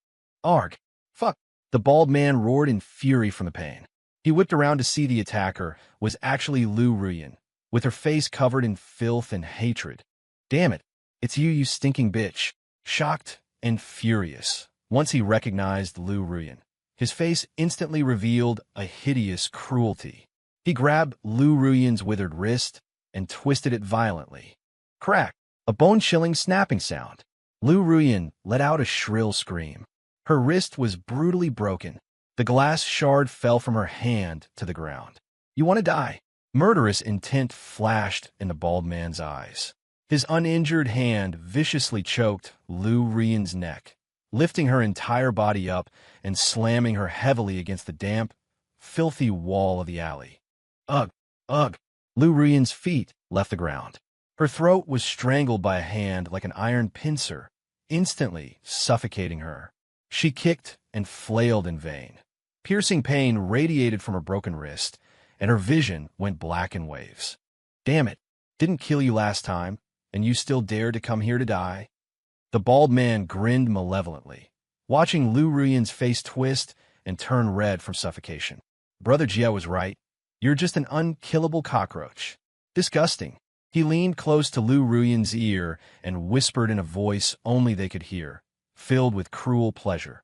Speaker 1: "Arg! Fuck!" The bald man roared in fury from the pain. He whipped around to see the attacker was actually Lu Ruyan, with her face covered in filth and hatred. "Damn it! It's you, you stinking bitch!" Shocked and furious, once he recognized Lu Ruyan, his face instantly revealed a hideous cruelty. He grabbed Lu Ruyan's withered wrist and twisted it violently. Crack! A bone-chilling snapping sound. Lu Ruyan let out a shrill scream. Her wrist was brutally broken. The glass shard fell from her hand to the ground. "You want to die?" Murderous intent flashed in the bald man's eyes. His uninjured hand viciously choked Lu Ruyan's neck, lifting her entire body up and slamming her heavily against the damp, filthy wall of the alley. Ugh! Ugh! Lu Ruyan's feet left the ground. Her throat was strangled by a hand like an iron pincer, instantly suffocating her. She kicked and flailed in vain. Piercing pain radiated from her broken wrist, and her vision went black in waves. "Damn it! Didn't kill you last time, and you still dared to come here to die?" The bald man grinned malevolently, watching Lu Ruyan's face twist and turn red from suffocation. Brother Jia was right. You're just an unkillable cockroach. Disgusting. He leaned close to Lu Ruyan's ear and whispered in a voice only they could hear, filled with cruel pleasure.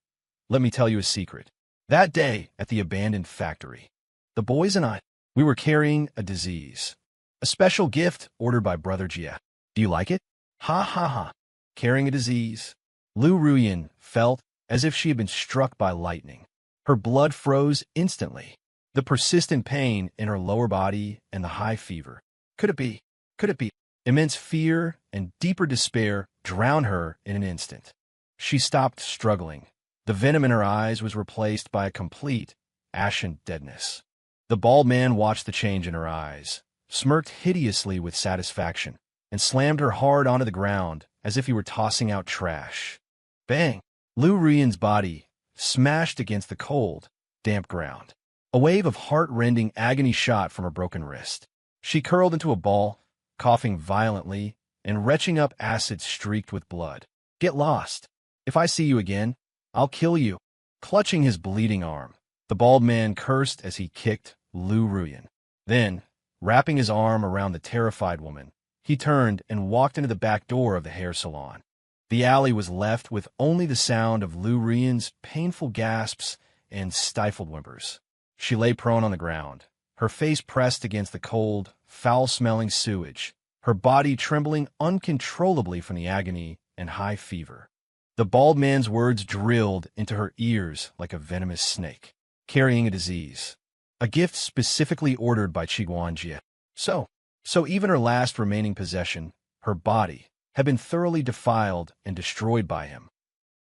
Speaker 1: Let me tell you a secret. That day at the abandoned factory, the boys and we were carrying a disease. A special gift ordered by Brother Jia. Do you like it? Ha ha ha. Carrying a disease. Lu Ruyan felt as if she had been struck by lightning. Her blood froze instantly. The persistent pain in her lower body and the high fever. Could it be? Could it be? Immense fear and deeper despair drowned her in an instant. She stopped struggling. The venom in her eyes was replaced by a complete, ashen deadness. The bald man watched the change in her eyes, smirked hideously with satisfaction, and slammed her hard onto the ground as if he were tossing out trash. Bang! Lu Ruyan's body smashed against the cold, damp ground. A wave of heart-rending agony shot from her broken wrist. She curled into a ball, coughing violently and retching up acid streaked with blood. Get lost. If I see you again, I'll kill you. Clutching his bleeding arm, the bald man cursed as he kicked Lu Ruyan. Then, wrapping his arm around the terrified woman, he turned and walked into the back door of the hair salon. The alley was left with only the sound of Lu Ruyan's painful gasps and stifled whimpers. She lay prone on the ground, her face pressed against the cold, foul-smelling sewage, her body trembling uncontrollably from the agony and high fever. The bald man's words drilled into her ears like a venomous snake, carrying a disease, a gift specifically ordered by Qiguan Jia. So even her last remaining possession, her body, had been thoroughly defiled and destroyed by him.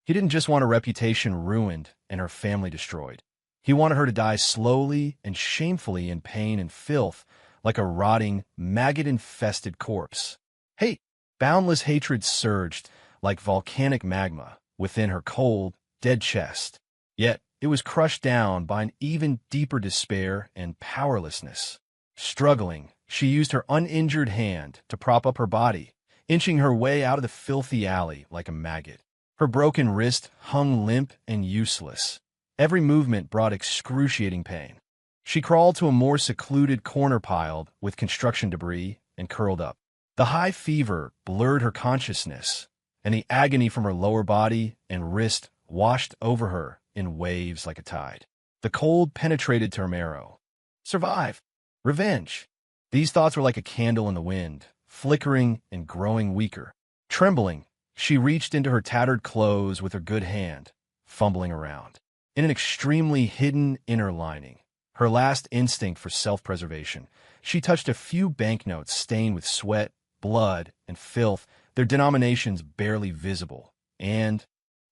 Speaker 1: He didn't just want her reputation ruined and her family destroyed. He wanted her to die slowly and shamefully in pain and filth, like a rotting, maggot-infested corpse. Hey! Boundless hatred surged like volcanic magma within her cold, dead chest. Yet it was crushed down by an even deeper despair and powerlessness. Struggling, she used her uninjured hand to prop up her body, inching her way out of the filthy alley like a maggot. Her broken wrist hung limp and useless. Every movement brought excruciating pain. She crawled to a more secluded corner piled with construction debris and curled up. The high fever blurred her consciousness, and the agony from her lower body and wrist washed over her in waves like a tide. The cold penetrated to her marrow. Survive! Revenge! These thoughts were like a candle in the wind, flickering and growing weaker. Trembling, she reached into her tattered clothes with her good hand, fumbling around. In an extremely hidden inner lining, her last instinct for self-preservation, she touched a few banknotes stained with sweat, blood, and filth, their denominations barely visible, and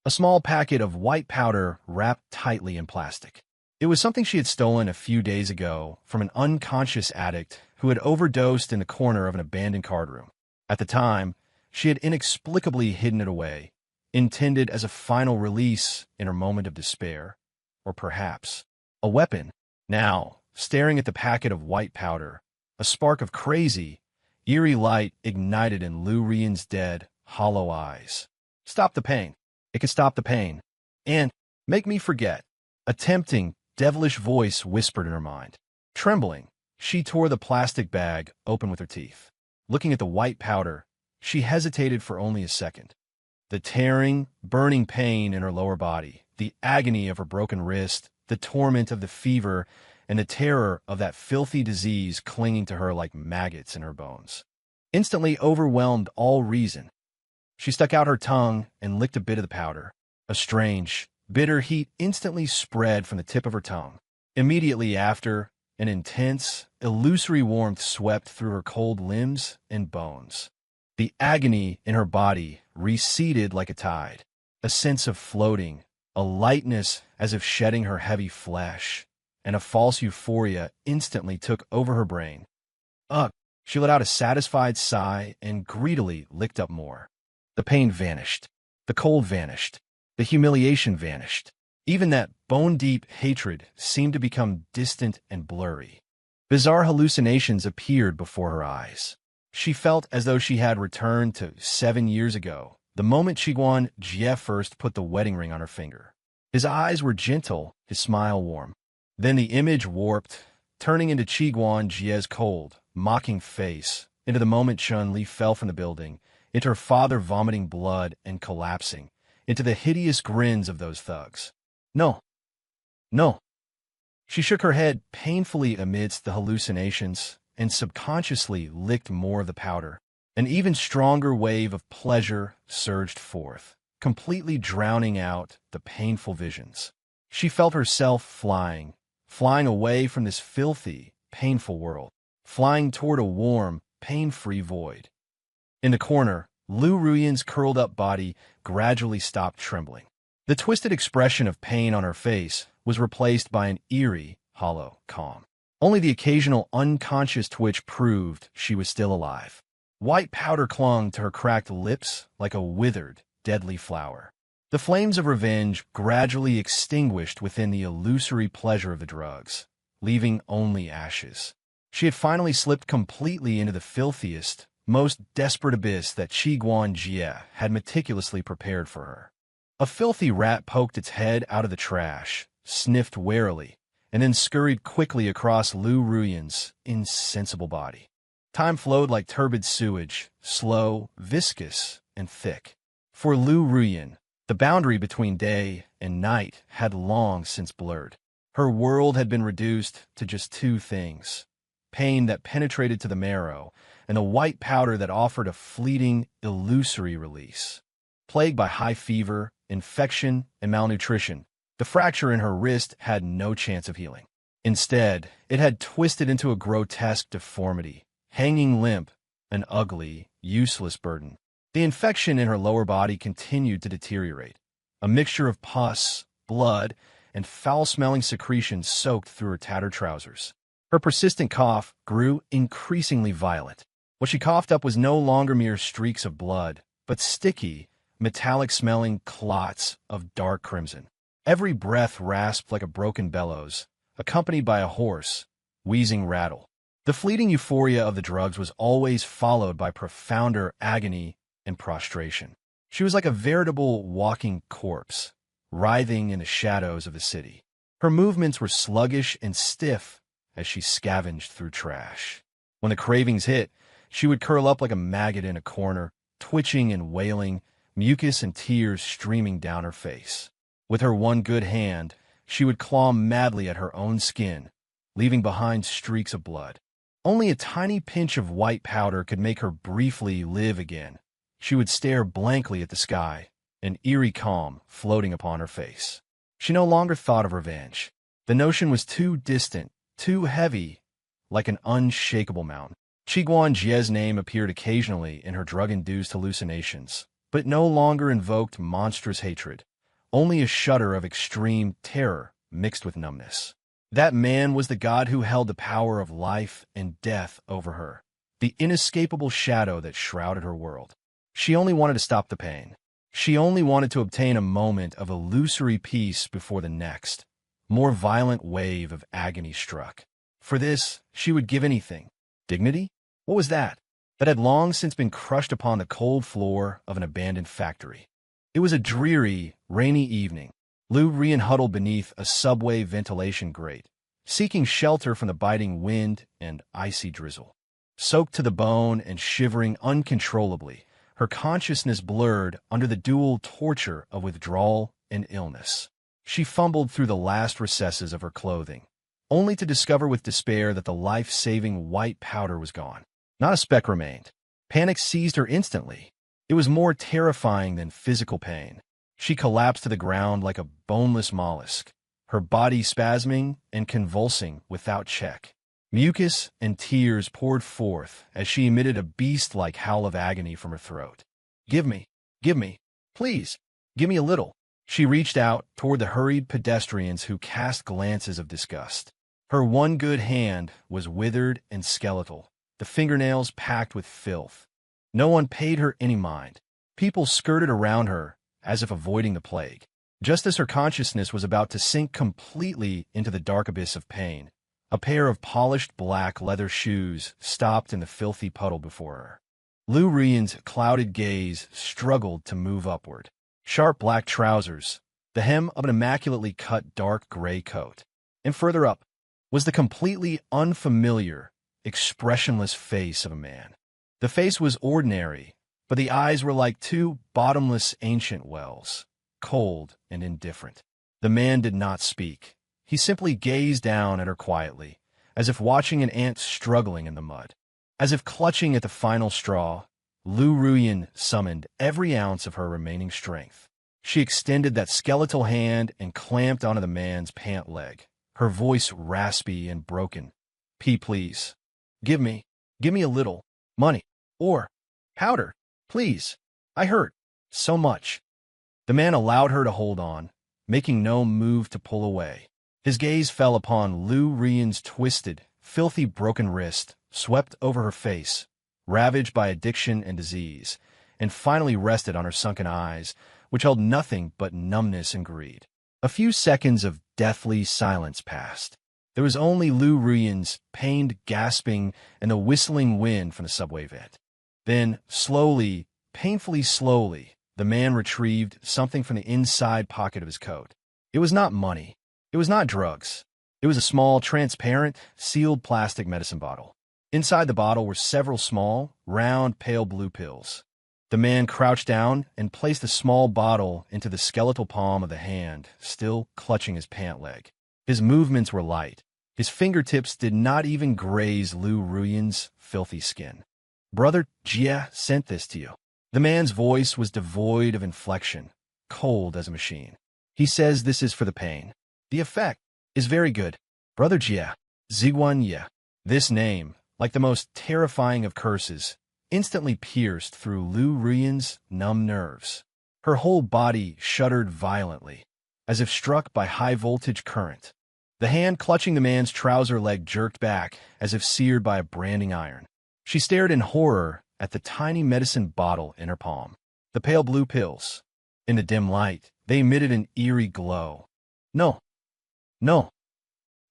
Speaker 1: a small packet of white powder wrapped tightly in plastic. It was something she had stolen a few days ago from an unconscious addict who had overdosed in the corner of an abandoned card room. At the time, she had inexplicably hidden it away, intended as a final release in her moment of despair, or perhaps a weapon. Now, staring at the packet of white powder, a spark of crazy, eerie light ignited in Lu Ruyan's dead, hollow eyes. Stop the pain. It could stop the pain. And make me forget. A tempting, devilish voice whispered in her mind. Trembling, she tore the plastic bag open with her teeth. Looking at the white powder, she hesitated for only a second. The tearing, burning pain in her lower body, the agony of her broken wrist, the torment of the fever, and the terror of that filthy disease clinging to her like maggots in her bones, instantly overwhelmed all reason. She stuck out her tongue and licked a bit of the powder. A strange, bitter heat instantly spread from the tip of her tongue. Immediately after, an intense, illusory warmth swept through her cold limbs and bones. The agony in her body receded like a tide, a sense of floating, a lightness as if shedding her heavy flesh, and a false euphoria instantly took over her brain. Ugh! She let out a satisfied sigh and greedily licked up more. The pain vanished. The cold vanished. The humiliation vanished. Even that bone-deep hatred seemed to become distant and blurry. Bizarre hallucinations appeared before her eyes. She felt as though she had returned to 7 years ago, the moment Qiguan Jie first put the wedding ring on her finger. His eyes were gentle his smile warm. Then the image warped, turning into Qiguan Jie's cold, mocking face, into the moment Chun-Li fell from the building, into her father vomiting blood and collapsing, into the hideous grins of those thugs. No. No. She shook her head painfully amidst the hallucinations and subconsciously licked more of the powder. An even stronger wave of pleasure surged forth, completely drowning out the painful visions. She felt herself flying away from this filthy, painful world, flying toward a warm, pain-free void. In the corner, Lu Ruyan's curled-up body gradually stopped trembling. The twisted expression of pain on her face was replaced by an eerie, hollow calm. Only the occasional unconscious twitch proved she was still alive. White powder clung to her cracked lips like a withered, deadly flower. The flames of revenge gradually extinguished within the illusory pleasure of the drugs, leaving only ashes. She had finally slipped completely into the filthiest, most desperate abyss that Qiguan Jie had meticulously prepared for her. A filthy rat poked its head out of the trash, sniffed warily, and then scurried quickly across Lu Ruyan's insensible body. Time flowed like turbid sewage, slow, viscous, and thick. For Lu Ruyan, the boundary between day and night had long since blurred. Her world had been reduced to just two things: pain that penetrated to the marrow, and the white powder that offered a fleeting, illusory release. Plagued by high fever, infection, and malnutrition, the fracture in her wrist had no chance of healing. Instead, it had twisted into a grotesque deformity, hanging limp, an ugly, useless burden. The infection in her lower body continued to deteriorate. A mixture of pus, blood, and foul-smelling secretions soaked through her tattered trousers. Her persistent cough grew increasingly violent. What she coughed up was no longer mere streaks of blood, but sticky, metallic-smelling clots of dark crimson. Every breath rasped like a broken bellows, accompanied by a hoarse, wheezing rattle. The fleeting euphoria of the drugs was always followed by profounder agony and prostration. She was like a veritable walking corpse, writhing in the shadows of the city. Her movements were sluggish and stiff as she scavenged through trash. When the cravings hit, she would curl up like a maggot in a corner, twitching and wailing, mucus and tears streaming down her face. With her one good hand, she would claw madly at her own skin, leaving behind streaks of blood. Only a tiny pinch of white powder could make her briefly live again. She would stare blankly at the sky, an eerie calm floating upon her face. She no longer thought of revenge. The notion was too distant, too heavy, like an unshakable mountain. Qiguan Jie's name appeared occasionally in her drug-induced hallucinations, but it no longer invoked monstrous hatred, only a shudder of extreme terror mixed with numbness. That man was the god who held the power of life and death over her, the inescapable shadow that shrouded her world. She only wanted to stop the pain. She only wanted to obtain a moment of illusory peace before the next, more violent wave of agony struck. For this, she would give anything. Dignity? What was that? That had long since been crushed upon the cold floor of an abandoned factory. It was a dreary, rainy evening. Lu Ruyan huddled beneath a subway ventilation grate, seeking shelter from the biting wind and icy drizzle. Soaked to the bone and shivering uncontrollably, her consciousness blurred under the dual torture of withdrawal and illness. She fumbled through the last recesses of her clothing, only to discover with despair that the life-saving white powder was gone. Not a speck remained. Panic seized her instantly. It was more terrifying than physical pain. She collapsed to the ground like a boneless mollusk, her body spasming and convulsing without check. Mucus and tears poured forth as she emitted a beast-like howl of agony from her throat. Give me, please, give me a little." She reached out toward the hurried pedestrians who cast glances of disgust. Her one good hand was withered and skeletal, the fingernails packed with filth. No one paid her any mind. People skirted around her as if avoiding the plague. Just as her consciousness was about to sink completely into the dark abyss of pain, a pair of polished black leather shoes stopped in the filthy puddle before her. Lu Ruyan's clouded gaze struggled to move upward. Sharp black trousers, the hem of an immaculately cut dark gray coat. And further up was the completely unfamiliar, expressionless face of a man. The face was ordinary, but the eyes were like two bottomless ancient wells, cold and indifferent. The man did not speak. He simply gazed down at her quietly, as if watching an ant struggling in the mud. As if clutching at the final straw, Lu Ruyin summoned every ounce of her remaining strength. She extended that skeletal hand and clamped onto the man's pant leg, her voice raspy and broken. Please. Give me a little money. Or powder, please. I hurt so much." The man allowed her to hold on, making no move to pull away. His gaze fell upon Lu Ruyin's twisted, filthy broken wrist, swept over her face, ravaged by addiction and disease, and finally rested on her sunken eyes, which held nothing but numbness and greed. A few seconds of deathly silence passed. There was only Lu Ruyin's pained gasping and the whistling wind from the subway vent. Then, slowly, painfully slowly, the man retrieved something from the inside pocket of his coat. It was not money. It was not drugs. It was a small, transparent, sealed plastic medicine bottle. Inside the bottle were several small, round, pale blue pills. The man crouched down and placed the small bottle into the skeletal palm of the hand, still clutching his pant leg. His movements were light. His fingertips did not even graze Lu Ruyin's filthy skin. "Brother Jie sent this to you." The man's voice was devoid of inflection, cold as a machine. "He says this is for the pain. The effect is very good. Brother Jie, Ziguan Ye." This name, like the most terrifying of curses, instantly pierced through Lu Ruyin's numb nerves. Her whole body shuddered violently, as if struck by high-voltage current. The hand clutching the man's trouser leg jerked back, as if seared by a branding iron. She stared in horror at the tiny medicine bottle in her palm. The pale blue pills. In the dim light, they emitted an eerie glow. "No. No."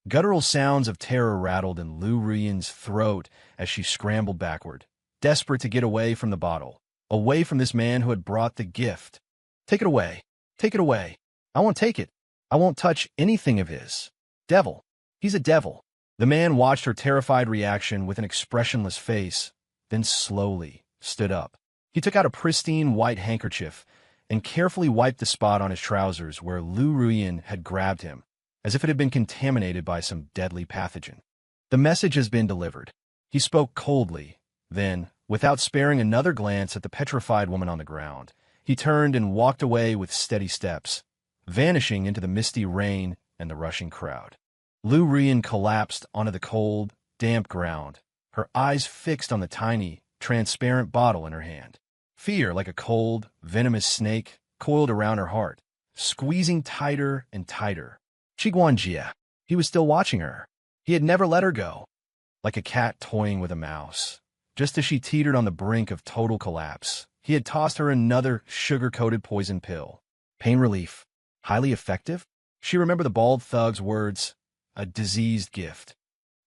Speaker 1: Guttural sounds of terror rattled in Lu Ruyin's throat as she scrambled backward, desperate to get away from the bottle, away from this man who had brought the gift. "Take it away. Take it away. I won't take it. I won't touch anything of his. Devil. He's a devil." The man watched her terrified reaction with an expressionless face, then slowly stood up. He took out a pristine white handkerchief and carefully wiped the spot on his trousers where Lu Ruyin had grabbed him, as if it had been contaminated by some deadly pathogen. "The message has been delivered." He spoke coldly. Then, without sparing another glance at the petrified woman on the ground, he turned and walked away with steady steps, vanishing into the misty rain and the rushing crowd. Lu Ruyin collapsed onto the cold, damp ground, her eyes fixed on the tiny, transparent bottle in her hand. Fear, like a cold, venomous snake, coiled around her heart, squeezing tighter and tighter. Ziguan Jie. He was still watching her. He had never let her go. Like a cat toying with a mouse. Just as she teetered on the brink of total collapse, he had tossed her another sugar-coated poison pill. Pain relief. Highly effective? She remembered the bald thug's words. A diseased gift.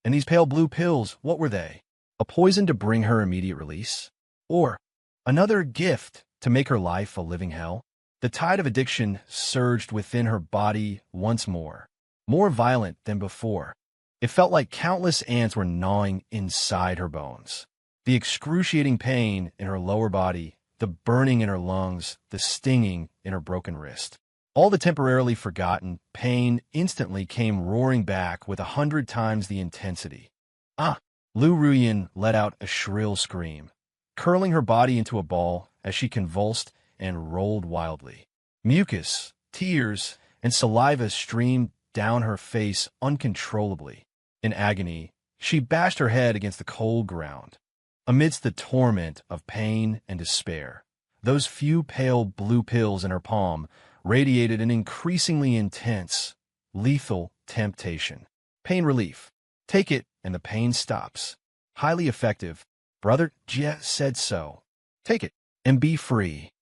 Speaker 1: And these pale blue pills, what were they? A poison to bring her immediate release? Or another gift to make her life a living hell? The tide of addiction surged within her body once more violent than before. It felt like countless ants were gnawing inside her bones. The excruciating pain in her lower body, the burning in her lungs, the stinging in her broken wrist. All the temporarily forgotten pain instantly came roaring back with 100 times the intensity. "Ah!" Lu Ruyin let out a shrill scream, curling her body into a ball as she convulsed and rolled wildly. Mucus, tears, and saliva streamed down her face uncontrollably. In agony, she bashed her head against the cold ground. Amidst the torment of pain and despair, those few pale blue pills in her palm radiated an increasingly intense, lethal temptation. Pain relief. Take it and the pain stops. Highly effective. Brother Jie said so. Take it and be free.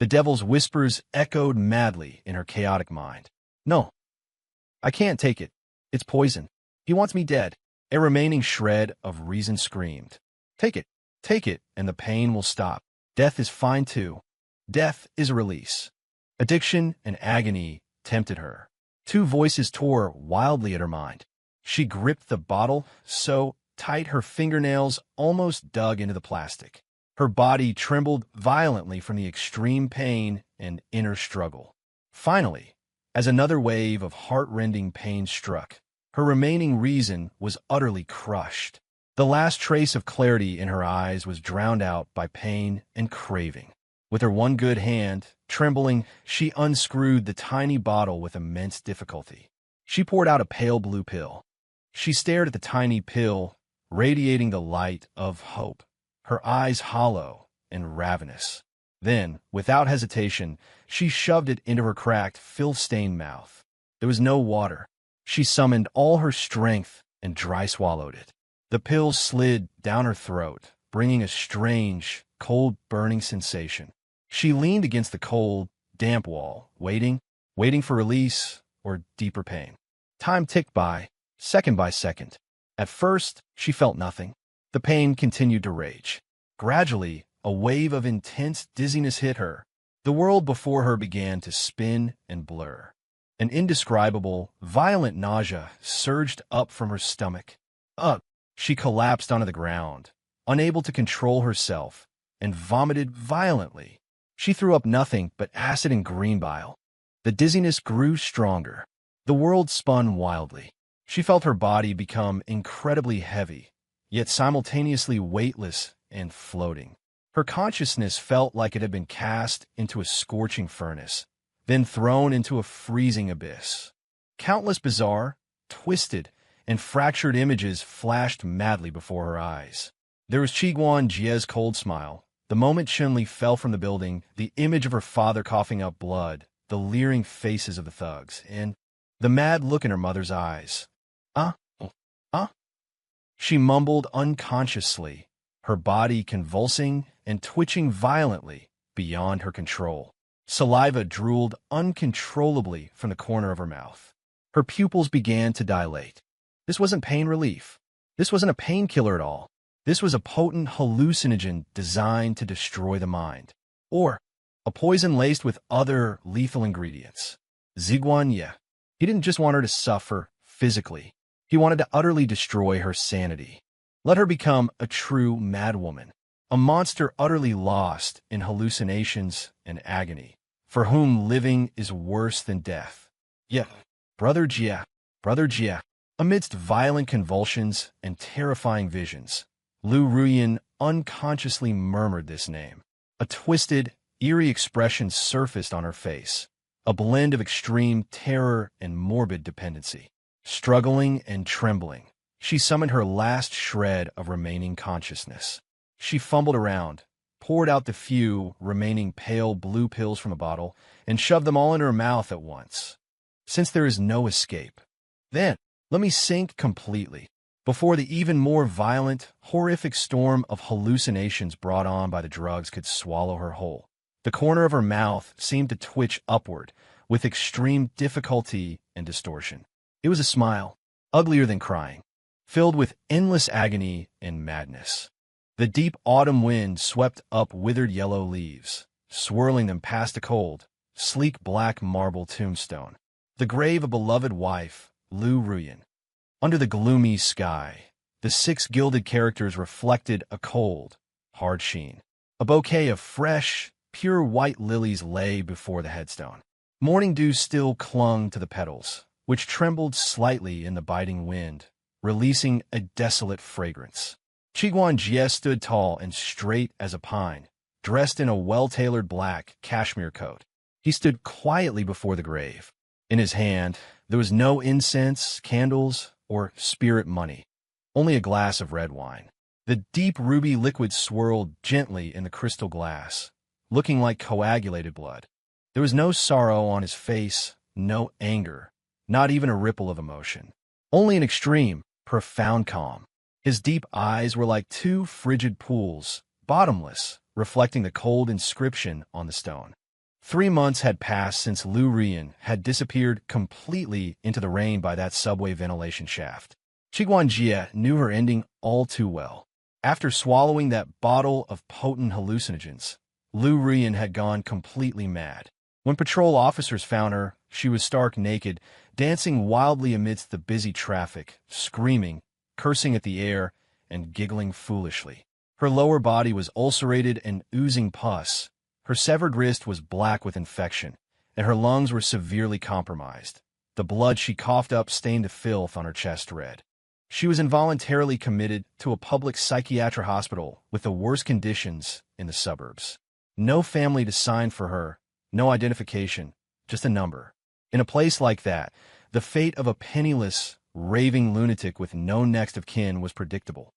Speaker 1: The devil's whispers echoed madly in her chaotic mind. "No, I can't take it. It's poison. He wants me dead." A remaining shred of reason screamed. Take it, and the pain will stop. Death is fine too. Death is a release. Addiction and agony tempted her. Two voices tore wildly at her mind. She gripped the bottle so tight her fingernails almost dug into the plastic. Her body trembled violently from the extreme pain and inner struggle. Finally, as another wave of heart-rending pain struck, her remaining reason was utterly crushed. The last trace of clarity in her eyes was drowned out by pain and craving. With her one good hand, trembling, she unscrewed the tiny bottle with immense difficulty. She poured out a pale blue pill. She stared at the tiny pill, radiating the light of hope, her eyes hollow and ravenous. Then, without hesitation, she shoved it into her cracked, filth-stained mouth. There was no water. She summoned all her strength and dry swallowed it. The pill slid down her throat, bringing a strange, cold, burning sensation. She leaned against the cold, damp wall, waiting for release or deeper pain. Time ticked by, second by second. At first, she felt nothing. The pain continued to rage. Gradually, a wave of intense dizziness hit her. The world before her began to spin and blur. An indescribable, violent nausea surged up from her stomach. She collapsed onto the ground, unable to control herself, and vomited violently. She threw up nothing but acid and green bile. The dizziness grew stronger. The world spun wildly. She felt her body become incredibly heavy, yet simultaneously weightless and floating. Her consciousness felt like it had been cast into a scorching furnace, then thrown into a freezing abyss. Countless bizarre, twisted, and fractured images flashed madly before her eyes. There was Chiguan Jie's cold smile. The moment Chun-Li fell from the building, the image of her father coughing up blood, the leering faces of the thugs, and the mad look in her mother's eyes. She mumbled unconsciously, her body convulsing and twitching violently beyond her control. Saliva drooled uncontrollably from the corner of her mouth. Her pupils began to dilate. This wasn't pain relief. This wasn't a painkiller at all. This was a potent hallucinogen designed to destroy the mind. Or a poison laced with other lethal ingredients. Ziguan Ye. He didn't just want her to suffer physically. He wanted to utterly destroy her sanity. Let her become a true madwoman. A monster utterly lost in hallucinations and agony, for whom living is worse than death. Yet, Brother Jie. Amidst violent convulsions and terrifying visions, Lu Ruyan unconsciously murmured this name. A twisted, eerie expression surfaced on her face, a blend of extreme terror and morbid dependency. Struggling and trembling, she summoned her last shred of remaining consciousness. She fumbled around, poured out the few remaining pale blue pills from the bottle, and shoved them all into her mouth at once. Since there is no escape, then let me sink completely, before the even more violent, horrific storm of hallucinations brought on by the drugs could swallow her whole. The corner of her mouth seemed to twitch upward with extreme difficulty and distortion. It was a smile, uglier than crying, filled with endless agony and madness. The deep autumn wind swept up withered yellow leaves, swirling them past a cold, sleek black marble tombstone, the grave of a beloved wife, Lu Ruyan. Under the gloomy sky, the 6 gilded characters reflected a cold, hard sheen. A bouquet of fresh, pure white lilies lay before the headstone. Morning dew still clung to the petals, which trembled slightly in the biting wind, releasing a desolate fragrance. Chiguan Jie stood tall and straight as a pine, dressed in a well-tailored black cashmere coat. He stood quietly before the grave. In his hand, there was no incense, candles, or spirit money, only a glass of red wine. The deep ruby liquid swirled gently in the crystal glass, looking like coagulated blood. There was no sorrow on his face, no anger, not even a ripple of emotion. Only an extreme, profound calm. His deep eyes were like 2 frigid pools, bottomless, reflecting the cold inscription on the stone. 3 months had passed since Lu Ruyan had disappeared completely into the rain by that subway ventilation shaft. Chiguan Jie knew her ending all too well. After swallowing that bottle of potent hallucinogens, Lu Ruyan had gone completely mad. When patrol officers found her, she was stark naked, dancing wildly amidst the busy traffic, screaming, cursing at the air, and giggling foolishly. Her lower body was ulcerated and oozing pus. Her severed wrist was black with infection, and her lungs were severely compromised. The blood she coughed up stained to filth on her chest red. She was involuntarily committed to a public psychiatric hospital with the worst conditions in the suburbs. No family to sign for her, no identification, just a number. In a place like that, the fate of a penniless, raving lunatic with no next of kin was predictable.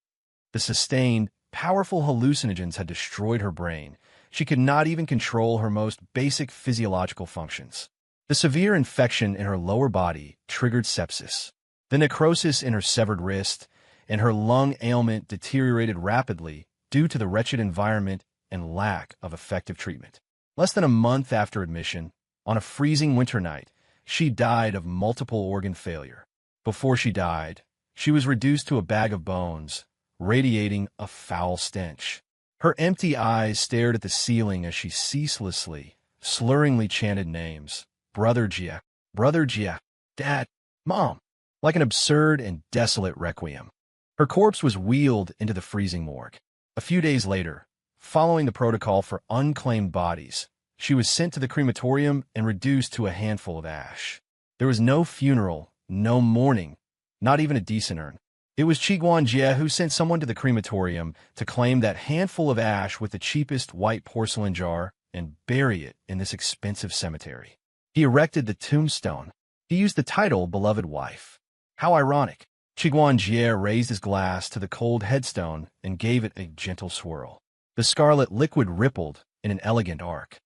Speaker 1: The sustained, powerful hallucinogens had destroyed her brain. She could not even control her most basic physiological functions. The severe infection in her lower body triggered sepsis. The necrosis in her severed wrist and her lung ailment deteriorated rapidly due to the wretched environment and lack of effective treatment. Less than a month after admission, on a freezing winter night, she died of multiple organ failure. Before she died, she was reduced to a bag of bones, radiating a foul stench. Her empty eyes stared at the ceiling as she ceaselessly, slurringly chanted names. Brother Gia, Brother Gia, Dad, Mom, like an absurd and desolate requiem. Her corpse was wheeled into the freezing morgue. A few days later, following the protocol for unclaimed bodies, she was sent to the crematorium and reduced to a handful of ash. There was no funeral, no mourning, not even a decent urn. It was Chiguan Jie who sent someone to the crematorium to claim that handful of ash with the cheapest white porcelain jar and bury it in this expensive cemetery. He erected the tombstone. He used the title Beloved Wife. How ironic. Chiguan Jie raised his glass to the cold headstone and gave it a gentle swirl. The scarlet liquid rippled in an elegant arc.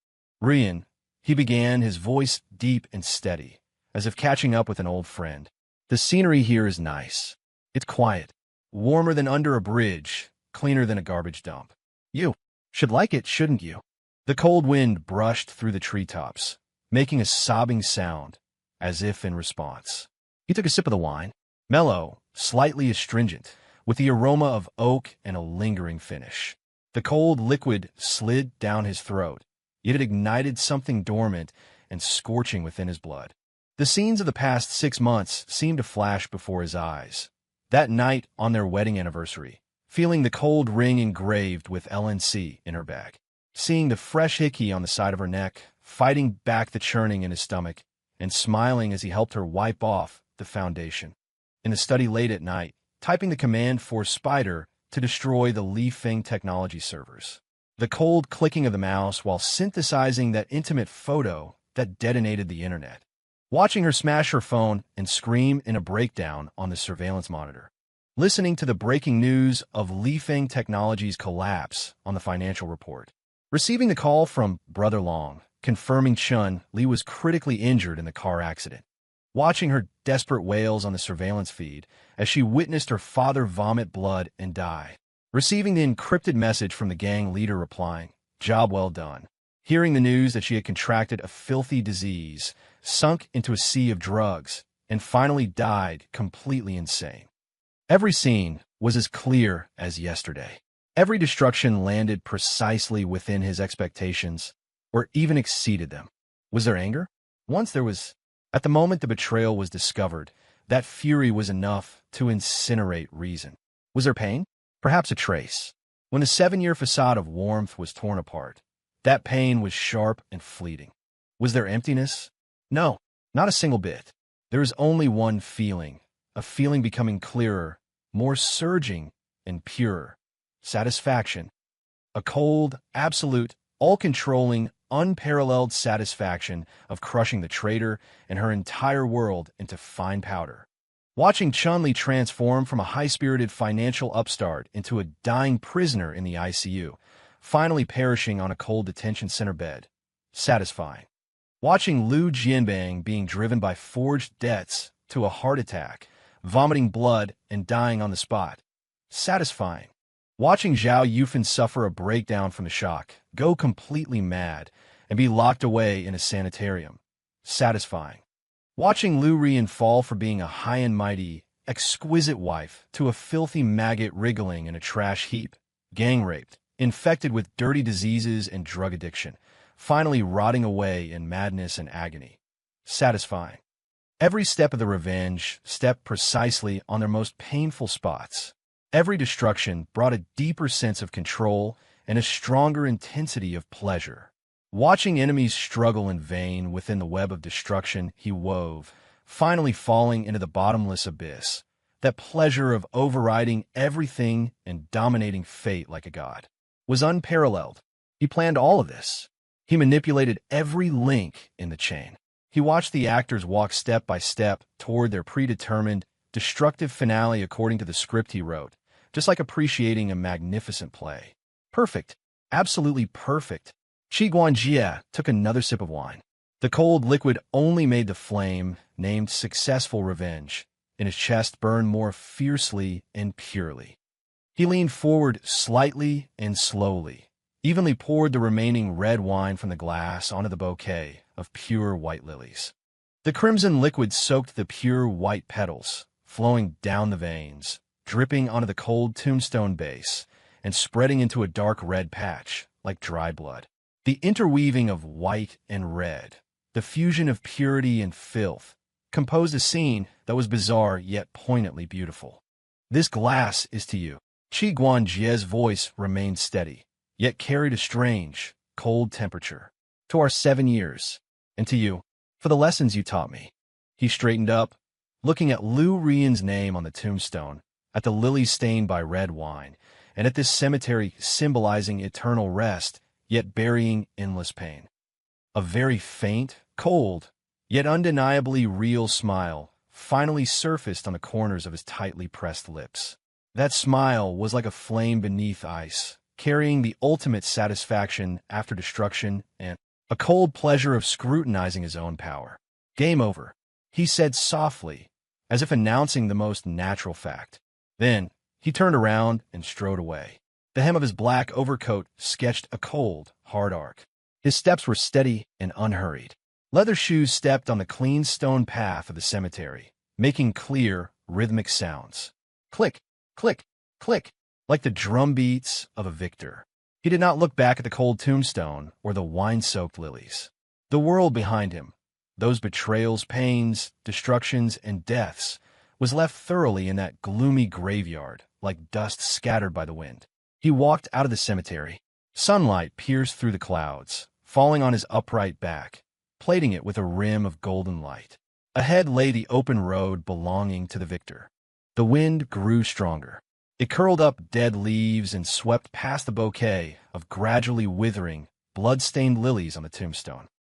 Speaker 1: Rian, he began, his voice deep and steady, as if catching up with an old friend. The scenery here is nice. It's quiet, warmer than under a bridge, cleaner than a garbage dump. You should like it, shouldn't you? The cold wind brushed through the treetops, making a sobbing sound, as if in response. He took a sip of the wine, mellow, slightly astringent, with the aroma of oak and a lingering finish. The cold liquid slid down his throat, yet it ignited something dormant and scorching within his blood. The scenes of the past 6 months seemed to flash before his eyes. That night on their wedding anniversary, feeling the cold ring engraved with LNC in her bag, seeing the fresh hickey on the side of her neck, fighting back the churning in his stomach, and smiling as he helped her wipe off the foundation. In the study late at night, typing the command for Spider to destroy the Li Feng technology servers. The cold clicking of the mouse while synthesizing that intimate photo that detonated the internet. Watching her smash her phone and scream in a breakdown on the surveillance monitor. Listening to the breaking news of Li Feng Technologies' collapse on the financial report. Receiving the call from Brother Long, confirming Chun Li was critically injured in the car accident. Watching her desperate wails on the surveillance feed as she witnessed her father vomit blood and die. Receiving the encrypted message from the gang leader replying, "Job well done." Hearing the news that she had contracted a filthy disease, sunk into a sea of drugs, and finally died completely insane. Every scene was as clear as yesterday. Every destruction landed precisely within his expectations, or even exceeded them. Was there anger? Once there was. At the moment the betrayal was discovered, that fury was enough to incinerate reason. Was there pain? Perhaps a trace. When the 7-year facade of warmth was torn apart, that pain was sharp and fleeting. Was there emptiness? No, not a single bit. There is only one feeling, a feeling becoming clearer, more surging and purer. Satisfaction. A cold, absolute, all-controlling, unparalleled satisfaction of crushing the traitor and her entire world into fine powder. Watching Chun-Li transform from a high-spirited financial upstart into a dying prisoner in the ICU, finally perishing on a cold detention center bed. Satisfying. Watching Liu Jianbang being driven by forged debts to a heart attack, vomiting blood and dying on the spot. Satisfying. Watching Zhao Yufan suffer a breakdown from the shock, go completely mad, and be locked away in a sanitarium. Satisfying. Watching Liu Rian fall from being a high and mighty, exquisite wife to a filthy maggot wriggling in a trash heap, gang-raped, infected with dirty diseases and drug addiction, finally rotting away in madness and agony. Satisfying. Every step of the revenge stepped precisely on their most painful spots. Every destruction brought a deeper sense of control and a stronger intensity of pleasure. Watching enemies struggle in vain within the web of destruction he wove, finally falling into the bottomless abyss, that pleasure of overriding everything and dominating fate like a god, was unparalleled. He planned all of this. He manipulated every link in the chain. He watched the actors walk step by step toward their predetermined, destructive finale according to the script he wrote, just like appreciating a magnificent play. Perfect. Absolutely perfect. Qi Guanjie took another sip of wine. The cold liquid only made the flame, named Successful Revenge, in his chest burn more fiercely and purely. He leaned forward slightly and slowly, evenly poured the remaining red wine from the glass onto the bouquet of pure white lilies. The crimson liquid soaked the pure white petals, flowing down the veins, dripping onto the cold tombstone base, and spreading into a dark red patch, like dry blood. The interweaving of white and red, the fusion of purity and filth, composed a scene that was bizarre yet poignantly beautiful. This glass is to you. Qi Guanjie's voice remained steady, yet carried a strange, cold temperature. To our 7 years, and to you, for the lessons you taught me. He straightened up, looking at Lu Rian's name on the tombstone, at the lilies stained by red wine, and at this cemetery symbolizing eternal rest, yet burying endless pain. A very faint, cold, yet undeniably real smile finally surfaced on the corners of his tightly pressed lips. That smile was like a flame beneath ice, carrying the ultimate satisfaction after destruction and a cold pleasure of scrutinizing his own power. Game over, he said softly, as if announcing the most natural fact. Then, he turned around and strode away. The hem of his black overcoat sketched a cold, hard arc. His steps were steady and unhurried. Leather shoes stepped on the clean stone path of the cemetery, making clear, rhythmic sounds. Click, click, click, like the drum beats of a victor. He did not look back at the cold tombstone or the wine-soaked lilies. The world behind him, those betrayals, pains, destructions, and deaths, was left thoroughly in that gloomy graveyard, like dust scattered by the wind. He walked out of the cemetery. Sunlight pierced through the clouds, falling on his upright back, plating it with a rim of golden light. Ahead lay the open road belonging to the victor. The wind grew stronger. It curled up dead leaves and swept past the bouquet of gradually withering, blood-stained lilies on the tombstone.